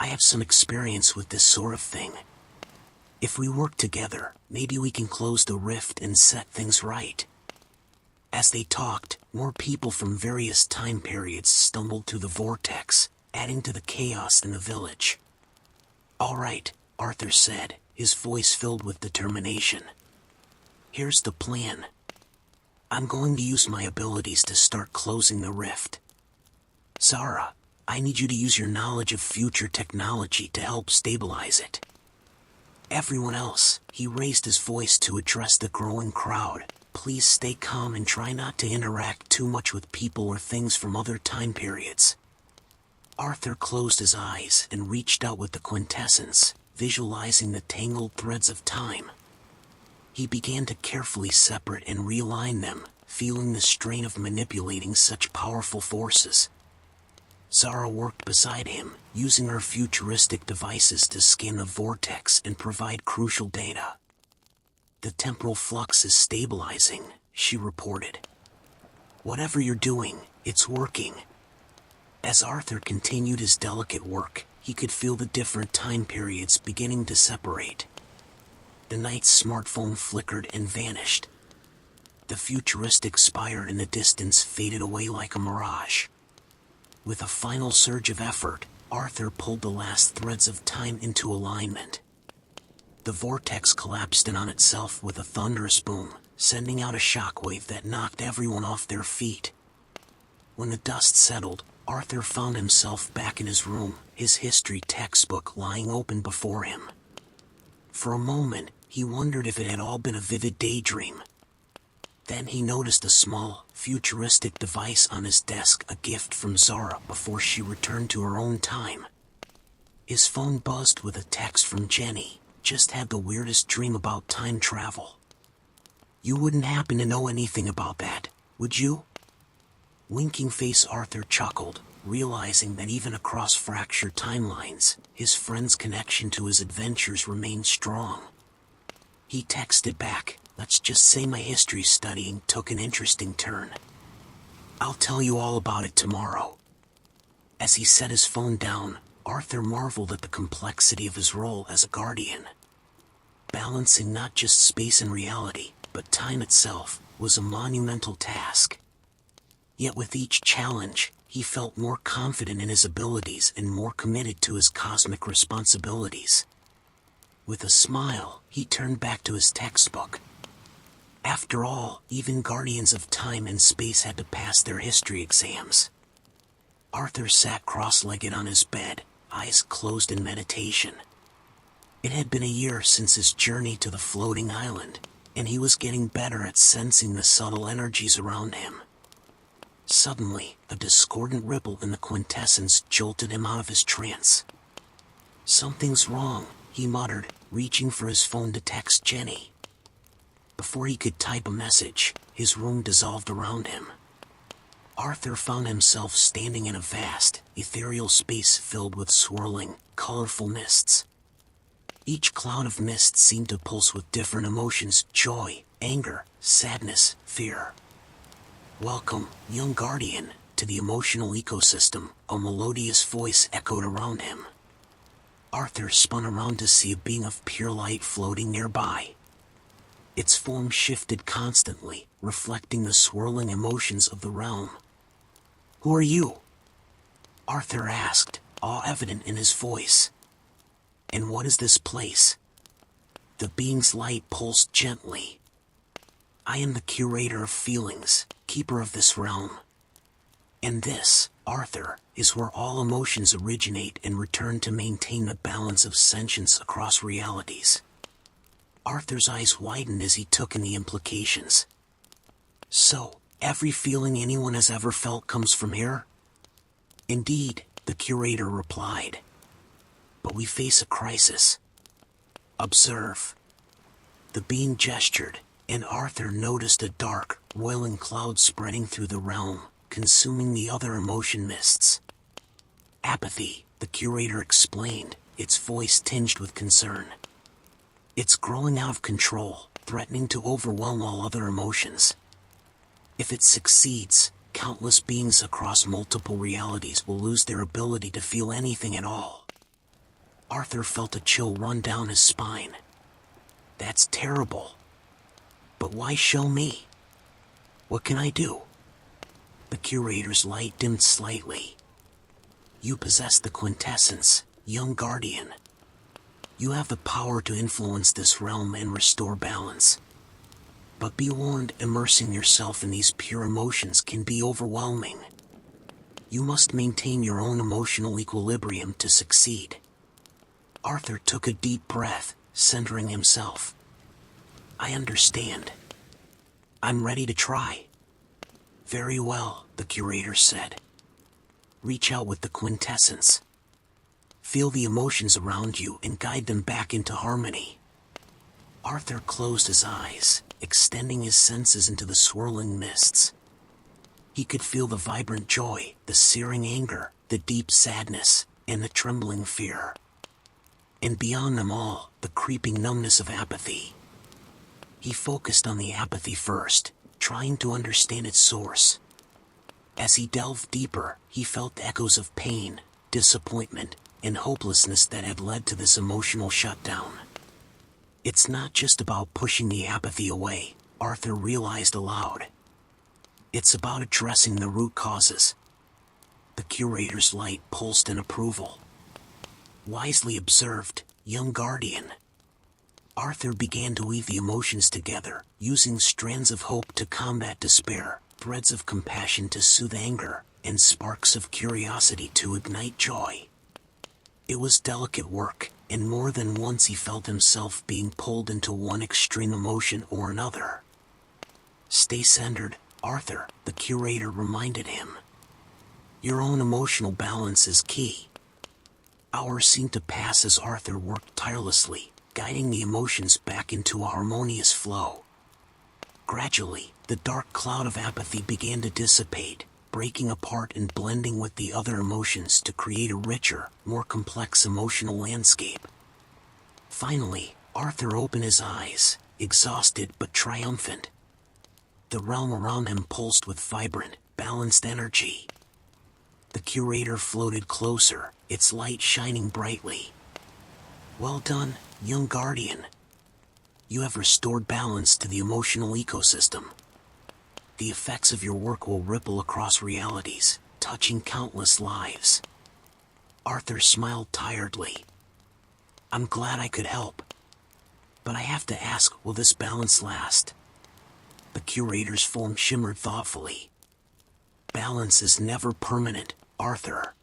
I have some experience with this sort of thing. If we work together, maybe we can close the rift and set things right." As they talked, more people from various time periods stumbled through the vortex, adding to the chaos in the village. "All right," Arthur said, his voice filled with determination. "Here's the plan. I'm going to use my abilities to start closing the rift. Zara, I need you to use your knowledge of future technology to help stabilize it. Everyone else," he raised his voice to address the growing crowd, "please stay calm and try not to interact too much with people or things from other time periods." Arthur closed his eyes and reached out with the quintessence, visualizing the tangled threads of time. He began to carefully separate and realign them, feeling the strain of manipulating such powerful forces. Zara worked beside him, using her futuristic devices to scan the vortex and provide crucial data. "The temporal flux is stabilizing," she reported. "Whatever you're doing, it's working." As Arthur continued his delicate work, he could feel the different time periods beginning to separate. The knight's smartphone flickered and vanished. The futuristic spire in the distance faded away like a mirage. With a final surge of effort, Arthur pulled the last threads of time into alignment. The vortex collapsed in on itself with a thunderous boom, sending out a shockwave that knocked everyone off their feet. When the dust settled, Arthur found himself back in his room, his history textbook lying open before him. For a moment, he wondered if it had all been a vivid daydream. Then he noticed a small, futuristic device on his desk, a gift from Zara before she returned to her own time. His phone buzzed with a text from Jenny. "Just had the weirdest dream about time travel. You wouldn't happen to know anything about that, would you?" Winking face Arthur chuckled, realizing that even across fractured timelines, his friend's connection to his adventures remained strong. He texted back, "Let's just say my history studying took an interesting turn. I'll tell you all about it tomorrow." As he set his phone down, Arthur marveled at the complexity of his role as a guardian. Balancing not just space and reality, but time itself, was a monumental task. Yet with each challenge, he felt more confident in his abilities and more committed to his cosmic responsibilities. With a smile, he turned back to his textbook. After all, even guardians of time and space had to pass their history exams. Arthur sat cross-legged on his bed, eyes closed in meditation. It had been a year since his journey to the floating island, and he was getting better at sensing the subtle energies around him. Suddenly, a discordant ripple in the quintessence jolted him out of his trance. "Something's wrong," he muttered, reaching for his phone to text Jenny. Before he could type a message, his room dissolved around him. Arthur found himself standing in a vast, ethereal space filled with swirling, colorful mists. Each cloud of mist seemed to pulse with different emotions: joy, anger, sadness, fear. "Welcome, young guardian, to the emotional ecosystem, a melodious voice echoed around him. Arthur spun around to see a being of pure light floating nearby. Its form shifted constantly, reflecting the swirling emotions of the realm. "Who are you?" Arthur asked, awe evident in his voice. "And what is this place?" The being's light pulsed gently. "I am the curator of feelings, keeper of this realm. And this, Arthur, is where all emotions originate and return to maintain the balance of sentience across realities." Arthur's eyes widened as he took in the implications. "So, every feeling anyone has ever felt comes from here?" "Indeed," the curator replied. "But we face a crisis. Observe." The being gestured, and Arthur noticed a dark, roiling cloud spreading through the realm, consuming the other emotion mists. "Apathy," the curator explained, its voice tinged with concern. "It's growing out of control, threatening to overwhelm all other emotions. If it succeeds, countless beings across multiple realities will lose their ability to feel anything at all." Arthur felt a chill run down his spine. "That's terrible. But why show me? What can I do?" The curator's light dimmed slightly. "You possess the quintessence, young guardian. You have the power to influence this realm and restore balance. But be warned, immersing yourself in these pure emotions can be overwhelming. You must maintain your own emotional equilibrium to succeed." Arthur took a deep breath, centering himself. "I understand. I'm ready to try." "Very well," the curator said. "Reach out with the quintessence. Feel the emotions around you and guide them back into harmony." Arthur closed his eyes, extending his senses into the swirling mists. He could feel the vibrant joy, the searing anger, the deep sadness, and the trembling fear. And beyond them all, the creeping numbness of apathy. He focused on the apathy first, trying to understand its source. As he delved deeper, he felt echoes of pain, disappointment, and hopelessness that had led to this emotional shutdown. It's not just about pushing the apathy away, Arthur realized aloud. It's about addressing the root causes. The curator's light pulsed in approval. "Wisely observed, young guardian." Arthur began to weave the emotions together, using strands of hope to combat despair, threads of compassion to soothe anger, and sparks of curiosity to ignite joy. It was delicate work, and more than once he felt himself being pulled into one extreme emotion or another. "Stay centered, Arthur," the curator reminded him. "Your own emotional balance is key." Hours seemed to pass as Arthur worked tirelessly, guiding the emotions back into a harmonious flow. Gradually, the dark cloud of apathy began to dissipate, breaking apart and blending with the other emotions to create a richer, more complex emotional landscape. Finally, Arthur opened his eyes, exhausted but triumphant. The realm around him pulsed with vibrant, balanced energy. The curator floated closer, its light shining brightly. "Well done, young guardian. You have restored balance to the emotional ecosystem. The effects of your work will ripple across realities, touching countless lives." Arthur smiled tiredly. "I'm glad I could help. But I have to ask, will this balance last?" The curator's form shimmered thoughtfully. "Balance is never permanent, Arthur.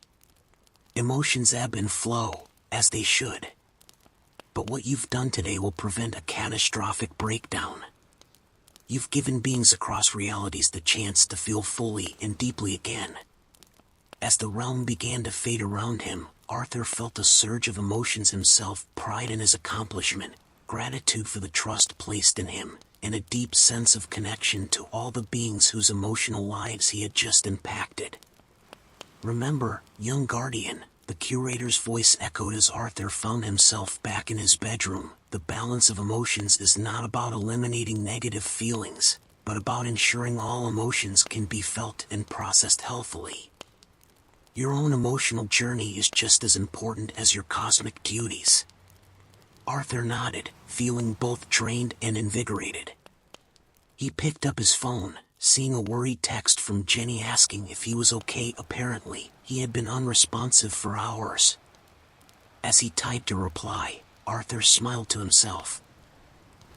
Emotions ebb and flow, as they should. But what you've done today will prevent a catastrophic breakdown. You've given beings across realities the chance to feel fully and deeply again." As the realm began to fade around him, Arthur felt a surge of emotions himself, pride in his accomplishment, gratitude for the trust placed in him, and a deep sense of connection to all the beings whose emotional lives he had just impacted. "Remember, young guardian," the curator's voice echoed as Arthur found himself back in his bedroom, "the balance of emotions is not about eliminating negative feelings, but about ensuring all emotions can be felt and processed healthily. Your own emotional journey is just as important as your cosmic duties. Arthur nodded, feeling both drained and invigorated. He picked up his phone, seeing a worried text from Jenny asking if he was okay. Apparently, he had been unresponsive for hours. As he typed a reply, Arthur smiled to himself.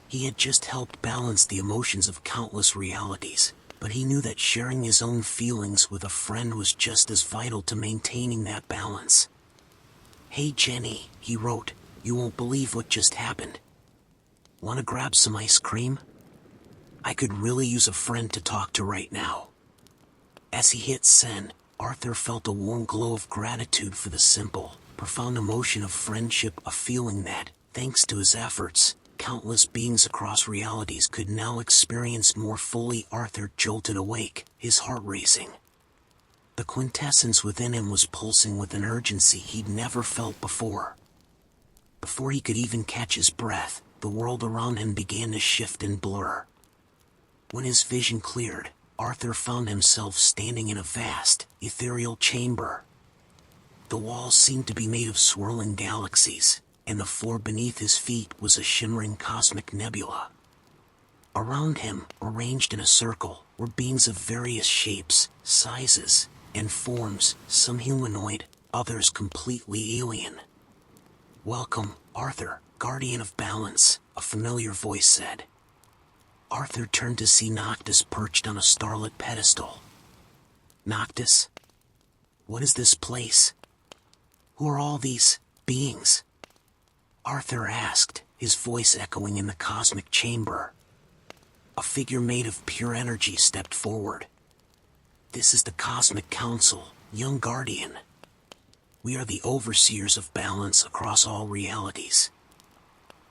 He had just helped balance the emotions of countless realities, but he knew that sharing his own feelings with a friend was just as vital to maintaining that balance. "Hey Jenny," he wrote, "you won't believe what just happened. Want to grab some ice cream? I could really use a friend to talk to right now." As he hit send, Arthur felt a warm glow of gratitude for the simple, profound emotion of friendship, a feeling that, thanks to his efforts, countless beings across realities could now experience more fully. Arthur jolted awake, his heart racing. The quintessence within him was pulsing with an urgency he'd never felt before. Before he could even catch his breath, the world around him began to shift and blur. When his vision cleared, Arthur found himself standing in a vast, ethereal chamber. The walls seemed to be made of swirling galaxies, and the floor beneath his feet was a shimmering cosmic nebula. Around him, arranged in a circle, were beings of various shapes, sizes, and forms, some humanoid, others completely alien. "Welcome, Arthur, guardian of balance," a familiar voice said. Arthur turned to see Noctis perched on a starlit pedestal. "Noctis? What is this place? Who are all these beings?" Arthur asked, his voice echoing in the cosmic chamber. A figure made of pure energy stepped forward. "This is the Cosmic Council, young guardian. We are the overseers of balance across all realities.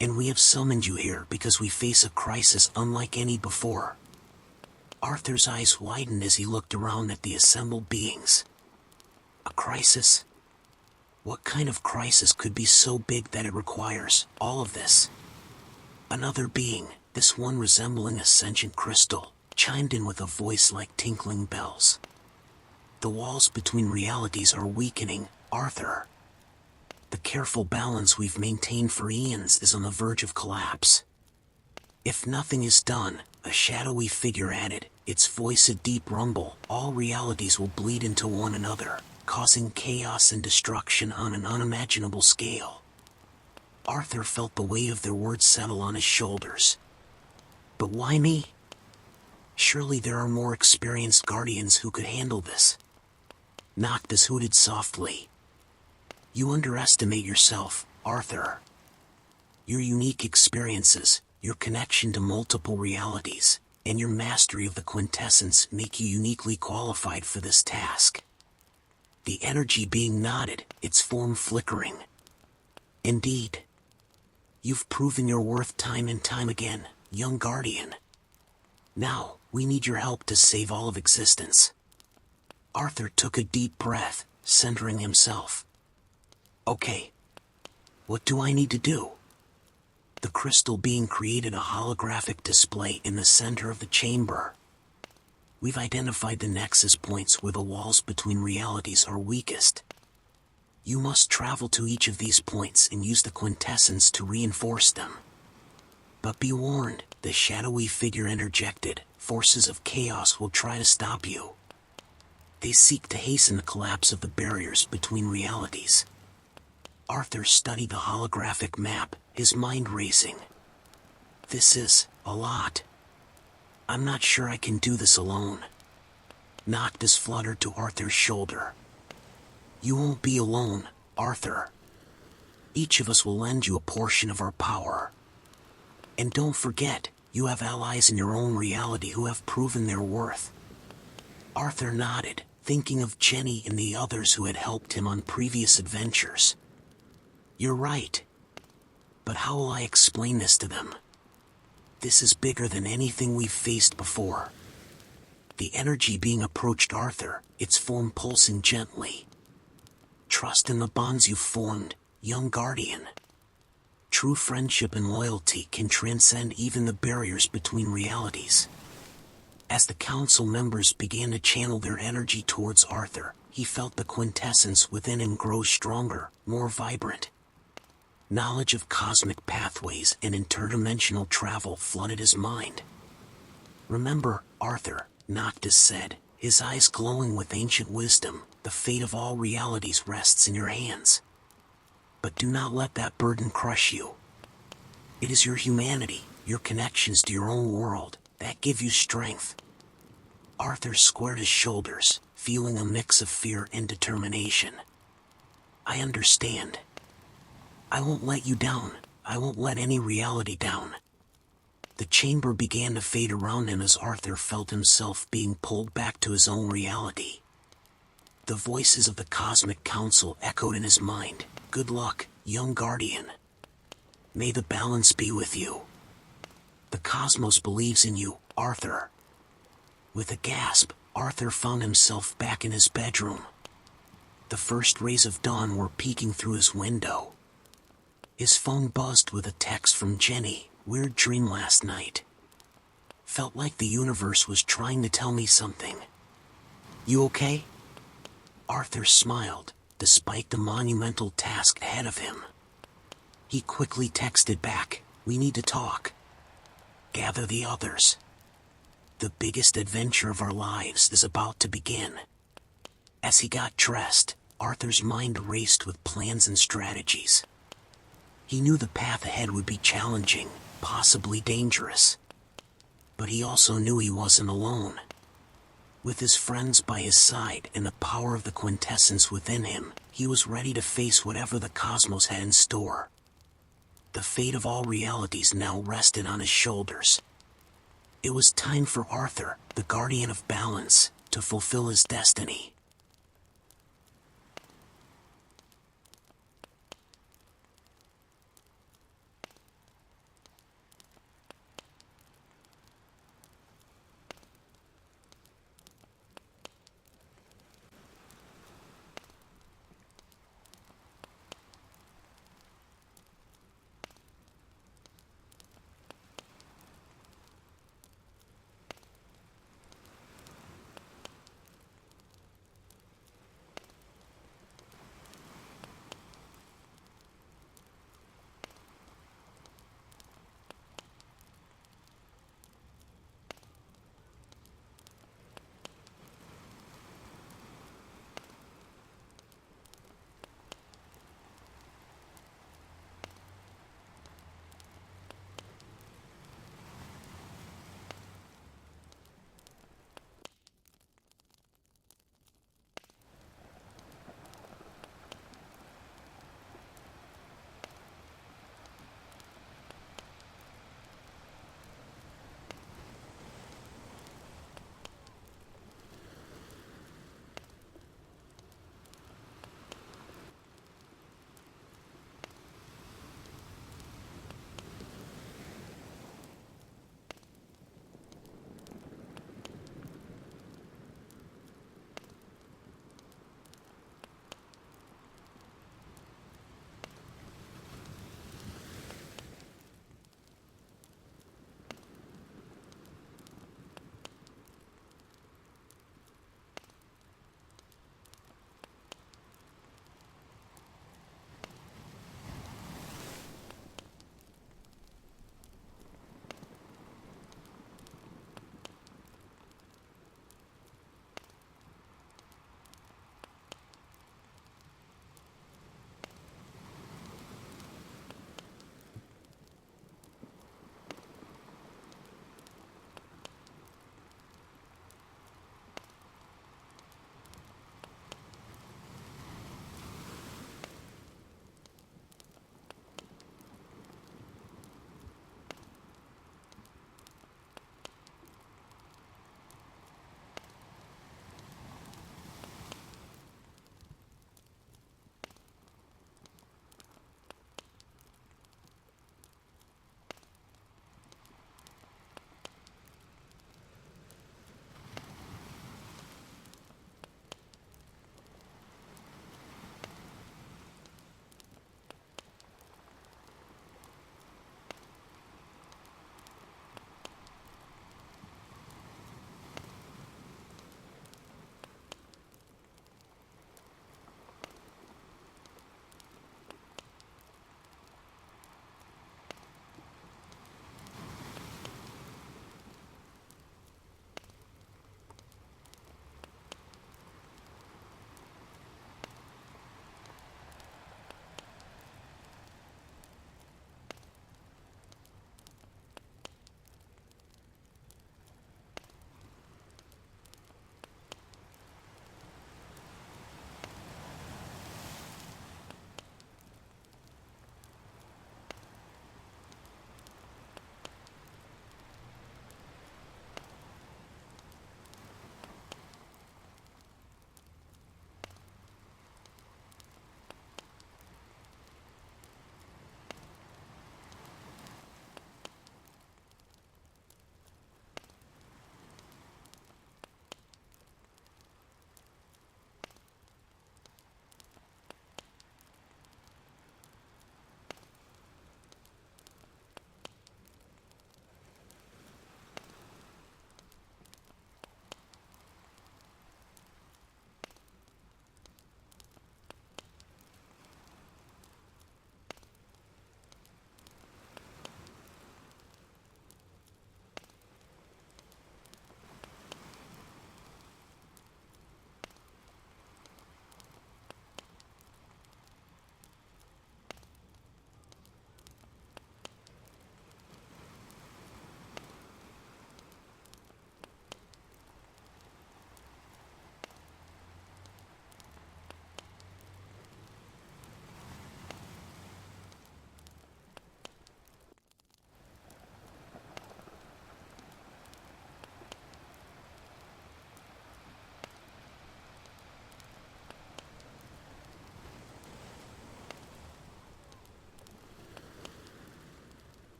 And we have summoned you here because we face a crisis unlike any before." Arthur's eyes widened as he looked around at the assembled beings. A crisis? What kind of crisis could be so big that it requires all of this? Another being, this one resembling a sentient crystal, chimed in with a voice like tinkling bells. "The walls between realities are weakening, Arthur. The careful balance we've maintained for eons is on the verge of collapse. If nothing is done," a shadowy figure added, its voice a deep rumble, "all realities will bleed into one another, causing chaos and destruction on an unimaginable scale." Arthur felt the weight of their words settle on his shoulders. "But why me? Surely there are more experienced guardians who could handle this." Noctis hooted softly. "You underestimate yourself, Arthur. Your unique experiences, your connection to multiple realities, and your mastery of the quintessence make you uniquely qualified for this task." The energy being nodded, its form flickering. "Indeed. You've proven your worth time and time again, young guardian. Now, we need your help to save all of existence." Arthur took a deep breath, centering himself. "Okay. What do I need to do?" The crystal being created a holographic display in the center of the chamber. "We've identified the nexus points where the walls between realities are weakest. You must travel to each of these points and use the quintessence to reinforce them. But be warned," the shadowy figure interjected, "forces of chaos will try to stop you. They seek to hasten the collapse of the barriers between realities." Arthur studied the holographic map, his mind racing. "This is a lot. I'm not sure I can do this alone." Noctis fluttered to Arthur's shoulder. "You won't be alone, Arthur. Each of us will lend you a portion of our power. And don't forget, you have allies in your own reality who have proven their worth." Arthur nodded, thinking of Jenny and the others who had helped him on previous adventures. "You're right. But how will I explain this to them? This is bigger than anything we've faced before." The energy being approached Arthur, its form pulsing gently. "Trust in the bonds you've formed, young guardian. True friendship and loyalty can transcend even the barriers between realities." As the council members began to channel their energy towards Arthur, he felt the quintessence within him grow stronger, more vibrant. Knowledge of cosmic pathways and interdimensional travel flooded his mind. "Remember, Arthur," Noctis said, his eyes glowing with ancient wisdom, "the fate of all realities rests in your hands. But do not let that burden crush you. It is your humanity, your connections to your own world, that give you strength." Arthur squared his shoulders, feeling a mix of fear and determination. "I understand. I won't let you down. I won't let any reality down." The chamber began to fade around him as Arthur felt himself being pulled back to his own reality. The voices of the Cosmic Council echoed in his mind. "Good luck, young guardian. May the balance be with you. The cosmos believes in you, Arthur." With a gasp, Arthur found himself back in his bedroom. The first rays of dawn were peeking through his window. His phone buzzed with a text from Jenny. "Weird dream last night. Felt like the universe was trying to tell me something. You okay?" Arthur smiled, despite the monumental task ahead of him. He quickly texted back, "We need to talk. Gather the others. The biggest adventure of our lives is about to begin." As he got dressed, Arthur's mind raced with plans and strategies. He knew the path ahead would be challenging, possibly dangerous. But he also knew he wasn't alone. With his friends by his side and the power of the quintessence within him, he was ready to face whatever the cosmos had in store. The fate of all realities now rested on his shoulders. It was time for Arthur, the guardian of balance, to fulfill his destiny.